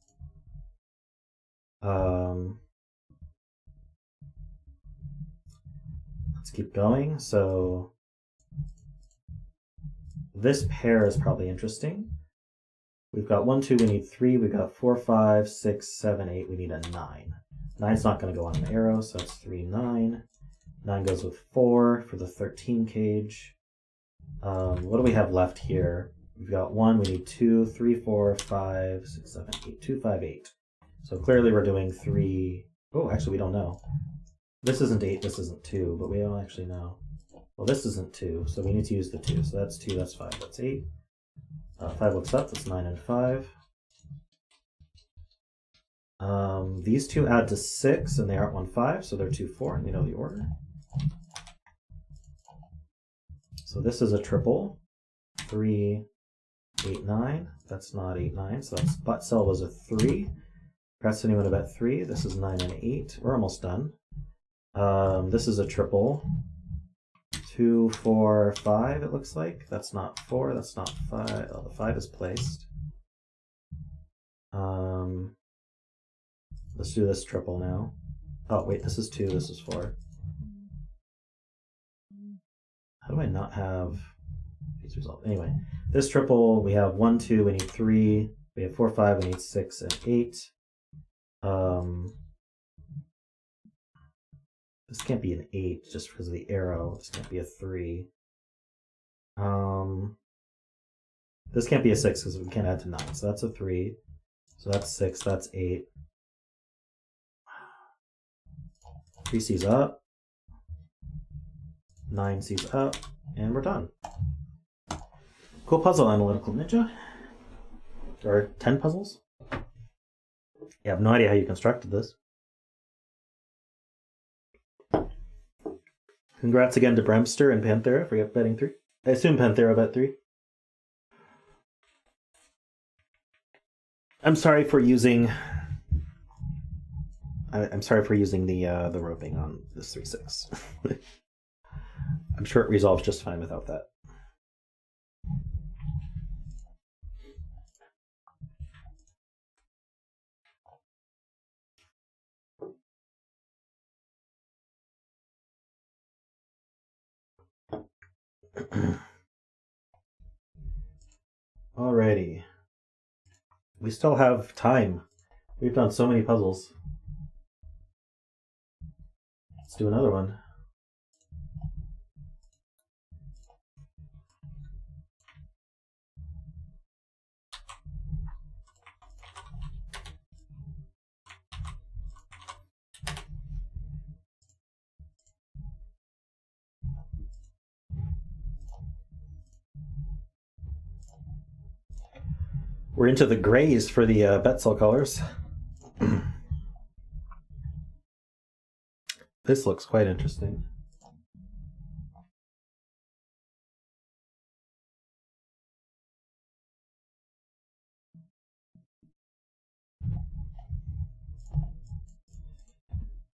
Let's keep going. So this pair is probably interesting. We've got 1, 2, we need 3. We've got 4, 5, 6, 7, 8. We need a 9. 9's not going to go on an arrow, so that's 3, 9. 9 goes with 4 for the 13 cage. What do we have left here? We've got 1, we need 2, 3, 4, 5, 6, 7, 8. 2, 5, 8. So clearly we're doing 3. Oh, actually we don't know. This isn't 8, this isn't 2, but we don't actually know. Well, this isn't 2, so we need to use the 2. So that's 2, that's 5, that's 8. 5 looks up, that's 9 and 5. These 2 add to 6, and they aren't 1, 5, so they're 2, 4, and we know the order. So this is a triple. 3, 8, 9. That's not 8, 9, so that's butt cell was a 3. Press anyone about 3. This is 9 and 8. We're almost done. This is a triple. 2, 4, 5, it looks like. That's not 4, that's not 5. Oh, the 5 is placed. Let's do this triple now. Oh, wait, this is 2, this is 4. How do I not have these resolved? Anyway, this triple, we have 1, 2, we need 3. We have 4, 5, we need 6 and 8. This can't be an 8 just because of the arrow. This can't be a 3. This can't be a 6 because we can't add to 9. So that's a 3. So that's 6, that's 8. 3 C's up. 9 C's up. And we're done. Cool puzzle, Analytical Ninja. There are 10 puzzles. I have no idea how you constructed this. Congrats again to BremSter and Panthera for betting 3. I assume Panthera bet 3. I'm sorry for using. I'm sorry for using the roping on this 3-6. I'm sure it resolves just fine without that. Alrighty. We still have time. We've done so many puzzles. Let's do another one. We're into the grays for the Betzel colors. This looks quite interesting.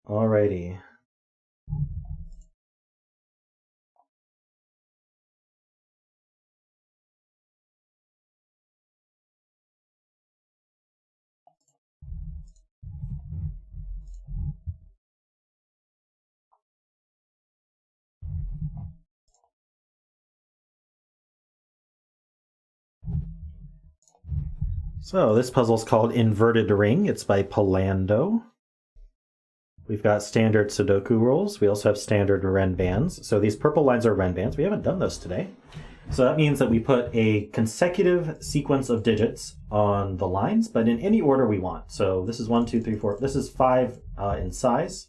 Alrighty. So this puzzle is called Inverted Ring. It's by Pallando. We've got standard Sudoku rules. We also have standard Ren bands. So these purple lines are Ren bands. We haven't done those today. So that means that we put a consecutive sequence of digits on the lines, but in any order we want. So this is 1, 2, 3, 4. This is 5 in size.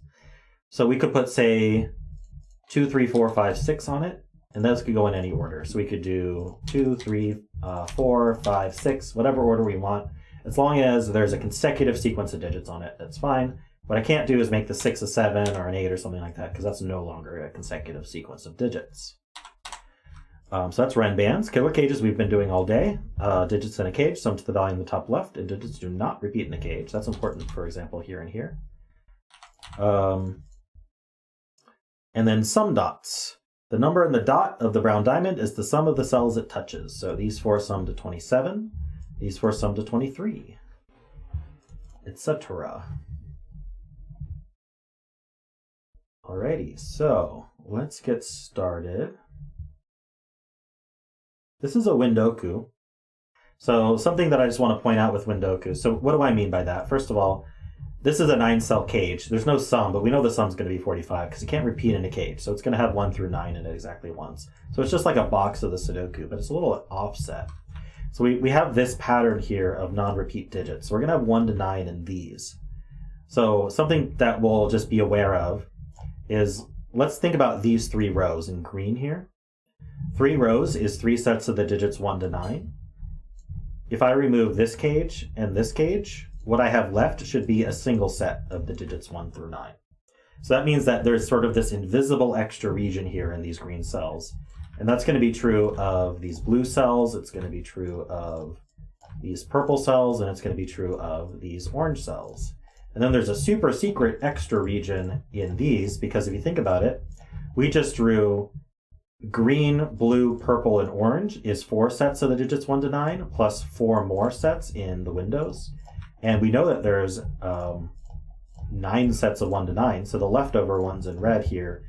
So we could put, say, 2, 3, 4, 5, 6 on it, and those could go in any order. So we could do 2, 3, 4, 5, 6, whatever order we want. As long as there's a consecutive sequence of digits on it, that's fine. What I can't do is make the 6 a 7 or an 8 or something like that, because that's no longer a consecutive sequence of digits. So that's Ren bands. Killer cages we've been doing all day. Digits in a cage, sum to the value in the top left, and digits do not repeat in a cage. That's important, for example, here and here. And then sum dots. The number in the dot of the brown diamond is the sum of the cells it touches. So these 4 sum to 27, these 4 sum to 23, etc. Alrighty, so let's get started. This is a Windoku. So something that I just want to point out with Windoku. So what do I mean by that? First of all, this is a 9-cell cage. There's no sum, but we know the sum's going to be 45 because you can't repeat in a cage. So it's going to have 1 through 9 in it exactly once. So it's just like a box of the Sudoku, but it's a little offset. So we have this pattern here of non-repeat digits. So we're going to have 1 to 9 in these. So something that we'll just be aware of is, let's think about these 3 rows in green here. 3 rows is 3 sets of the digits 1 to 9. If I remove this cage and this cage, what I have left should be a single set of the digits 1 through 9. So that means that there's sort of this invisible extra region here in these green cells. And that's going to be true of these blue cells, it's going to be true of these purple cells, and it's going to be true of these orange cells. And then there's a super secret extra region in these, because if you think about it, we just drew green, blue, purple, and orange is 4 sets of the digits 1 to 9, plus 4 more sets in the windows. And we know that there's 9 sets of 1 to 9, so the leftover ones in red here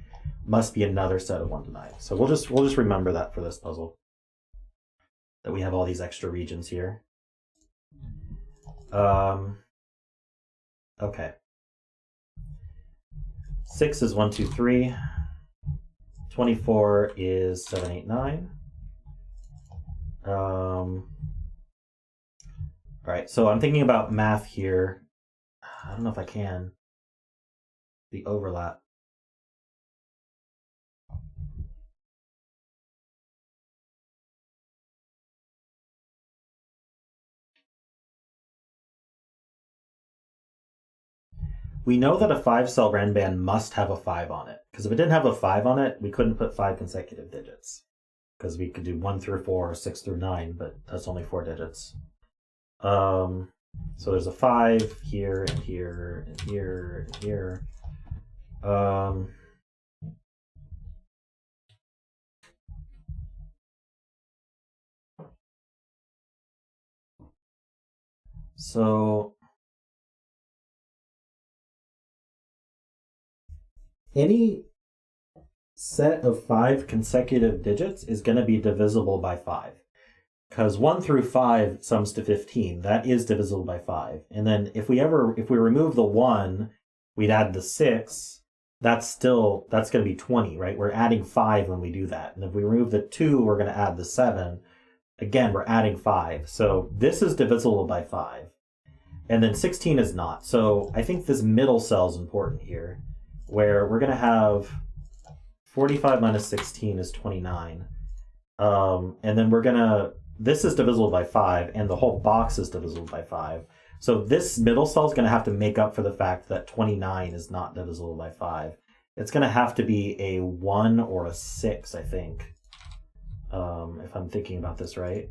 must be another set of 1 to 9. So we'll just remember that for this puzzle, that we have all these extra regions here. Okay. 6 is 1, 2, 3. 24 is 7, 8, 9. All right, so I'm thinking about math here. I don't know if I can. The overlap. We know that a 5-cell Ren band must have a 5 on it, because if it didn't have a 5 on it, we couldn't put 5 consecutive digits. Because we could do 1 through 4 or 6 through 9, but that's only 4 digits. So there's a 5 here and here and here and here. So any set of 5 consecutive digits is going to be divisible by 5. Because 1 through 5 sums to 15. That is divisible by 5. And then if we remove the 1, we'd add the 6. That's going to be 20, right? We're adding 5 when we do that. And if we remove the 2, we're going to add the 7. Again, we're adding 5. So this is divisible by 5. And then 16 is not. So I think this middle cell is important here, where we're going to have 45 minus 16 is 29. And then this is divisible by 5, and the whole box is divisible by 5. So this middle cell is going to have to make up for the fact that 29 is not divisible by 5. It's going to have to be a 1 or a 6, I think, if I'm thinking about this right.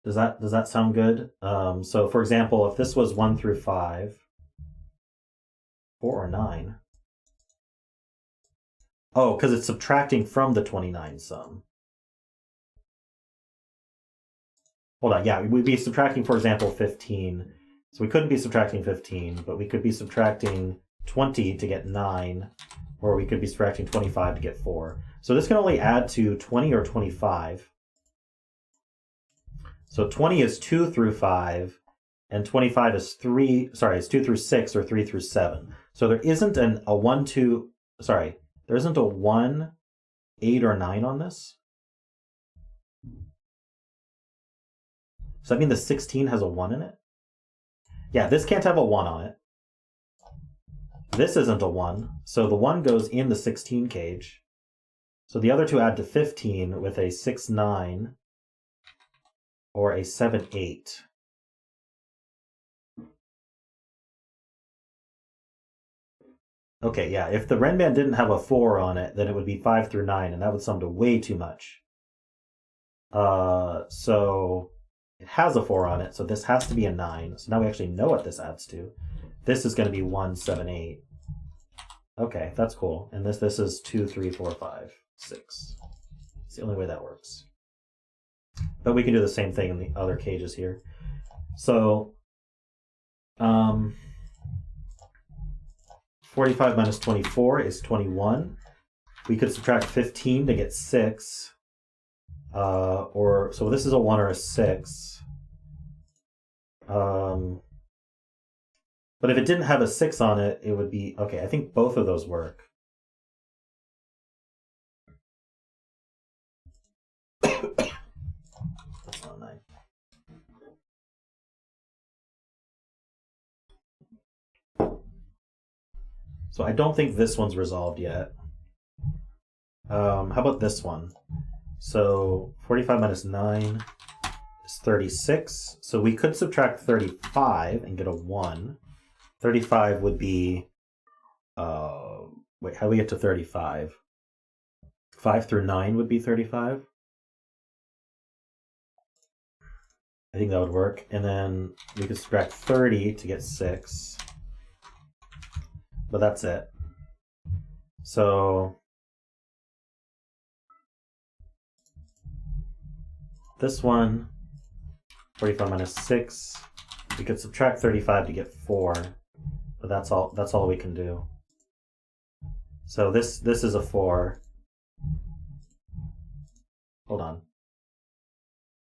Does that sound good? So for example, if this was 1 through 5, 4 or 9. Oh, because it's subtracting from the 29 sum. Hold on, yeah, we'd be subtracting, for example, 15. So we couldn't be subtracting 15, but we could be subtracting 20 to get 9, or we could be subtracting 25 to get 4. So this can only add to 20 or 25. So 20 is 2 through 5, and 25 is 2 through 6 or 3 through 7. So there isn't there isn't a 1, 8, or 9 on this. Does that mean the 16 has a 1 in it? Yeah, this can't have a 1 on it. This isn't a 1, so the 1 goes in the 16 cage. So the other two add to 15 with a 6, 9 or a 7, 8. Okay, yeah, if the Renban didn't have a 4 on it, then it would be 5 through 9, and that would sum to way too much. So it has a 4 on it, so this has to be a 9. So now we actually know what this adds to. This is going to be 1, 7, 8. Okay, that's cool. And this is 2, 3, 4, 5, 6. It's the only way that works. But we can do the same thing in the other cages here. So 45 minus 24 is 21. We could subtract 15 to get 6. So this is a 1 or a 6. But if it didn't have a 6 on it, it would be... Okay, I think both of those work. That's not 9. So I don't think this one's resolved yet. How about this one? So 45 minus 9 is 36. So we could subtract 35 and get a 1. 35 would be... wait, how do we get to 35? 5 through 9 would be 35. I think that would work. And then we could subtract 30 to get 6. But that's it. So this one, 45 minus 6, we could subtract 35 to get 4, but that's all we can do. So this is a 4. Hold on.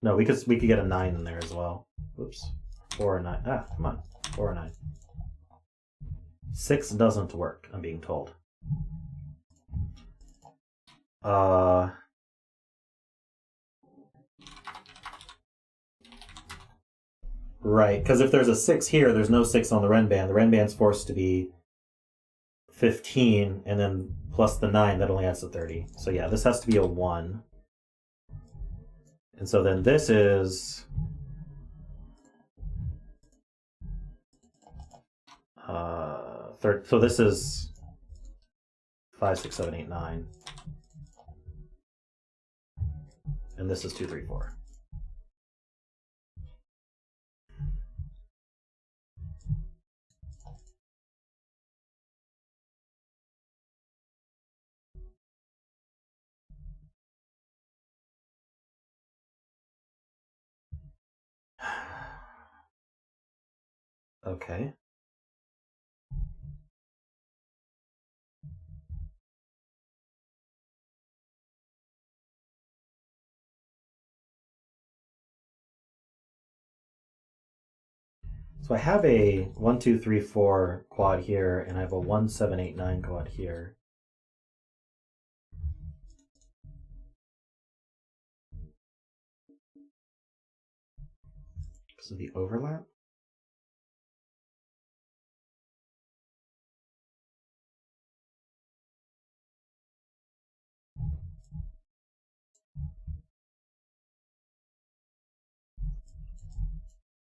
No, we could get a 9 in there as well. Oops. 4 or 9. Ah, come on. 4 or 9. 6 doesn't work, I'm being told. Right, because if there's a 6 here, there's no 6 on the Renban. The Renban's forced to be 15, and then plus the 9, that only adds to 30. So yeah, this has to be a 1. And so then this is... so this is 5, 6, 7, 8, 9. And this is 2, 3, 4. Okay. So I have a 1, 2, 3, 4 quad here, and I have a 1, 7, 8, 9 quad here. Because of the overlap.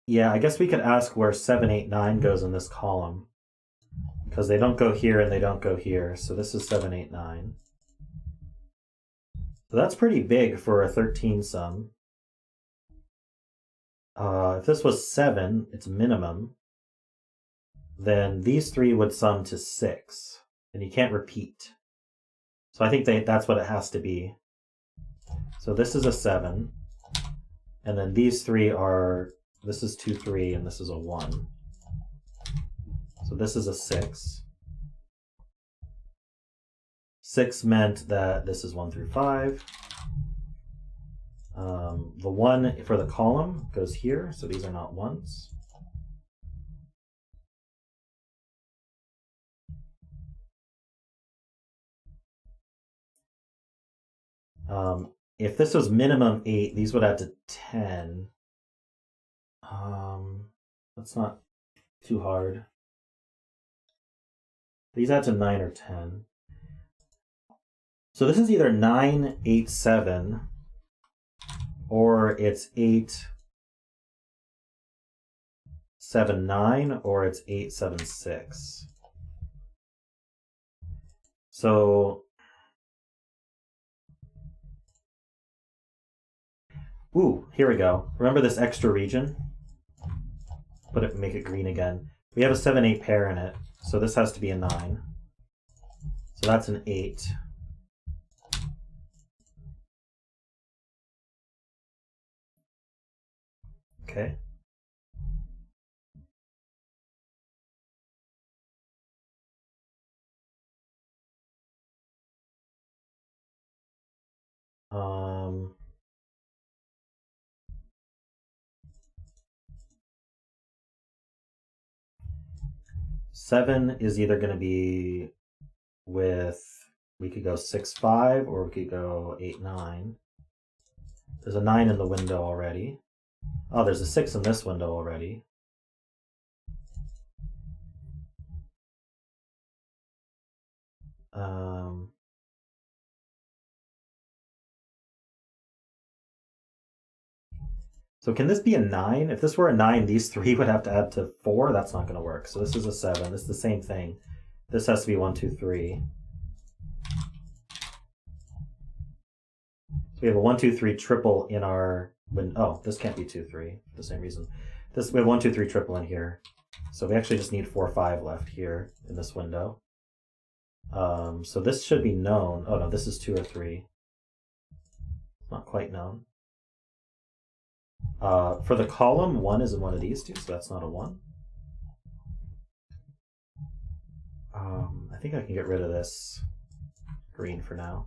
Yeah, I guess we could ask where 7, 8, 9 goes in this column. Because they don't go here and they don't go here. So this is 7, 8, 9. So that's pretty big for a 13 sum. If this was 7, it's minimum, then these three would sum to 6. And you can't repeat. So I think that's what it has to be. So this is a 7. And then these three are, this is 2, 3, and this is a 1. So this is a 6. 6 meant that this is 1 through 5. The 1 for the column goes here, so these are not 1s. If this was minimum 8, these would add to 10. That's not too hard. These add to 9 or 10. So this is either 9, 8, 7, or it's 8, 7, 9, or it's 8, 7, 6. So, ooh, here we go. Remember this extra region? Make it green again. We have a 7, 8 pair in it, so this has to be a 9. So that's an 8. Okay. Seven is either going to be with, we could go 6, 5, or we could go 8, 9. There's a 9 in the window already. Oh, there's a 6 in this window already. So can this be a 9? If this were a 9, these three would have to add to 4. That's not going to work. So this is a 7. This is the same thing. This has to be 1, 2, 3. So we have a 1, 2, 3 triple in our window. Oh, this can't be 2, 3 for the same reason. We have 1, 2, 3 triple in here. So we actually just need 4, 5 left here in this window. So this should be known. Oh no, this is 2 or 3. Not quite known. For the column, 1 is in one of these two, so that's not a 1. I think I can get rid of this green for now.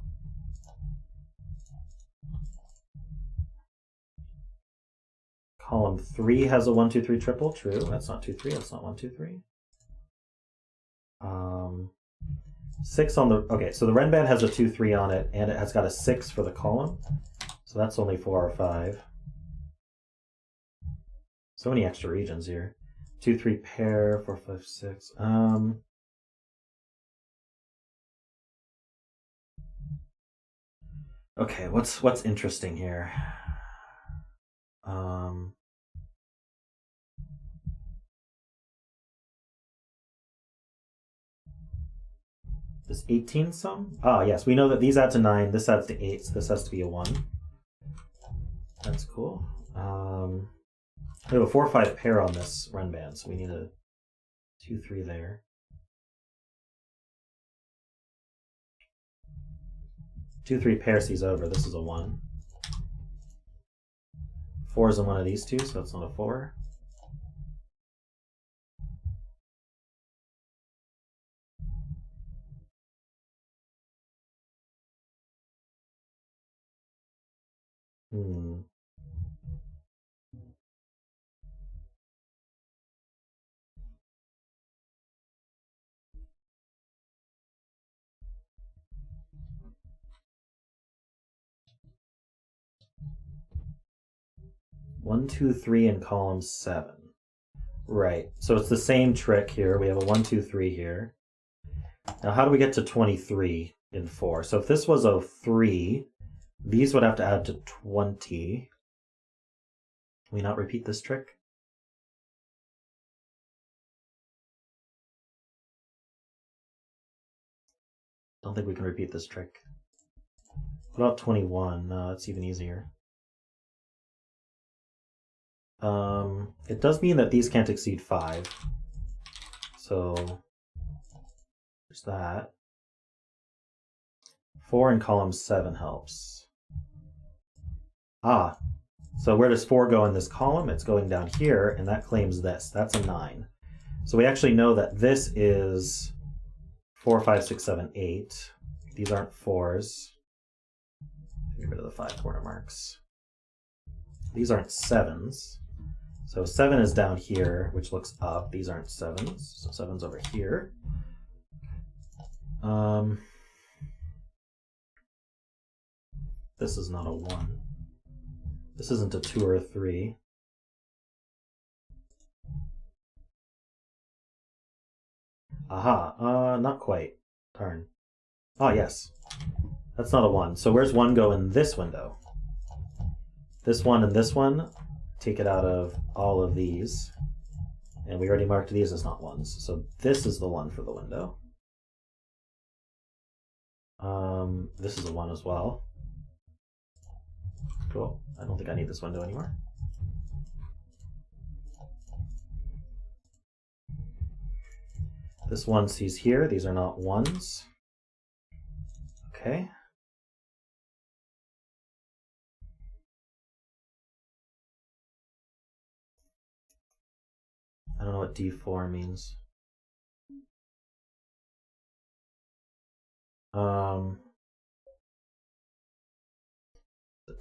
Column 3 has a 1, 2, 3 triple. True. That's not 2, 3. That's not 1, 2, 3. 6 on the... Okay, so the ren band has a 2, 3 on it, and it has got a 6 for the column. So that's only 4 or 5. So many extra regions here. 2, 3 pair, 4, 5, 6. Okay, what's interesting here? This 18 sum? Ah, yes, we know that these add to 9, this adds to 8, so this has to be a 1. That's cool. We have a 4, 5 pair on this run band, so we need a 2, 3 there. 2, 3 pair sees over, this is a 1. 4 is in one of these two, so it's not a 4. 1, 2, 3 in column 7. Right. So it's the same trick here. We have a 1, 2, 3 here. Now, how do we get to 23 in 4? So if this was a 3, these would have to add to 20. Can we not repeat this trick? Don't think we can repeat this trick. What about 21? No, that's even easier. It does mean that these can't exceed 5. So there's that. 4 in column 7 helps. Ah, so where does 4 go in this column? It's going down here, and that claims this. That's a 9. So we actually know that this is 4, 5, 6, 7, 8. These aren't 4s. Get rid of the 5 corner marks. These aren't 7s. So 7 is down here, which looks up. These aren't 7s. So 7's over here. This is not a 1. This isn't a 2 or a 3. Aha, not quite. Darn. Oh, yes. That's not a 1. So where's 1 go in this window? This one and this one, take it out of all of these. And we already marked these as not 1s. So this is the 1 for the window. This is a 1 as well. Cool. I don't think I need this window anymore. This 1 sees here. These are not 1s. Okay. I don't know what D4 means.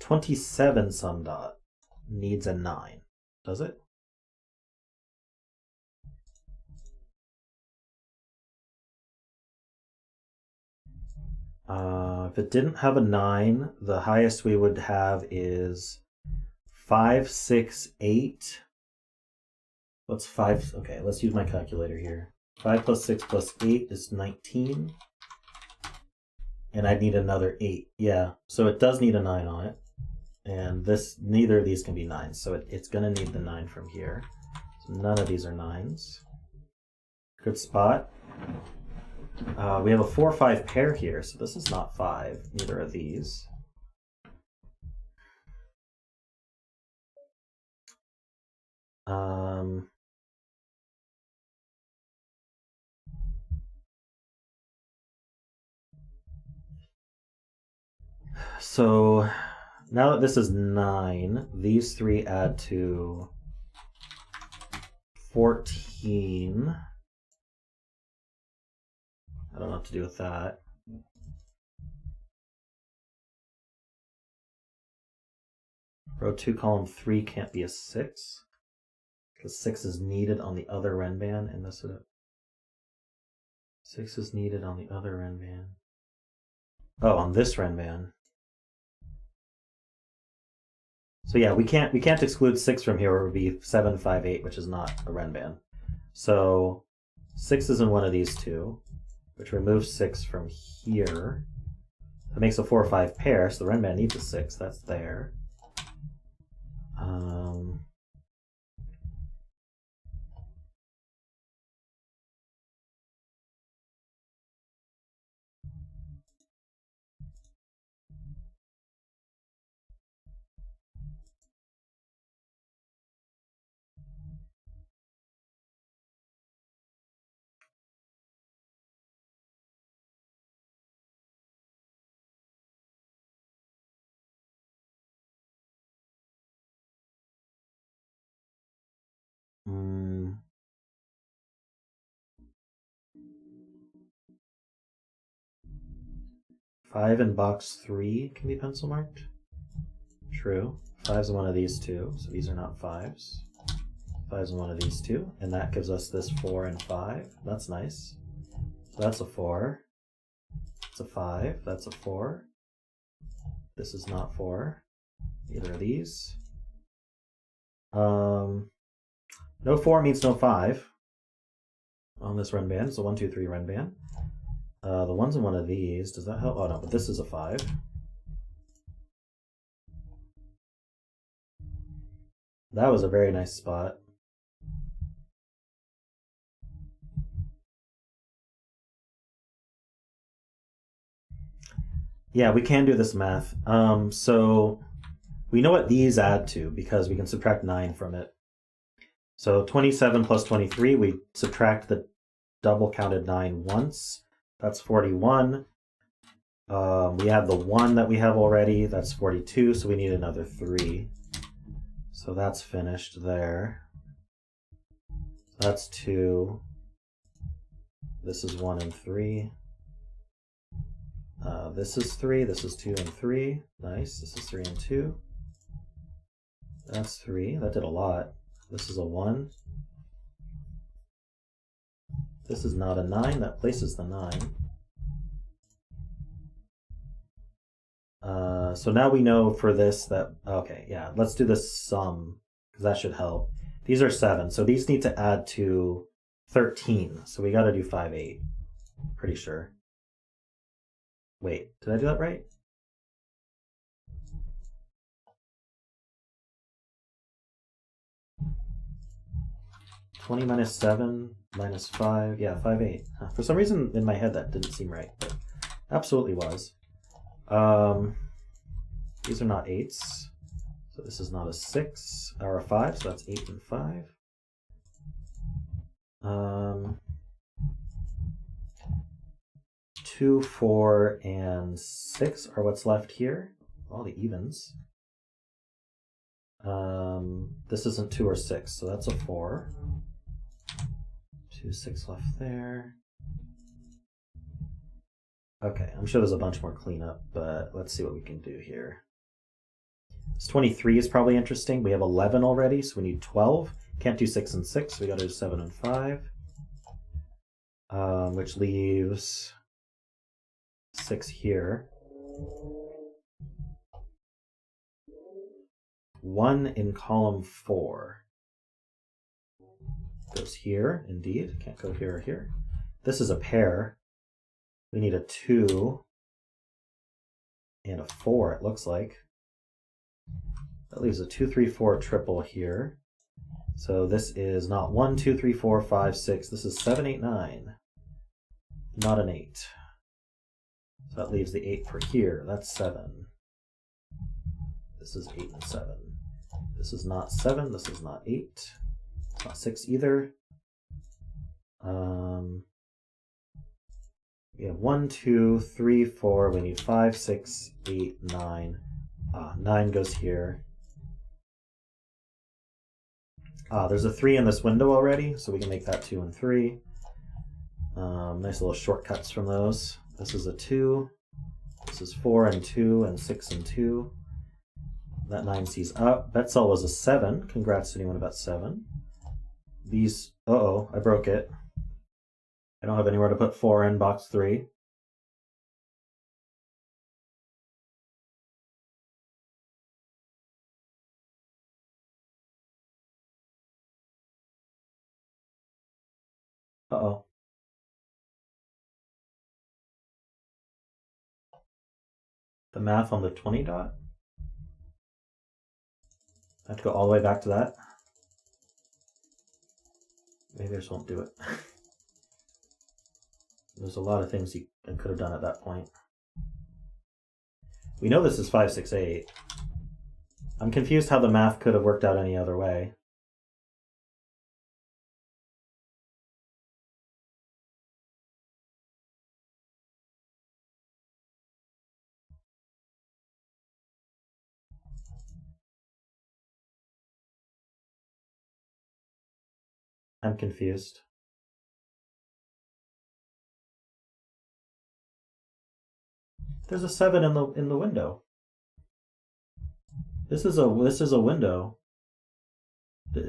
27 sum dot needs a 9, does it? If it didn't have a 9, the highest we would have is 5, 6, 8. What's 5? Okay, let's use my calculator here. 5 plus 6 plus 8 is 19. And I'd need another 8. Yeah, so it does need a 9 on it. And this, neither of these can be 9s, so it's going to need the 9 from here. So none of these are 9s. Good spot. We have a 4-5 pair here, so this is not 5. Neither are these. So now that this is 9, these 3 add to 14. I don't know what to do with that. Row 2, column 3 can't be a 6, because 6 is needed on the other renban, and this 6 is needed on the other renban. Oh, on this renban. So yeah, we can't exclude 6 from here, or it would be 7, 5, 8, which is not a renban. So 6 is in one of these two, which removes 6 from here. That makes a 4-5 pair, so the renban needs a 6. That's there. 5 in box 3 can be pencil marked. True. 5's in one of these two, so these are not 5s. 5's in one of these two, and that gives us this 4 and 5. That's nice. So that's a 4. That's a 5. That's a 4. This is not 4. Either of these. No 4 means no 5 on this run band. It's a 1, 2, 3 run band. The one's in one of these. Does that help? Oh no, but this is a 5. That was a very nice spot. Yeah, we can do this math. So we know what these add to because we can subtract 9 from it. So 27 plus 23, we subtract the double counted 9 once. That's 41. We add the 1 that we have already. That's 42, so we need another 3. So that's finished there. So that's 2. This is 1 and 3. This is 3. This is 2 and 3. Nice. This is 3 and 2. That's 3. That did a lot. This is a 1. This is not a 9. That places the 9. So now we know for this that, okay, yeah, let's do this sum, because that should help. These are 7, so these need to add to 13. So we got to do 5, 8. Pretty sure. Wait, did I do that right? (20 - 7 - 5). Yeah, 5, 8. For some reason in my head that didn't seem right, but absolutely was. These are not 8s. So this is not a 6 or a 5, so that's 8 and 5. 2, 4, and 6 are what's left here. All the evens. This isn't 2 or 6, so that's a 4. 2, 6 left there. Okay, I'm sure there's a bunch more cleanup, but let's see what we can do here. This 23 is probably interesting. We have 11 already, so we need 12. Can't do 6 and 6, so we got to do 7 and 5. Which leaves 6 here. 1 in column 4. Goes here, indeed. Can't go here or here. This is a pair. We need a 2 and a 4, it looks like. That leaves a 2, 3, 4 triple here. So this is not 1, 2, 3, 4, 5, 6. This is 7, 8, 9. Not an 8. So that leaves the 8 for here. That's 7. This is 8 and 7. This is not 7. This is not 8. It's not 6 either. We have 1, 2, 3, 4. We need 5, 6, 8, 9. 9 goes here. There's a 3 in this window already, so we can make that 2 and 3. Nice little shortcuts from those. This is a 2. This is 4 and 2 and 6 and 2. That 9 sees up. Betzel was a 7. Congrats to anyone about 7. These, uh-oh, I broke it. I don't have anywhere to put 4 in box 3. Uh-oh. The math on the 20 dot? I have to go all the way back to that. Maybe I just won't do it. There's a lot of things you could have done at that point. We know this is 5, 6, 8. I'm confused how the math could have worked out any other way. I'm confused. There's a 7 in the window. This is a window.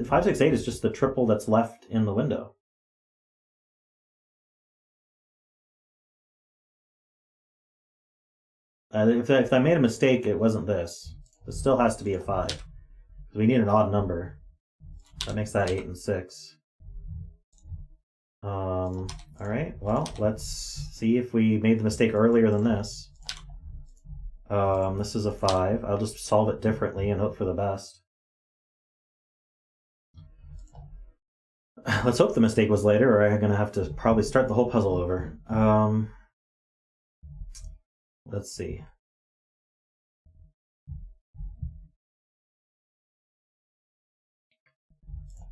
5, 6, 8 is just the triple that's left in the window. If I made a mistake, it wasn't this. This still has to be a 5. We need an odd number. That makes that 8 and 6. All right, well, let's see if we made the mistake earlier than this. This is a 5. I'll just solve it differently and hope for the best. Let's hope the mistake was later, or I'm going to have to probably start the whole puzzle over. Let's see.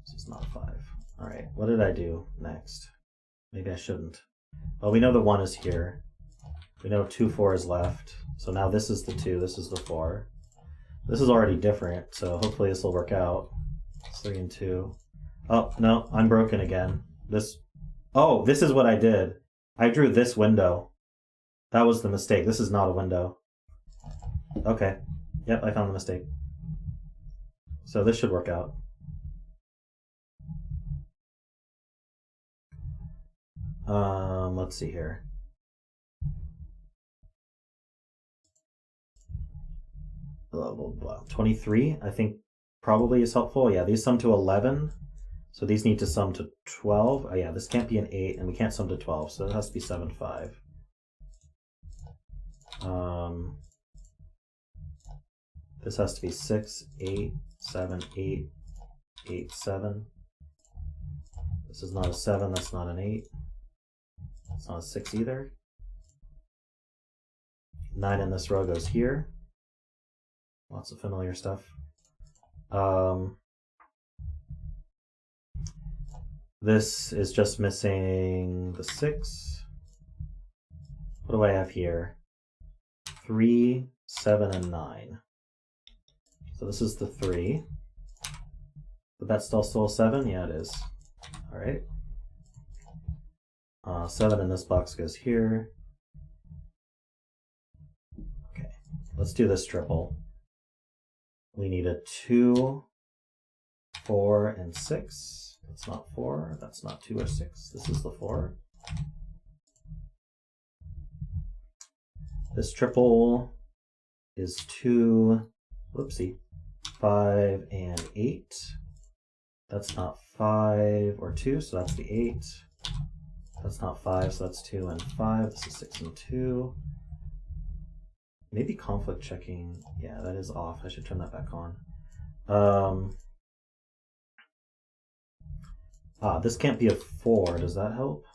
This is not a 5. All right, what did I do next? Maybe I shouldn't. Well, we know the 1 is here. We know 2, 4 is left. So now this is the 2, this is the 4. This is already different, so hopefully this will work out. 3 and 2. Oh, no, I'm broken again. Oh, this is what I did. I drew this window. That was the mistake. This is not a window. Okay. Yep, I found the mistake. So this should work out. Let's see here. Blah, blah, blah. 23, I think probably is helpful. Yeah, these sum to 11. So these need to sum to 12. Oh yeah, this can't be an 8, and we can't sum to 12, so it has to be 7, 5. This has to be 6, 8, 7, 8, 8, 7. This is not a 7, that's not an 8. It's not a 6 either. 9 in this row goes here. Lots of familiar stuff. This is just missing the 6. What do I have here? 3, 7, and 9. So this is the 3. But that's still 7? Yeah, it is. All right. 7 in this box goes here. Okay, let's do this triple. We need a 2, 4, and 6. That's not 4. That's not 2 or 6. This is the 4. This triple is 2, whoopsie, 5, and 8. That's not 5 or 2, so that's the 8. That's not 5, so that's 2 and 5. This is 6 and 2. Maybe conflict checking. Yeah, that is off. I should turn that back on. This can't be a 4. Does that help?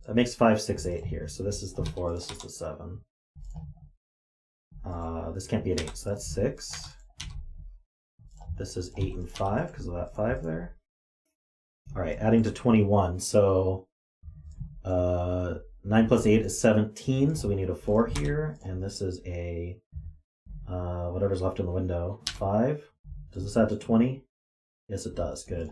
That makes 5, 6, 8 here. So this is the 4. This is the 7. This can't be an 8. So that's 6. This is 8 and 5 because of that 5 there. All right, adding to 21. So 9 plus 8 is 17. So we need a 4 here. And this is a whatever's left in the window. 5. Does this add to 20? Yes, it does. Good.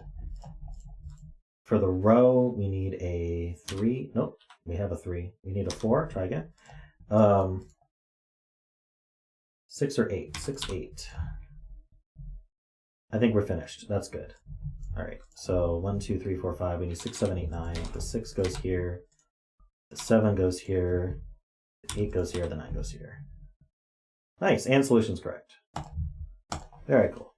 For the row, we need a 3. Nope, we have a 3. We need a 4. Try again. 6 or 8. 6, 8. I think we're finished. That's good. All right, so 1, 2, 3, 4, 5. We need 6, 7, 8, 9. The 6 goes here. The 7 goes here. The 8 goes here. The 9 goes here. Nice, and solution's correct. Very cool.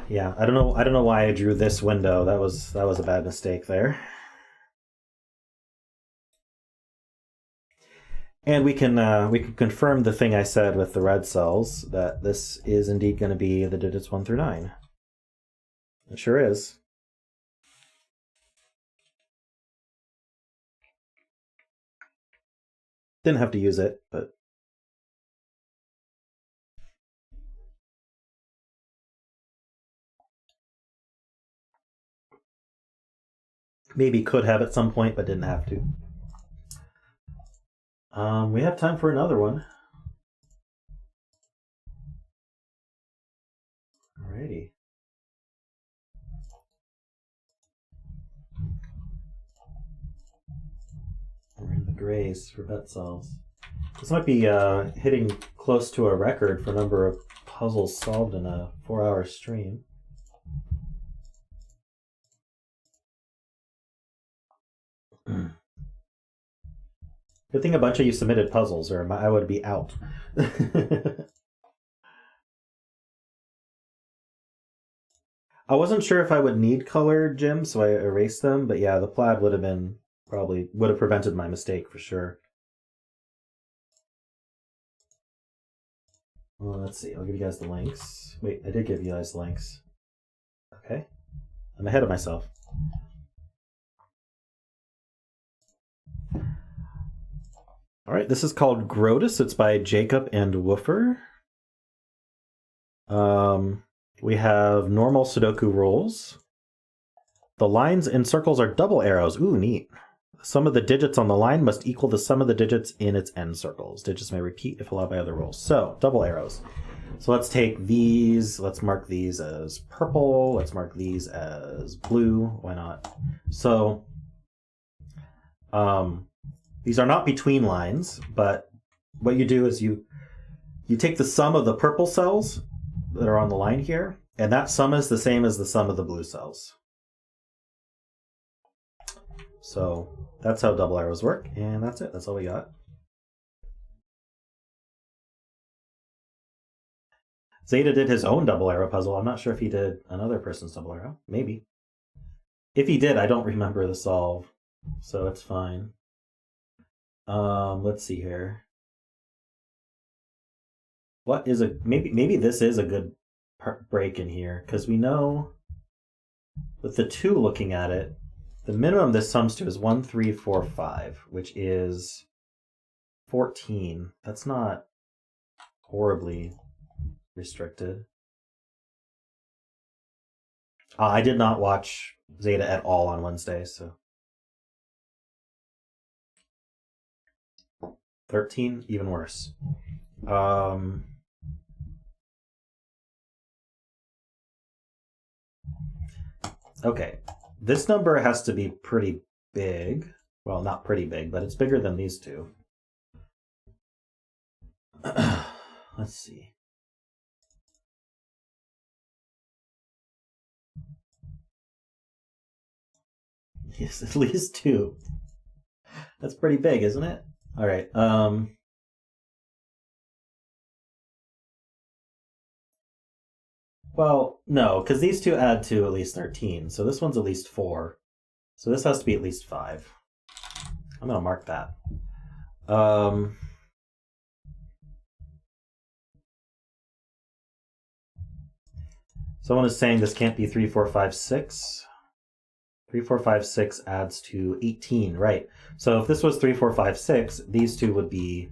Yeah. I don't know why I drew this window. That was a bad mistake there. And we can confirm the thing I said with the red cells, that this is indeed going to be the digits 1 through 9. It sure is. Didn't have to use it, but maybe could have at some point, but didn't have to. We have time for another one. Alrighty. We're in the grays for bet cells. This might be hitting close to a record for number of puzzles solved in a 4-hour stream. Good thing a bunch of you submitted puzzles, or I would be out. I wasn't sure if I would need color, Jim, so I erased them. But yeah, the plaid would have been probably would have prevented my mistake for sure. Well, let's see. I'll give you guys the links. Wait, I did give you guys the links. Okay, I'm ahead of myself. All right, this is called Grodus. It's by Jakhob and Woofer. We have normal Sudoku rules. The lines and circles are double arrows. Ooh, neat. The sum of the digits on the line must equal the sum of the digits in its end circles. Digits may repeat if allowed by other rules. So, double arrows. So let's take these. Let's mark these as purple. Let's mark these as blue. Why not? So, these are not between lines, but what you do is you take the sum of the purple cells that are on the line here, and that sum is the same as the sum of the blue cells. So that's how double arrows work, and that's it. That's all we got. Zeta did his own double arrow puzzle. I'm not sure if he did another person's double arrow. Maybe. If he did, I don't remember the solve, so it's fine. Let's see here. What is a maybe this is a good break in here, because we know with the 2 looking at it, the minimum this sums to is 1, 3, 4, 5, which is 14. That's not horribly restricted. I did not watch Zeta at all on Wednesday, so 13, even worse. Okay, this number has to be pretty big. Well, not pretty big, but it's bigger than these two. Let's see. Yes, at least 2. That's pretty big, isn't it? All right. Well, no, because these 2 add to at least 13. So this one's at least 4. So this has to be at least 5. I'm going to mark that. Someone is saying this can't be 3, 4, 5, 6. 3, 4, 5, 6 adds to 18, right. So if this was 3, 4, 5, 6, these 2 would be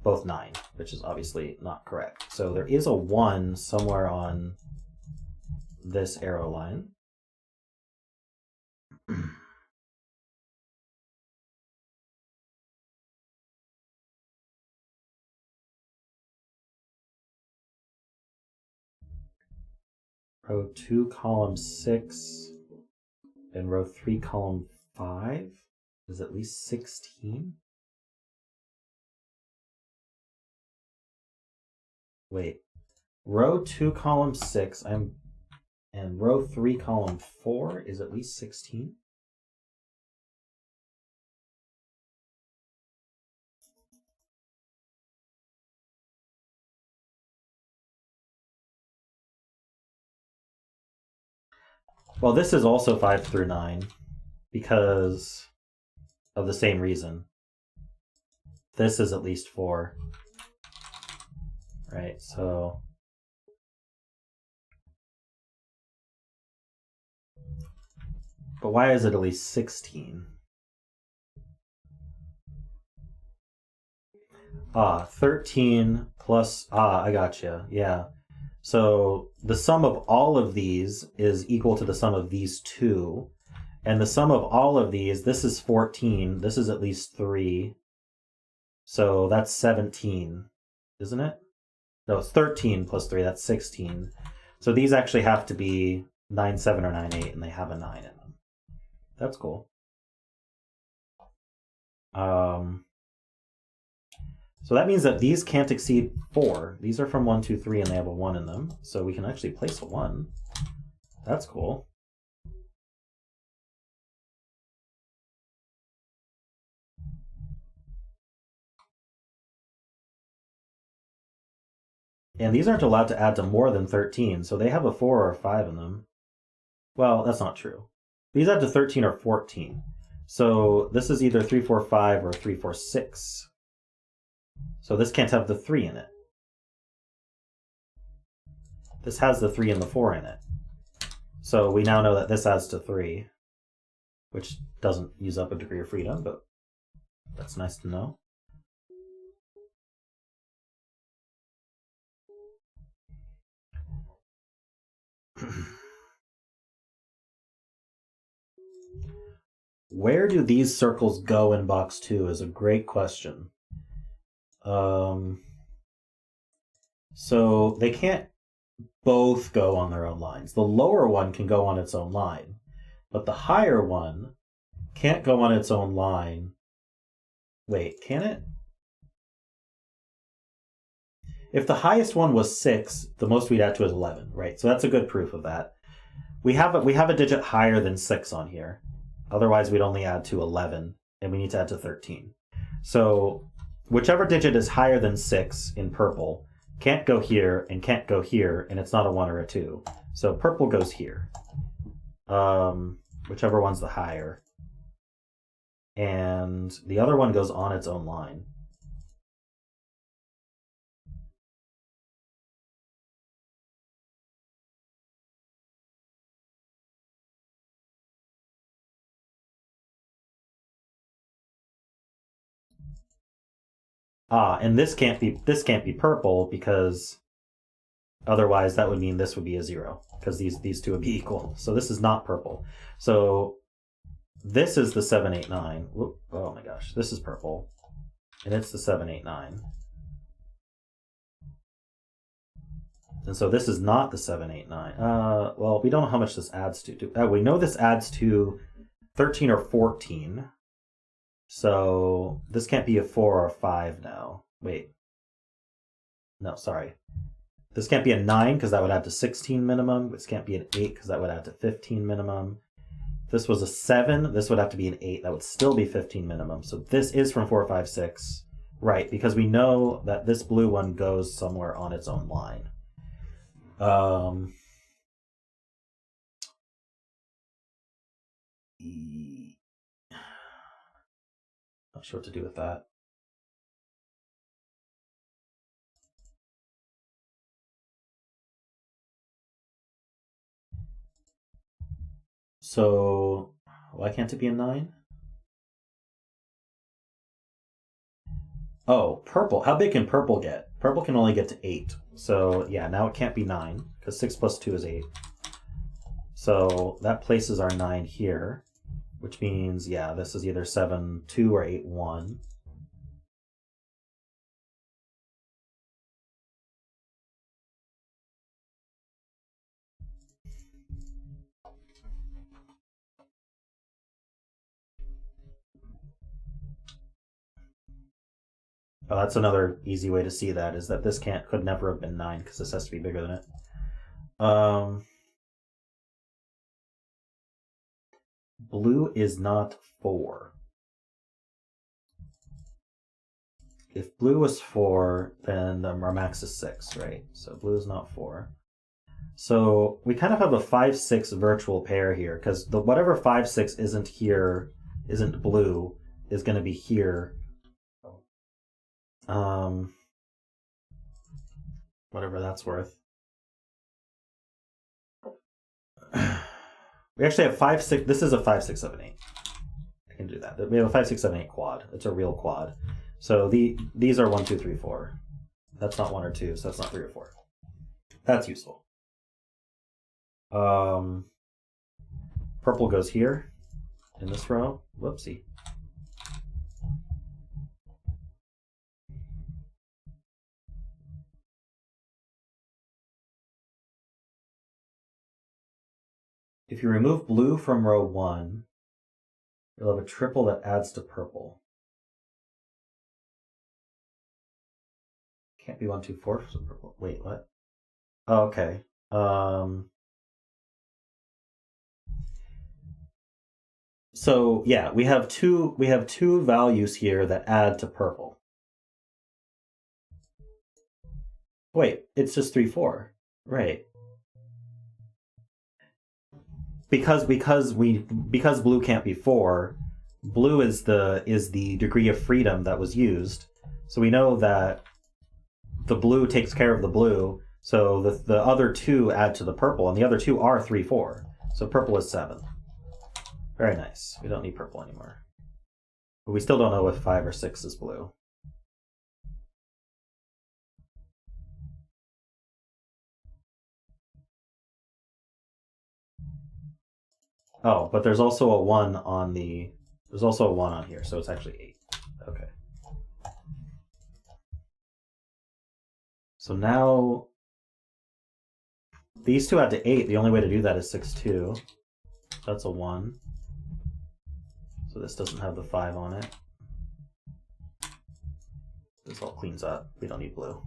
both 9, which is obviously not correct. So there is a 1 somewhere on this arrow line. Row 2, column 6, and row 3, column 5 is at least 16. Wait, row 2, column 6, and row 3, column 4 is at least 16? Well, this is also 5 through 9 because of the same reason. This is at least 4. Right, so... But why is it at least 16? 13 plus... I gotcha, yeah. So the sum of all of these is equal to the sum of these 2. And the sum of all of these, this is 14. This is at least 3. So that's 17, isn't it? No, it's 13 plus 3. That's 16. So these actually have to be 9, 7, or 9, 8, and they have a 9 in them. That's cool. So that means that these can't exceed 4. These are from 1, 2, 3, and they have a 1 in them. So we can actually place a 1. That's cool. And these aren't allowed to add to more than 13, so they have a 4 or a 5 in them. Well, that's not true. These add to 13 or 14. So this is either 3, 4, 5 or 3, 4, 6. So this can't have the 3 in it. This has the 3 and the 4 in it. So we now know that this adds to 3, which doesn't use up a degree of freedom, but that's nice to know. Where do these circles go in box 2 is a great question. So they can't both go on their own lines. The lower one can go on its own line, but the higher one can't go on its own line. Wait, can it? If the highest one was 6, the most we'd add to is 11, right? So that's a good proof of that. We have a digit higher than 6 on here. Otherwise, we'd only add to 11, and we need to add to 13. So whichever digit is higher than 6 in purple can't go here and can't go here, and it's not a 1 or a 2. So purple goes here. Whichever one's the higher. And the other one goes on its own line. And this can't be purple because otherwise that would mean this would be a 0 because these two would be equal. So this is not purple. So this is the 7, 8, 9. Whoop, oh my gosh, this is purple, and it's the 7, 8, 9. And so this is not the 7, 8, 9. Well, we don't know how much this adds to. We know this adds to 13 or 14. So this can't be a 4 or a 5 now. Wait. No, sorry. This can't be a 9 because that would add to 16 minimum. This can't be an 8 because that would add to 15 minimum. If this was a 7, this would have to be an 8. That would still be 15 minimum. So this is from 4, 5, 6. Right, because we know that this blue one goes somewhere on its own line. Not sure what to do with that. So why can't it be a 9? Oh, purple. How big can purple get? Purple can only get to 8. So yeah, now it can't be 9 because 6 plus 2 is 8. So that places our 9 here, which means, yeah, this is either 7, 2 or 8, 1. Oh, that's another easy way to see that, is that this could never have been 9 because this has to be bigger than it. Blue is not 4. If blue was 4, then our max is 6, right? So blue is not 4. So we kind of have a 5-6 virtual pair here, because whatever 5-6 isn't here, isn't blue, is going to be here. Whatever that's worth. We actually have 5, 6. This is a 5, 6, 7, 8. I can do that. We have a 5, 6, 7, 8 quad. It's a real quad. So these are 1, 2, 3, 4. That's not 1 or 2, so that's not 3 or 4. That's useful. Purple goes here in this row. Whoopsie. If you remove blue from row 1, you'll have a triple that adds to purple. Can't be 1, 2, 4 for some purple. Wait, what? Oh, okay. So yeah, we have two values here that add to purple. Wait, it's just 3, 4, right? because blue can't be 4, blue is the degree of freedom that was used. So we know that the blue takes care of the blue, so the other 2 add to the purple, and the other 2 are 3, 4. So purple is 7. Very nice. We don't need purple anymore. But we still don't know if 5 or 6 is blue. Oh, but there's also a 1 on the... There's also a 1 on here, so it's actually 8. Okay. So now... These 2 add to 8. The only way to do that is 6, 2. That's a 1. So this doesn't have the 5 on it. This all cleans up. We don't need blue.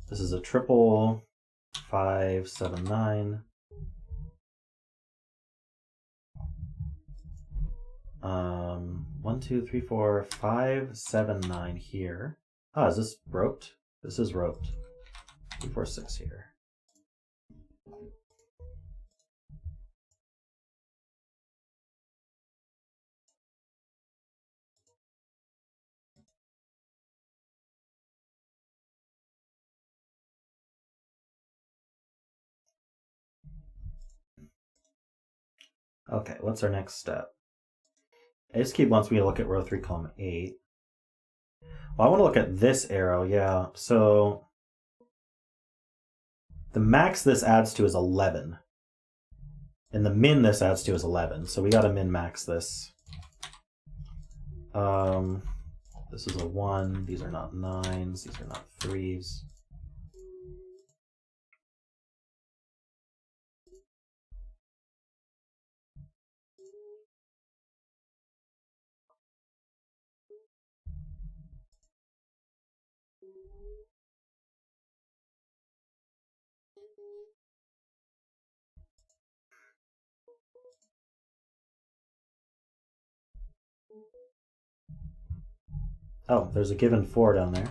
This is a triple 5, 7, 9. 1, 2, 3, 4, 5, 7, 9 here. Ah, is this roped? This is roped. 3, 4, 6 here. Okay, what's our next step? Jakhob wants me to look at row 3, column 8. Well, I want to look at this arrow, yeah. So the max this adds to is 11. And the min this adds to is 11. So we got to min-max this. This is a 1. These are not 9s. These are not 3s. Oh, there's a given 4 down there.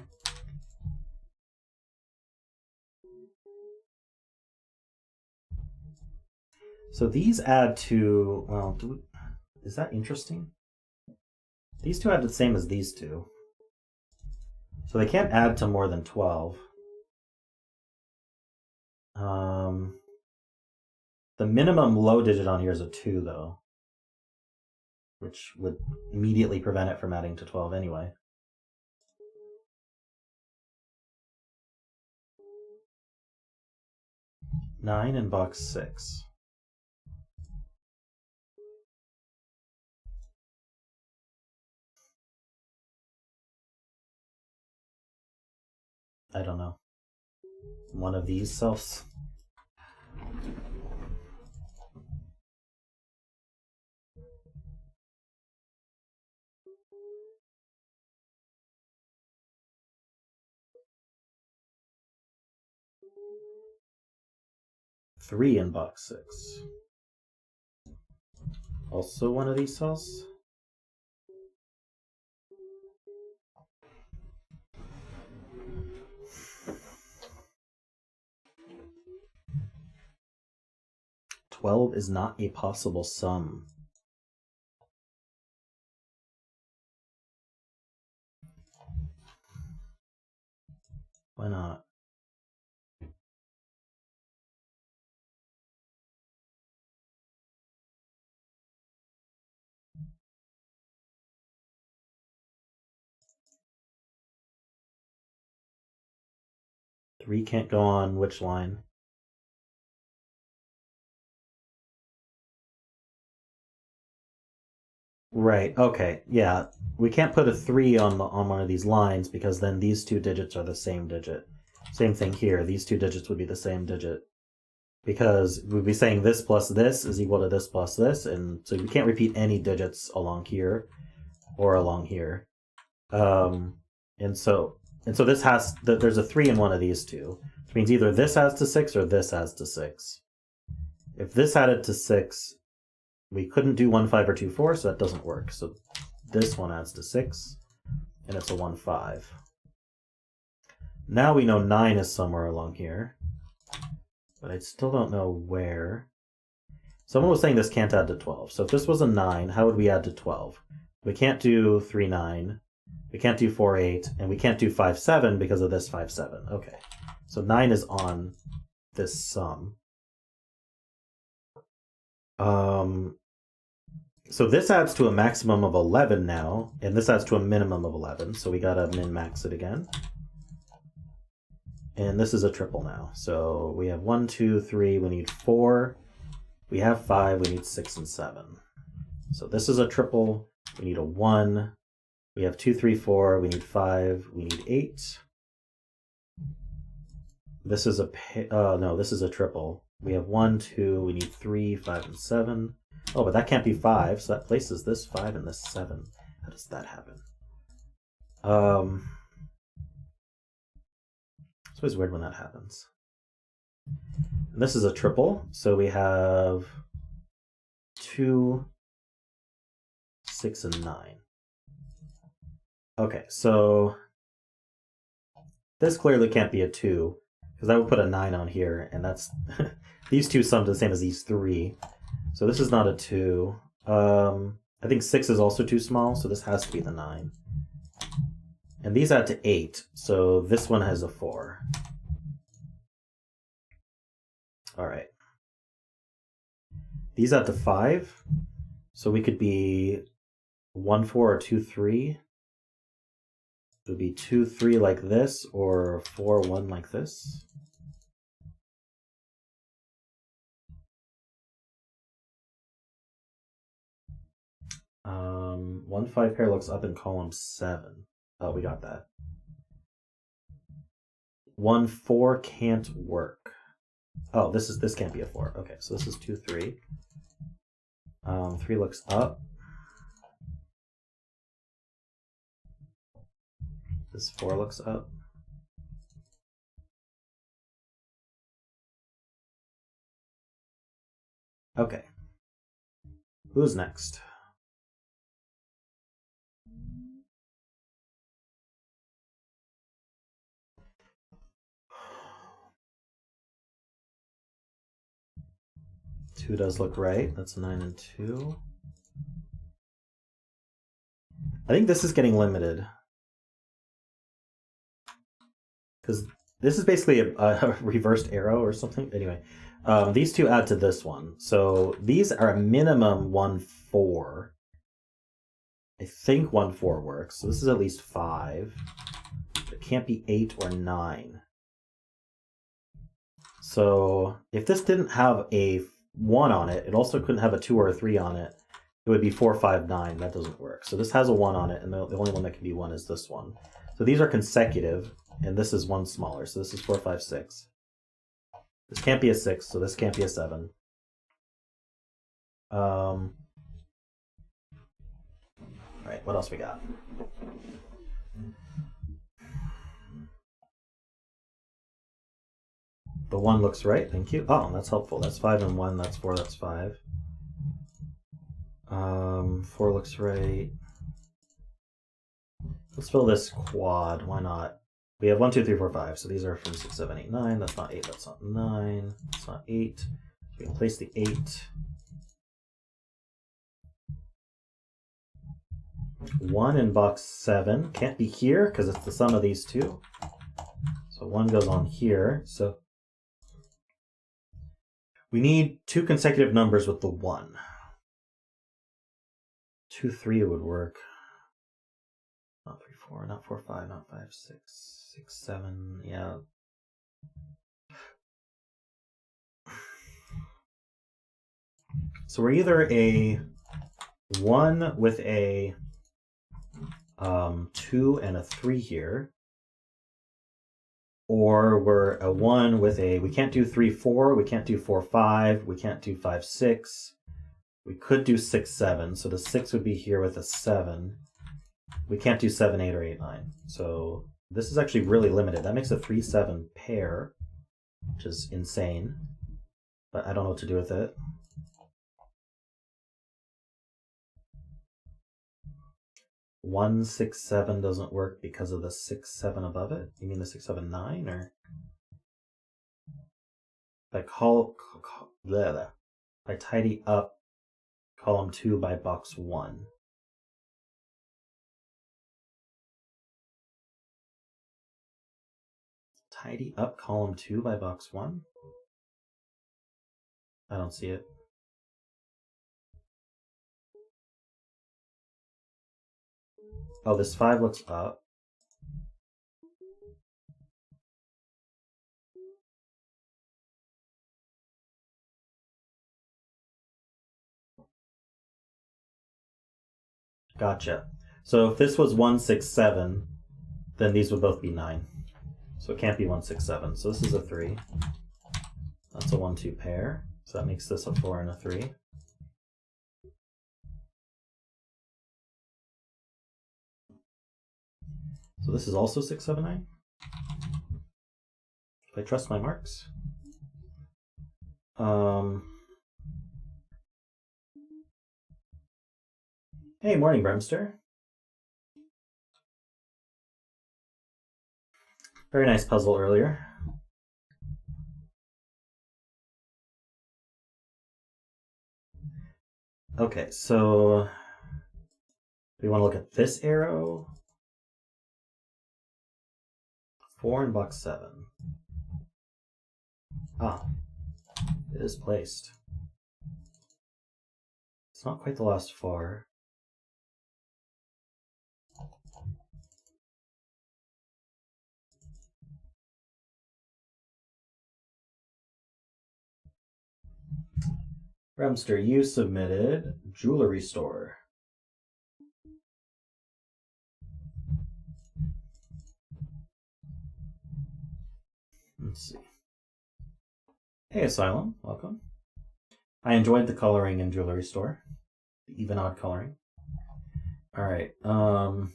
So these add to, well, is that interesting? These 2 add the same as these 2. So they can't add to more than 12. The minimum low digit on here is a 2, though, which would immediately prevent it from adding to 12 anyway. Nine in box 6. I don't know. One of these cells. Three in box 6. Also one of these cells. $12 is not a possible sum. Why not? Three can't go on which line? Right, okay, yeah. We can't put a 3 on one of these lines because then these 2 digits are the same digit. Same thing here, these 2 digits would be the same digit. Because we'd be saying this plus this is equal to this plus this, and so we can't repeat any digits along here or along here. And so this has, there's a 3 in one of these two, which means either this adds to 6 or this adds to 6. If this added to 6, we couldn't do 1, 5, or 2, 4, so that doesn't work. So this one adds to 6, and it's a 1, 5. Now we know 9 is somewhere along here. but I still don't know where. Someone was saying this can't add to 12. So if this was a 9, how would we add to 12? We can't do 3, 9. We can't do 4, 8. And we can't do 5, 7 because of this 5, 7. Okay. So 9 is on this sum. So this adds to a maximum of 11 now, and this adds to a minimum of 11. So we gotta min-max it again. And this is a triple now. So we have 1, 2, 3, we need 4. We have 5, we need 6 and 7. So this is a triple, we need a 1. We have 2, 3, 4, we need 5, we need 8. This is a, no, this is a triple. We have 1, 2, we need 3, 5, and 7. Oh, but that can't be 5, so that places this 5 and this 7. How does that happen? It's always weird when that happens. And this is a triple, so we have 2, 6, and 9. Okay, so this clearly can't be a 2, because I would put a 9 on here, and that's these two sum to the same as these 3. So this is not a 2. I think 6 is also too small, so this has to be the 9. And these add to 8, so this one has a 4. All right. These add to 5, so we could be 1, 4 or 2, 3. It would be 2, 3 like this, or 4, 1 like this. One 5 pair looks up in column 7. Oh, we got that. 1, 4 can't work. Oh, this can't be a 4. Okay, so this is 2, 3. 3 looks up. This 4 looks up. Okay. Who's next? Two does look right. That's 9 and 2. I think this is getting limited. Because this is basically a reversed arrow or something. Anyway, these two add to this one. So these are a minimum 1, 4. I think 1, 4 works. So this is at least 5. It can't be 8 or 9. So if this didn't have a 1 on it, it also couldn't have a 2 or a 3 on it. It would be 4, 5, 9. That doesn't work. So this has a 1 on it, and the only one that can be 1 is this one. So these are consecutive, and this is one smaller. So this is 4, 5, 6. This can't be a 6, so this can't be a 7. All right, what else we got? The 1 looks right, thank you. Oh, that's helpful. That's 5 and 1, that's 4, that's 5. 4 looks right. Let's fill this quad, why not? We have 1, 2, 3, 4, 5, so these are from 6, 7, 8, 9. That's not 8, that's not 9, that's not 8. So we can place the 8. 1 in box 7 can't be here because it's the sum of these two. So 1 goes on here. So we need 2 consecutive numbers with the 1. 2, 3 would work. Not 3, 4, not 4, 5, not 5, 6, 6, 7. Yeah. So we're either a 1 with a 2 and a 3 here, or we're a 1 with a, we can't do 3, 4, we can't do 4, 5, we can't do 5, 6. We could do 6, 7, so the 6 would be here with a 7. We can't do 7, 8, or 8, 9. So this is actually really limited. That makes a 3, 7 pair, which is insane, but I don't know what to do with it. One 6, 7 doesn't work because of the 6, 7 above it. You mean the 6, 7, 9, or? If I tidy up column 2 by box 1. Tidy up column 2 by box 1? I don't see it. Oh, this 5 looks up. Gotcha. So if this was 1, 6, 7, then these would both be 9. So it can't be 1, 6, 7. So this is a 3. That's a 1, 2 pair. So that makes this a 4 and a 3. So this is also 6, 7, 9. If I trust my marks. Hey, morning, BremSter. Very nice puzzle earlier. Okay, so we want to look at this arrow. 4 in box 7. Ah, it is placed. It's not quite the last 4. BremSter, you submitted jewelry store. Let's see. Hey, Asylum, welcome. I enjoyed the coloring in jewelry store, the even odd coloring. All right. I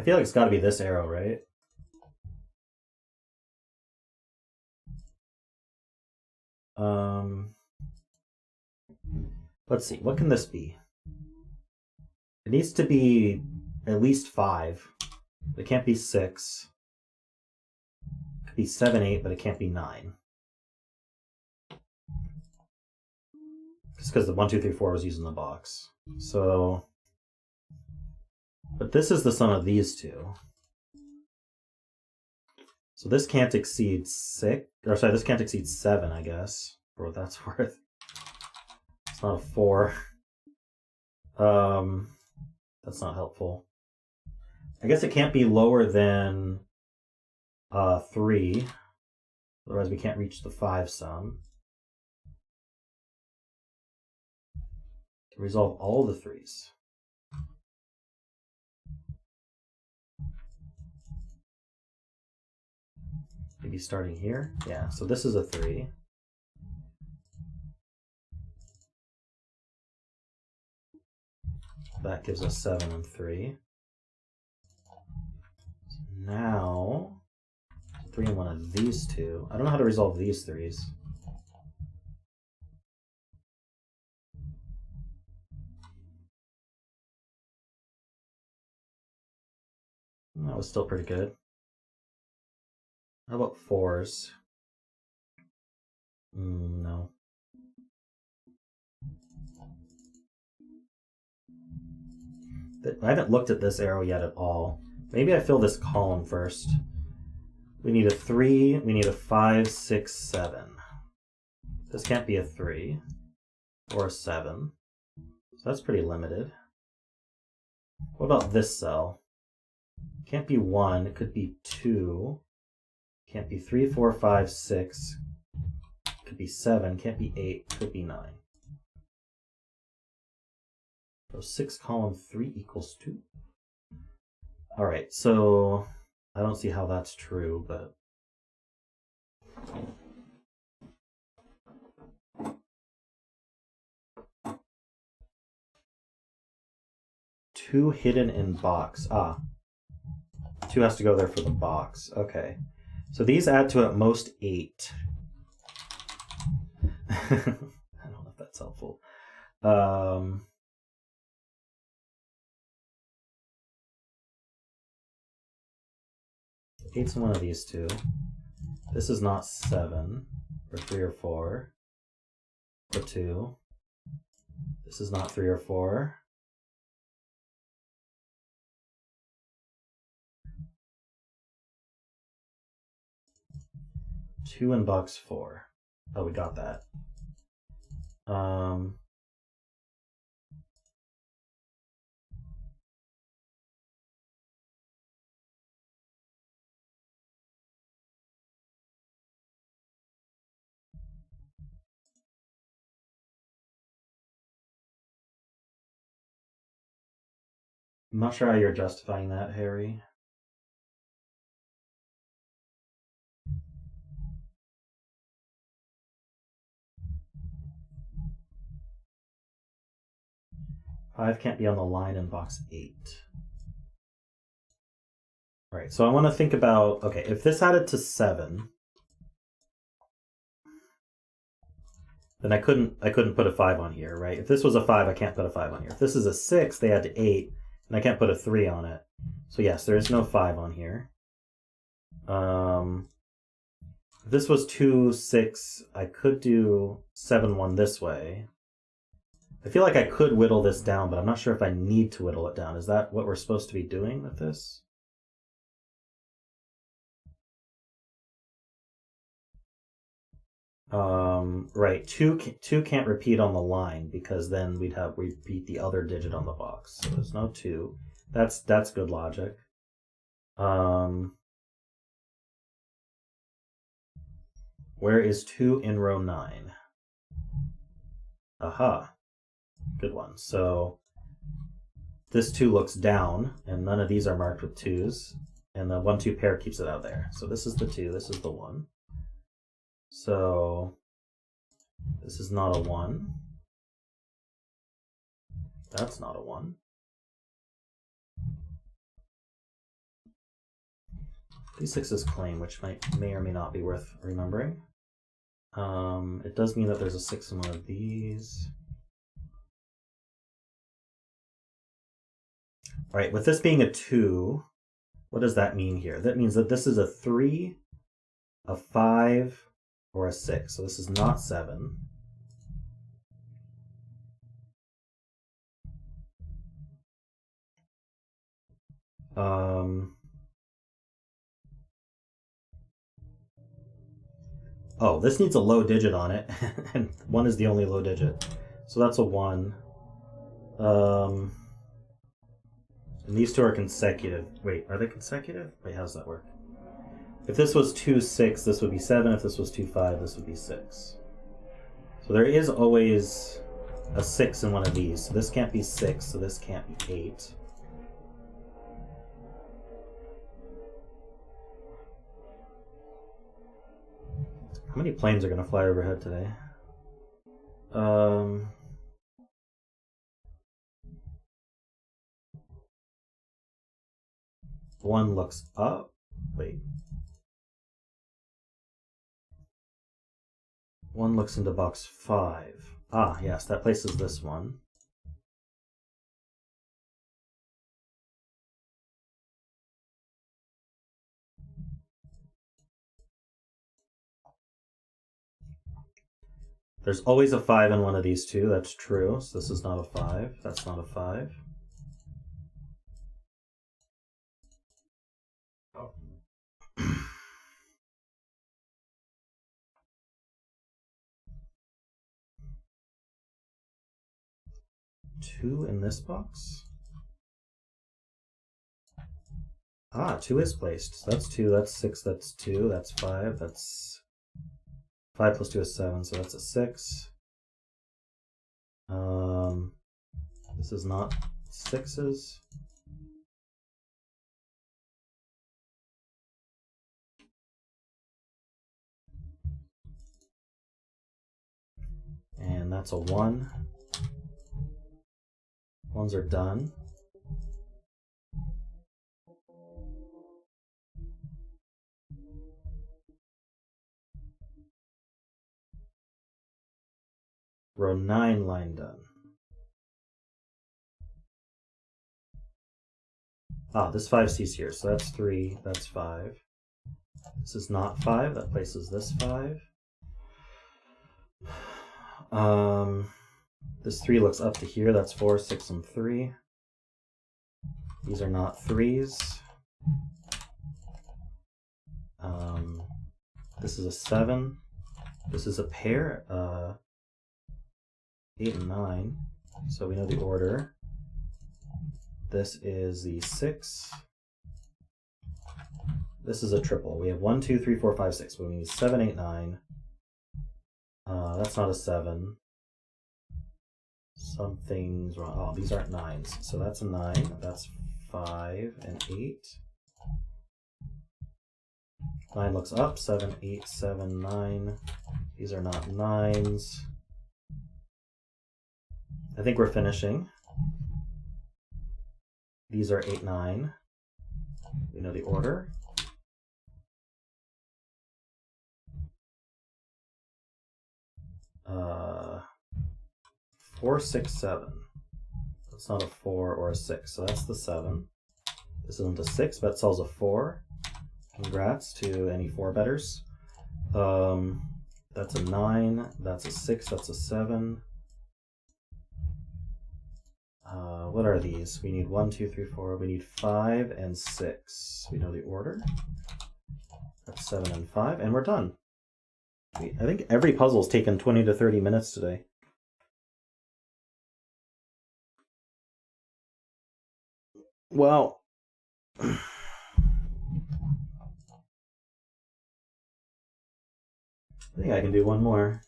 feel like it's got to be this arrow, right? Let's see. What can this be? It needs to be at least 5. It can't be 6. It could be 7, 8, but it can't be 9. Just because the 1, 2, 3, 4 was used in the box. So, but this is the sum of these two. So this can't exceed 6, or sorry, this can't exceed 7, I guess, for what that's worth. It's not a 4. That's not helpful. I guess it can't be lower than 3. Otherwise we can't reach the 5 sum. To resolve all the 3s. Maybe starting here? Yeah, so this is a 3. That gives us 7 and 3. Now, 3 and 1 of these two. I don't know how to resolve these 3s. That was still pretty good. How about 4s? No. I haven't looked at this arrow yet at all. Maybe I fill this column first. We need a 3, we need a 5, 6, 7. This can't be a 3 or a 7. So that's pretty limited. What about this cell? Can't be 1, it could be 2. Can't be 3, 4, 5, 6. Could be 7, can't be 8, could be 9. So 6 column 3 equals 2. Alright, so I don't see how that's true, but two hidden in box. Ah. 2 has to go there for the box. Okay. So these add to at most 8. I don't know if that's helpful. 8's in one of these two. This is not 7, or 3 or 4, or 2. This is not 3 or 4. Two in box 4. Oh, we got that. I'm not sure how you're justifying that, Harry. Five can't be on the line in box 8. All right, so I want to think about, okay, if this added to 7, then I couldn't put a 5 on here, right? If this was a 5, I can't put a 5 on here. If this is a 6, they add to 8, and I can't put a 3 on it. So yes, there is no 5 on here. If this was 2, 6, I could do 7, 1 this way. I feel like I could whittle this down, but I'm not sure if I need to whittle it down. Is that what we're supposed to be doing with this? Right, 2 can't repeat on the line because then we'd repeat the other digit on the box. So there's no 2. That's good logic. Where is 2 in row 9? Aha. Good one. So this 2 looks down, and none of these are marked with 2s, and the 1-2 pair keeps it out there. So this is the 2, this is the 1. So this is not a 1. That's not a 1. D6's claim, which may or may not be worth remembering. It does mean that there's a 6 in one of these. All right, with this being a 2, what does that mean here? That means that this is a 3, a 5, or a 6. So this is not 7. Oh, this needs a low digit on it, and 1 is the only low digit. So that's a 1. And these 2 are consecutive. Wait, are they consecutive? Wait, how does that work? If this was 2, 6, this would be 7. If this was 2, 5, this would be 6. So there is always a 6 in one of these. So this can't be 6, so this can't be 8. How many planes are going to fly overhead today? One looks up. Wait. One looks into box 5. Ah, yes, that places this one. There's always a 5 in one of these 2. That's true. So this is not a 5. That's not a 5. Two in this box? Ah, 2 is placed. So that's 2, that's 6, that's 2, that's 5, that's 5 plus 2 is 7, so that's a 6. This is not 6s. And that's a 1. 1s are done. Row 9 line done. Ah, this 5C's here, so that's 3, that's 5. This is not 5. That places this 5. This 3 looks up to here. That's 4, 6, and 3. These are not 3s. This is a 7. This is a pair. 8 and 9. So we know the order. This is the 6. This is a triple. We have 1, 2, 3, 4, 5, 6. We need 7, 8, 9. That's not a 7. Something's wrong. Oh, these aren't 9s. So that's a 9. That's 5 and 8. 9 looks up. 7, 8, 7, 9. These are not 9s. I think we're finishing. These are 8, 9. We know the order. 4, 6, 7. That's not a 4 or a 6, so that's the 7. This isn't a 6, but it sells a 4. Congrats to any 4 betters. That's a 9, that's a 6, that's a 7. What are these? We need 1, 2, 3, 4. We need 5 and 6. We know the order. That's 7 and 5, and we're done. I think every puzzle's taken 20 to 30 minutes today. Well, I think I can do one more.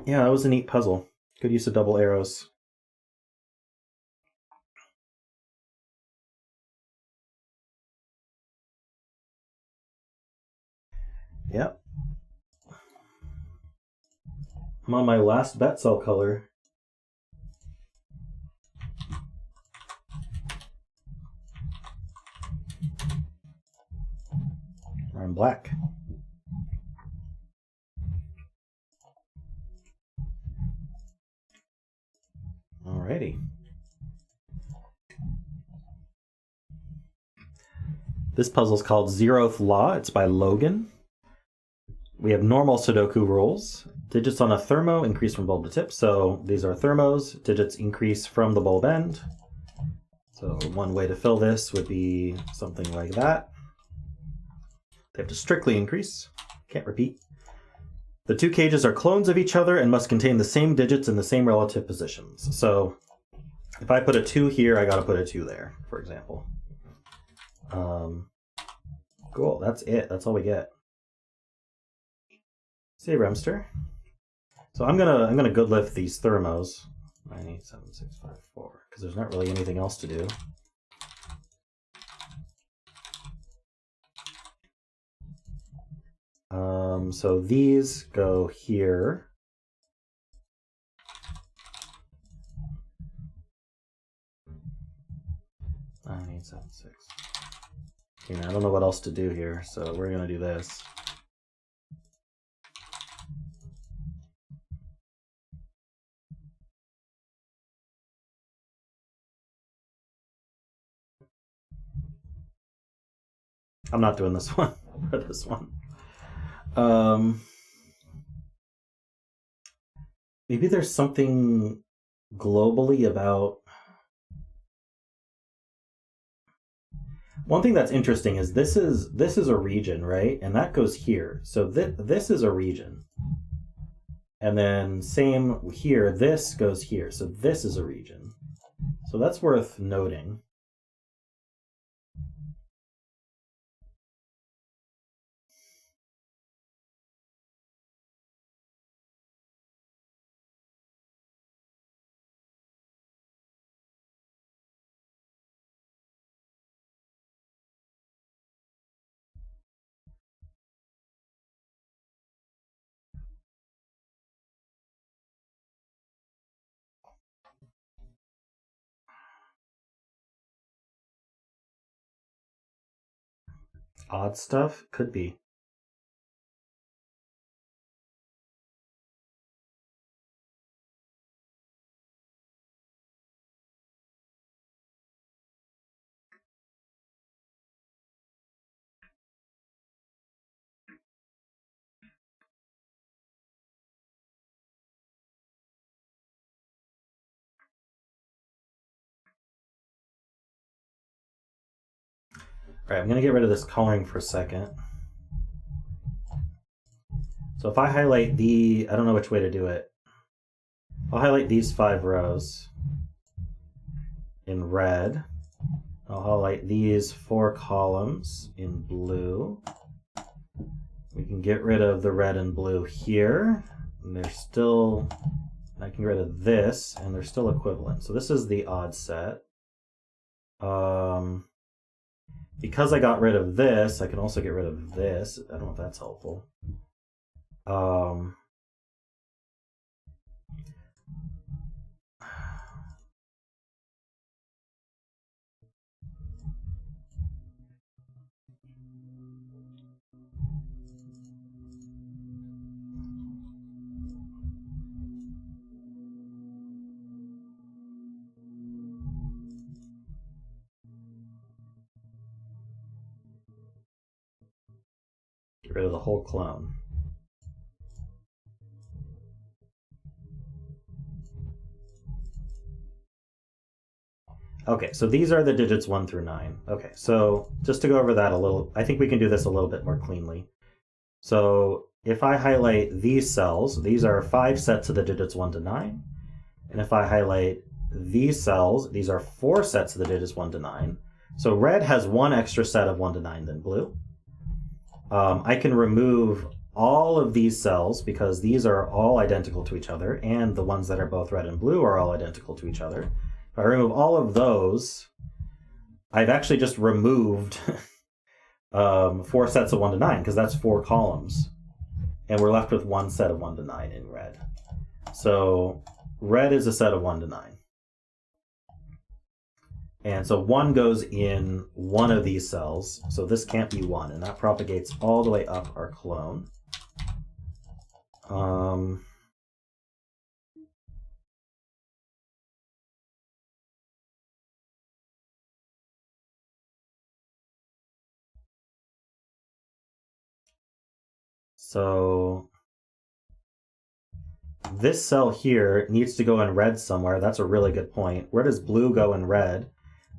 Yeah, that was a neat puzzle. Good use of double arrows. Yep. I'm on my last bet cell color. I'm black. Alrighty. This puzzle is called Zeroth Law. It's by Logan. We have normal Sudoku rules. Digits on a thermo increase from bulb to tip. So these are thermos. Digits increase from the bulb end. So one way to fill this would be something like that. They have to strictly increase. Can't repeat. The 2 cages are clones of each other and must contain the same digits in the same relative positions. So if I put a 2 here, I got to put a 2 there, for example. Cool, that's it. That's all we get. See you, BremSter. So I'm gonna good lift these thermos. 9, 8, 7, 6, 5, 4, because there's not really anything else to do. So these go here. Nine, 8, 7, 6. You know, I don't know what else to do here, so we're gonna do this. I'm not doing this one or this one. Maybe there's something globally about. One thing that's interesting is this is a region, right? And that goes here. So this is a region. And then same here, this goes here. So this is a region. So that's worth noting. Odd stuff? Could be. Alright, I'm going to get rid of this coloring for a second. So if I highlight I don't know which way to do it. I'll highlight these 5 rows in red. I'll highlight these 4 columns in blue. We can get rid of the red and blue here. And they're still, I can get rid of this, and they're still equivalent. So this is the odd set. Because I got rid of this, I can also get rid of this. I don't know if that's helpful. Get rid of the whole clone. Okay, so these are the digits 1 through 9. Okay, so just to go over that a little, I think we can do this a little bit more cleanly. So if I highlight these cells, these are 5 sets of the digits 1 to 9. And if I highlight these cells, these are 4 sets of the digits 1 to 9. So red has 1 extra set of 1 to 9 than blue. I can remove all of these cells because these are all identical to each other, and the ones that are both red and blue are all identical to each other. If I remove all of those, I've actually just removed 4 sets of 1 to 9 because that's 4 columns. And we're left with 1 set of 1 to 9 in red. So red is a set of 1 to 9. And so 1 goes in one of these cells. So this can't be 1. And that propagates all the way up our clone. So this cell here needs to go in red somewhere. That's a really good point. Where does blue go in red?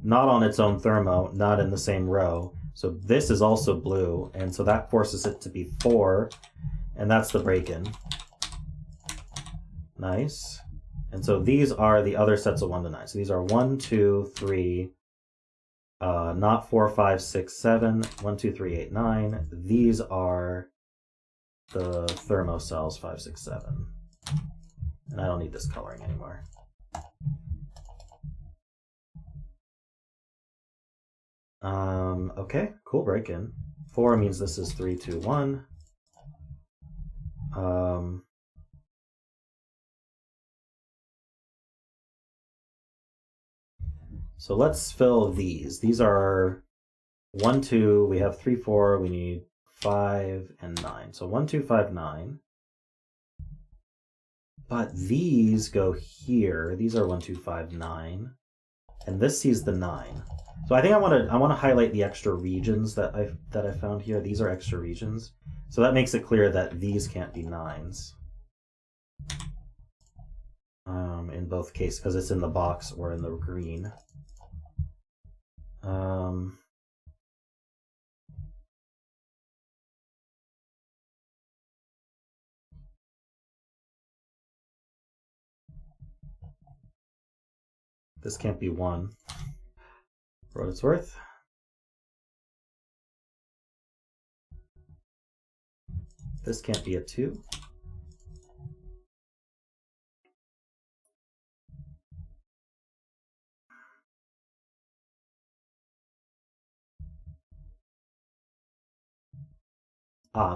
Not on its own thermo, not in the same row. So this is also blue, and so that forces it to be 4, and that's the break-in. Nice. And so these are the other sets of 1 to 9. So these are 1, 2, 3, not 4, 5, 6, 7, 1, 2, 3, 8, 9. These are the thermo cells 5, 6, 7. And I don't need this coloring anymore. Okay, cool break-in. 4 means this is 3, 2, 1. So let's fill these. These are 1, 2, we have 3, 4, we need 5 and 9. So 1, 2, 5, 9. But these go here. These are 1, 2, 5, 9. And this sees the 9. So I think I want to highlight the extra regions that I found here. These are extra regions. So that makes it clear that these can't be 9s. In both cases, because it's in the box or in the green. This can't be 1. For what it's worth. This can't be a 2.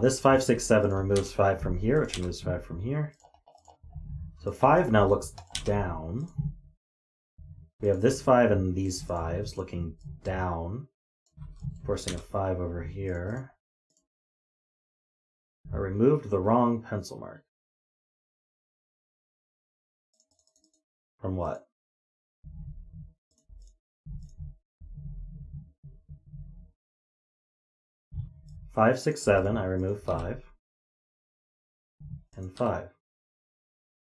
This 5, 6, 7 removes 5 from here, which removes 5 from here. So 5 now looks down. We have this 5 and these 5s looking down, forcing a 5 over here. I removed the wrong pencil mark. From what? Five, 6, 7, I remove 5. And 5.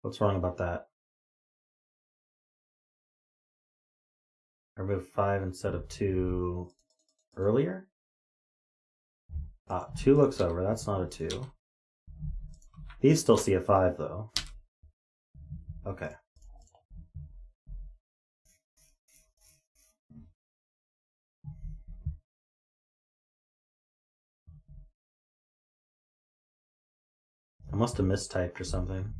What's wrong about that? I removed 5 instead of 2. earlier? 2 looks over. That's not a 2. These still see a 5, though. Okay. I must have mistyped or something.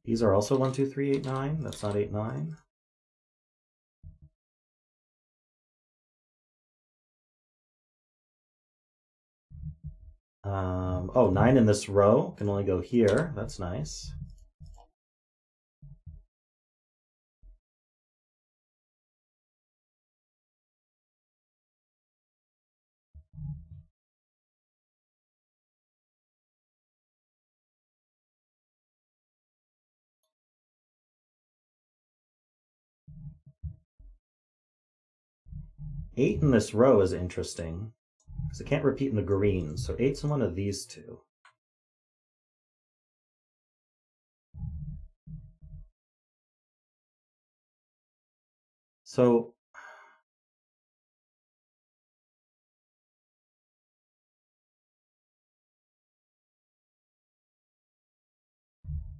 These are also 1, 2, 3, 8, 9. That's not 8, 9. Oh, 9 in this row can only go here. That's nice. Eight in this row is interesting because it can't repeat in the green, so 8's in one of these two. So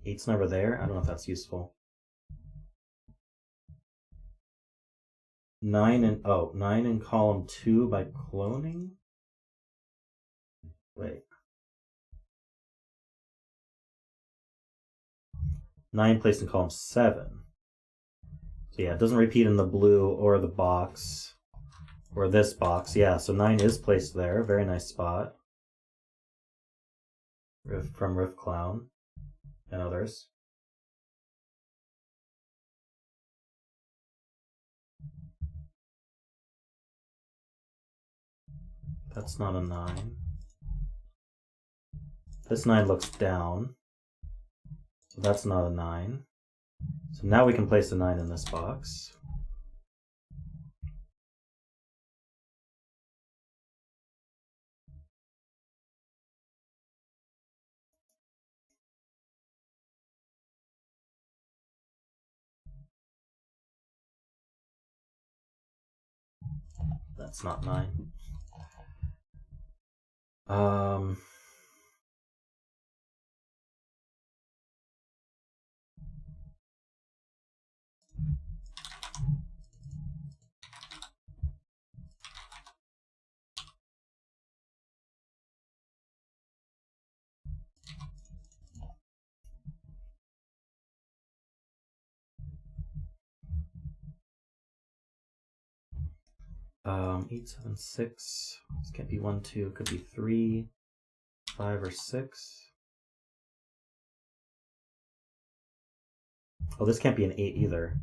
eight's never there. I don't know if that's useful. 9 in column 2 by cloning? Wait. 9 placed in column 7. So yeah, it doesn't repeat in the blue or the box or this box. Yeah, so 9 is placed there. Very nice spot. From riffclown and others. That's not a 9. This 9 looks down. So that's not a 9. So now we can place a 9 in this box. That's not 9. Eight, 7, 6. This can't be 1, 2. It could be 3, 5, or 6. Oh, this can't be an 8 either.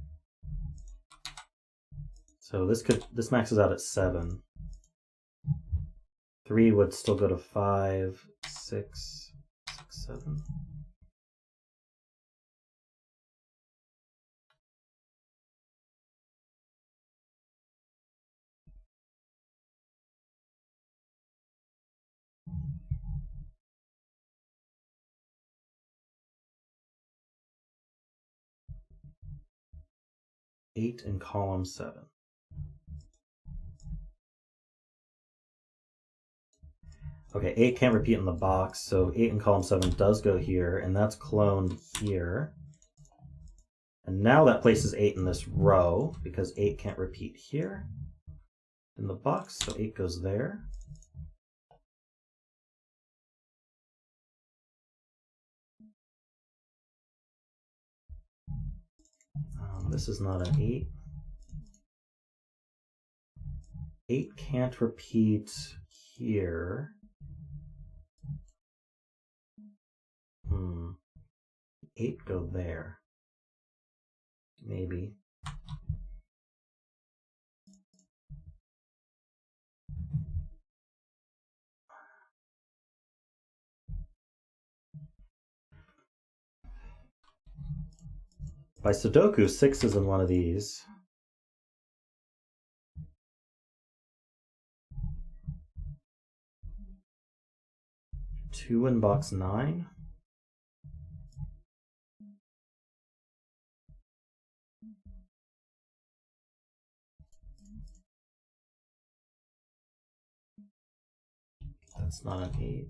So this maxes out at 7. 3 would still go to 5, 6, 7. Eight in column 7. Okay, 8 can't repeat in the box, so 8 in column 7 does go here, and that's cloned here. And now that places 8 in this row, because 8 can't repeat here in the box, so 8 goes there. This is not an 8. 8 can't repeat here. 8 go there. Maybe. By Sudoku, 6 is in one of these. 2 in box 9. That's not an 8.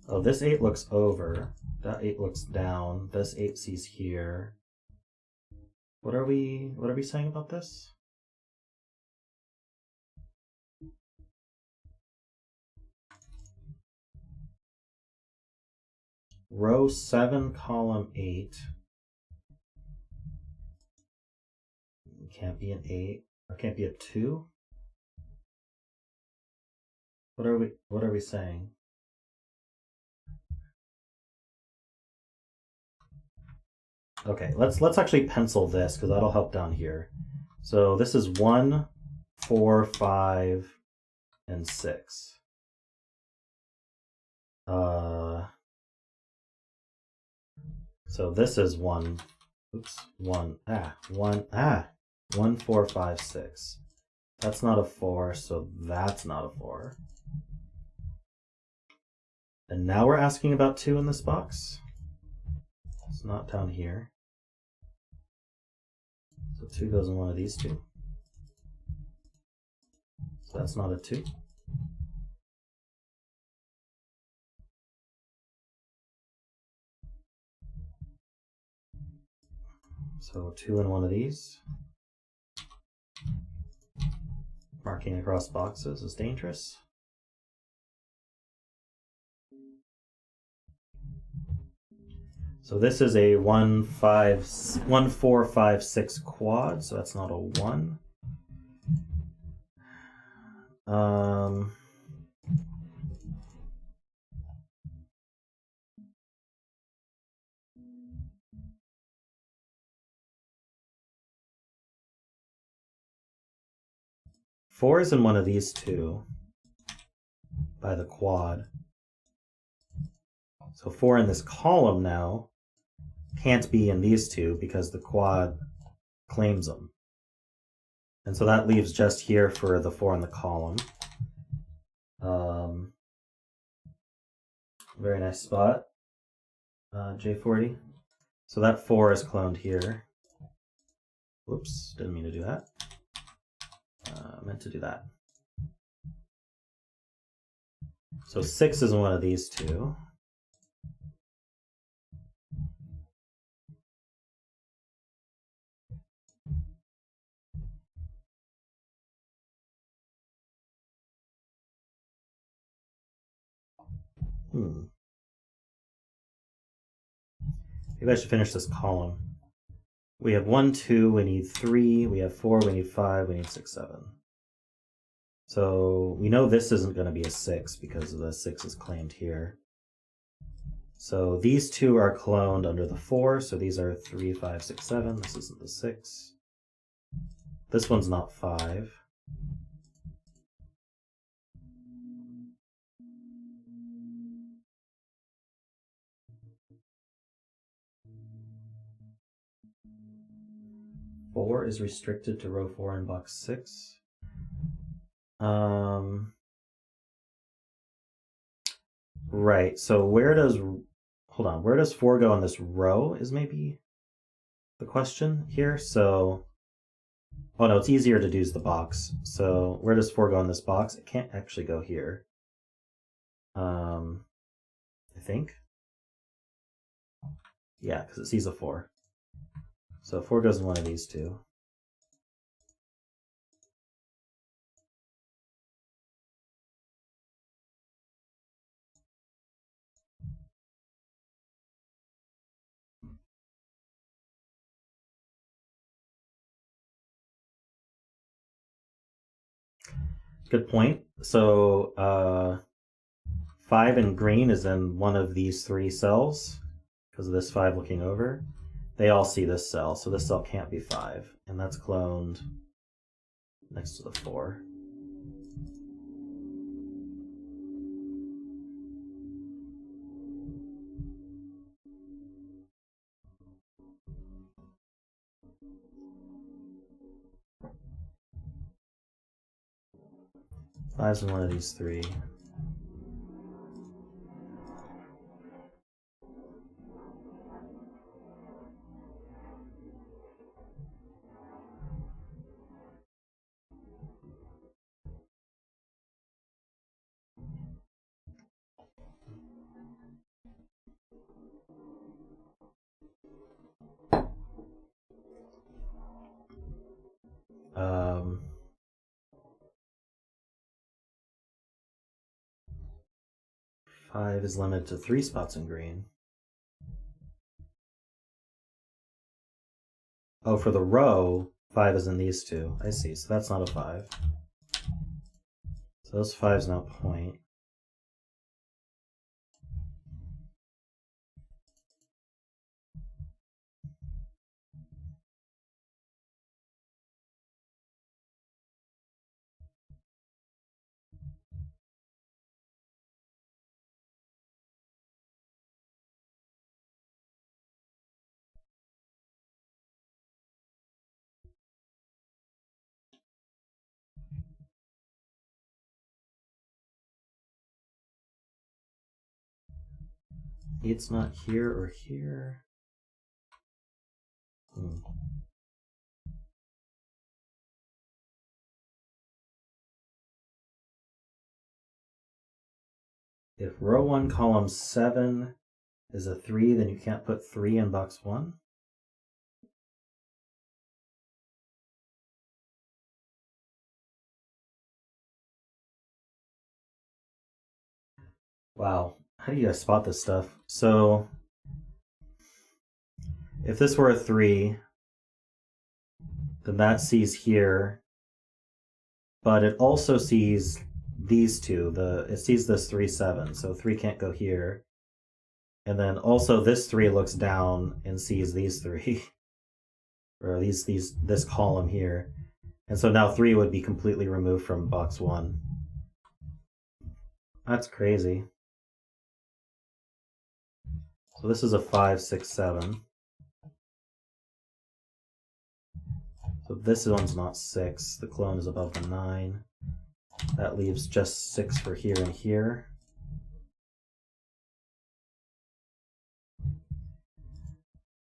Oh, this 8 looks over. That 8 looks down. This 8 sees here. What are we saying about this? Row 7, column 8. It can't be an 8. Or can't be a 2. What are we saying? Okay, let's actually pencil this because that'll help down here. So this is 1, 4, 5, and 6. So this is 1, 4, 5, 6. That's not a 4, so that's not a 4. And now we're asking about 2 in this box. It's not down here. So 2 goes in one of these two. So that's not a 2. So 2 in one of these. Marking across boxes is dangerous. So this is a 1, 4, 5, 6 quad, so that's not a 1. 4 is in one of these two by the quad. So 4 in this column now can't be in these two because the quad claims them. And so that leaves just here for the 4 in the column. Very nice spot, J40. So that 4 is cloned here. Whoops, didn't mean to do that. Meant to do that. So 6 is in one of these two. Maybe I should finish this column. We have 1, 2, we need 3, we have 4, we need 5, we need 6, 7. So we know this isn't going to be a 6 because the 6 is claimed here. So these two are cloned under the 4, so these are 3, 5, 6, 7. This isn't the 6. This one's not 5. Four is restricted to row 4 in box 6. Right, so where does 4 go in this row is maybe the question here. So, oh no, it's easier to use the box. So where does 4 go in this box? It can't actually go here. I think. Yeah, because it sees a 4. So 4 goes in one of these two. Good point. So 5 in green is in one of these 3 cells because of this 5 looking over. They all see this cell, so this cell can't be 5, and that's cloned next to the 4. Five's in one of these 3. Five is limited to 3 spots in green. Oh, for the row, 5 is in these two. I see, so that's not a 5. So those 5's now point. It's not here or here. If row 1, column 7 is a 3, then you can't put 3 in box 1? Wow, how do you guys spot this stuff? So, if this were a 3, then that sees here, but it also sees these two. It sees this 3, 7, so 3 can't go here. And then also this 3 looks down and sees these 3, or this column here. And so now 3 would be completely removed from box 1. That's crazy. So this is a 5, 6, 7. So this one's not 6. The clone is above the 9. That leaves just 6 for here and here.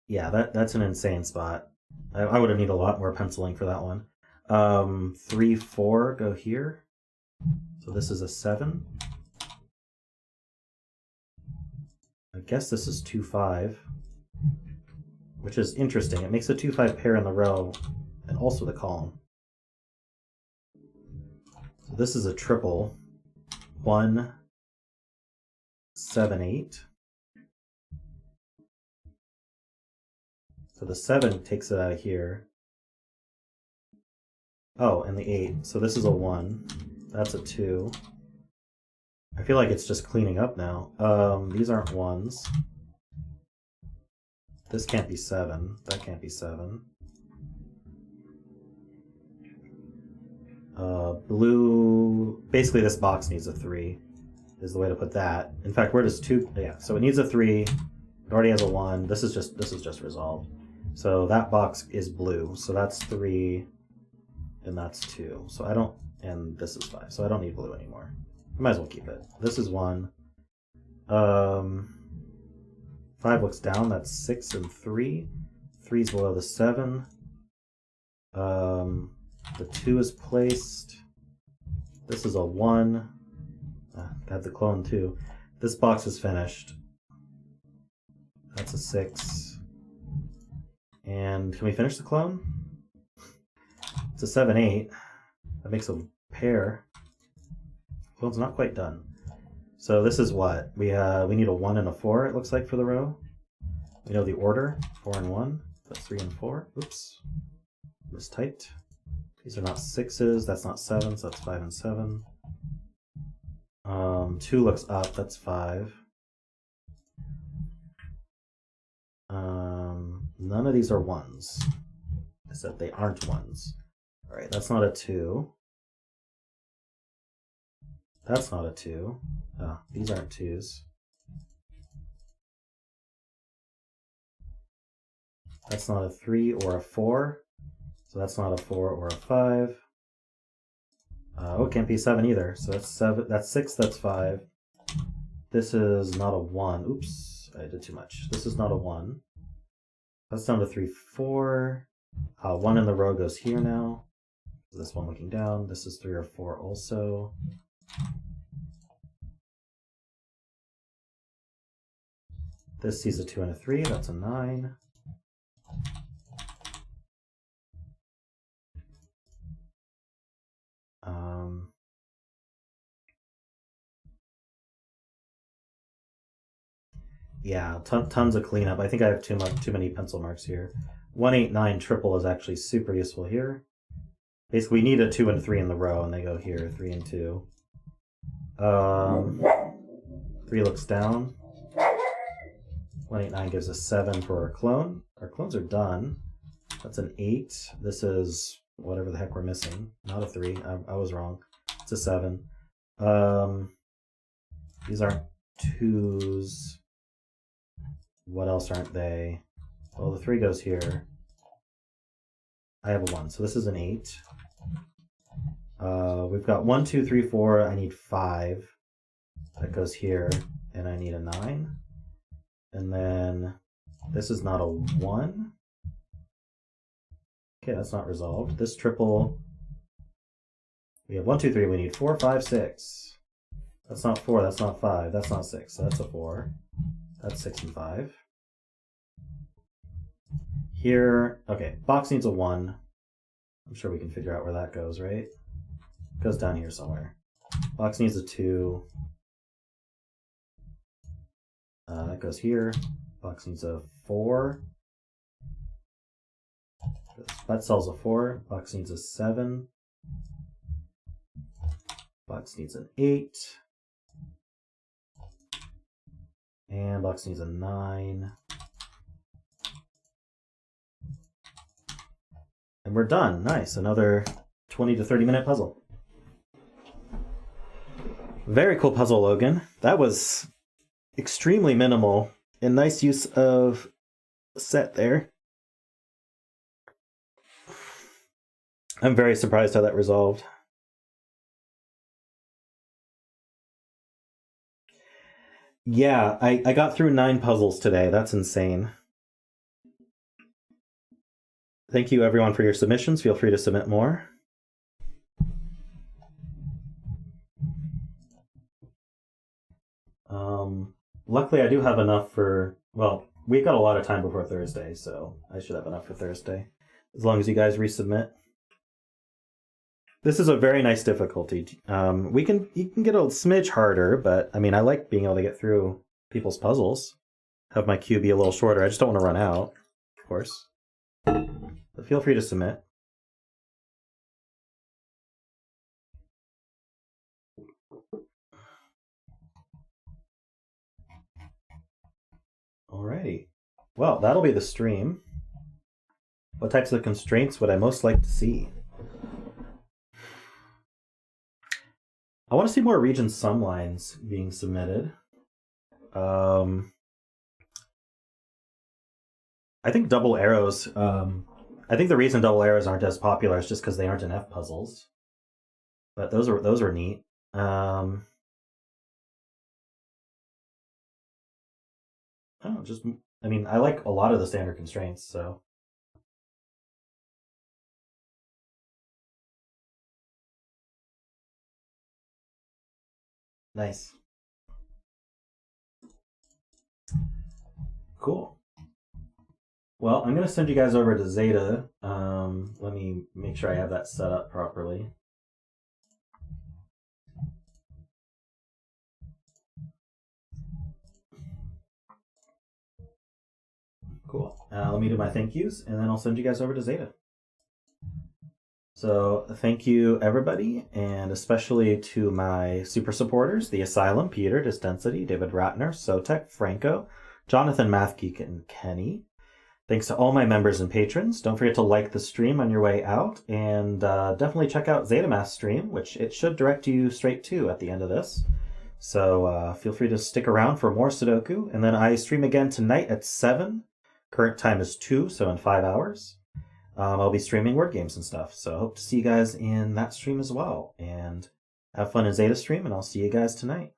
Yeah, that's an insane spot. I would have needed a lot more penciling for that one. 3, 4 go here. So this is a 7. I guess this is 2, 5, which is interesting. It makes a 2, 5 pair in the row and also the column. So this is a triple. 1, 7, 8. So the 7 takes it out of here. Oh, and the 8. So this is a 1. That's a 2. I feel like it's just cleaning up now. These aren't 1s. This can't be 7. That can't be 7. Blue... Basically, this box needs a 3, is the way to put that. In fact, where does 2... Yeah, so it needs a 3. It already has a 1. This is just resolved. So that box is blue. So that's 3, and that's 2. So I don't... And this is 5. So I don't need blue anymore. I might as well keep it. This is 1. 5 looks down. That's 6 and 3. 3's below the 7. The 2 is placed. This is a 1. Got the clone too. This box is finished. That's a 6. And can we finish the clone? It's a 7, 8. That makes a pair. Clone's not quite done. So this is what? We need a 1 and a 4, it looks like, for the row. We know the order, 4 and 1. That's 3 and 4. Oops. Mistyped. These are not 6s, that's not 7s, so that's 5 and 7. 2 looks up, that's 5. None of these are 1s. I said they aren't 1s. Alright, that's not a 2. That's not a 2. Oh, these aren't 2s. That's not a 3 or a 4. So that's not a 4 or a 5. Oh, it can't be 7 either. So that's 7. That's 6. That's 5. This is not a 1. Oops, I did too much. This is not a 1. That's down to 3, 4. 1 in the row goes here now. This one looking down. This is 3 or 4 also. This sees a 2 and a 3. That's a 9. Yeah, tons of cleanup. I think I have too many pencil marks here. 189 triple is actually super useful here. Basically, we need a 2 and 3 in the row, and they go here, 3 and 2. 3 looks down. 189 gives us 7 for our clone. Our clones are done. That's an 8. This is whatever the heck we're missing. Not a 3. I was wrong. It's a 7. These aren't 2s. What else aren't they? Well, the 3 goes here. I have a 1, so this is an 8. We've got 1, 2, 3, 4. I need 5. That goes here, and I need a 9. And then this is not a 1. Okay, that's not resolved. This triple, we have 1, 2, 3. We need 4, 5, 6. That's not 4. That's not 5. That's not 6. So that's a 4. That's 6 and 5. Here, okay, box needs a 1. I'm sure we can figure out where that goes, right? It goes down here somewhere. Box needs a 2. That goes here. Box needs a 4. That sells a 4. Box needs a 7. Box needs an 8. And box needs a 9. And we're done. Nice. Another 20 to 30 minute puzzle. Very cool puzzle, Logan. That was extremely minimal and nice use of set there. I'm very surprised how that resolved. Yeah, I got through 9 puzzles today. That's insane. Thank you, everyone, for your submissions. Feel free to submit more. Luckily, I do have enough for... Well, we've got a lot of time before Thursday, so I should have enough for Thursday. As long as you guys resubmit. This is a very nice difficulty. You can get a smidge harder, but I mean, I like being able to get through people's puzzles. Have my queue be a little shorter. I just don't want to run out, of course. But feel free to submit. Alrighty. Well, that'll be the stream. What types of constraints would I most like to see? I want to see more region sum lines being submitted. I think double arrows. I think the reason double arrows aren't as popular is just because they aren't in F puzzles. But those are neat. I mean, I like a lot of the standard constraints, so. Nice. Cool. Well, I'm going to send you guys over to Zeta. Let me make sure I have that set up properly. Cool. Let me do my thank yous, and then I'll send you guys over to Zeta. So thank you, everybody, and especially to my super supporters, The Asylum, Peter, Distensity, David Ratner, Sotek, Franco, Jonathan Mathgeek, and Kenny. Thanks to all my members and patrons. Don't forget to like the stream on your way out, and definitely check out ZetaMath's stream, which it should direct you straight to at the end of this. So feel free to stick around for more Sudoku, and then I stream again tonight at 7. Current time is 2, so in 5 hours. I'll be streaming word games and stuff, so I hope to see you guys in that stream as well. And have fun in Zeta stream, and I'll see you guys tonight.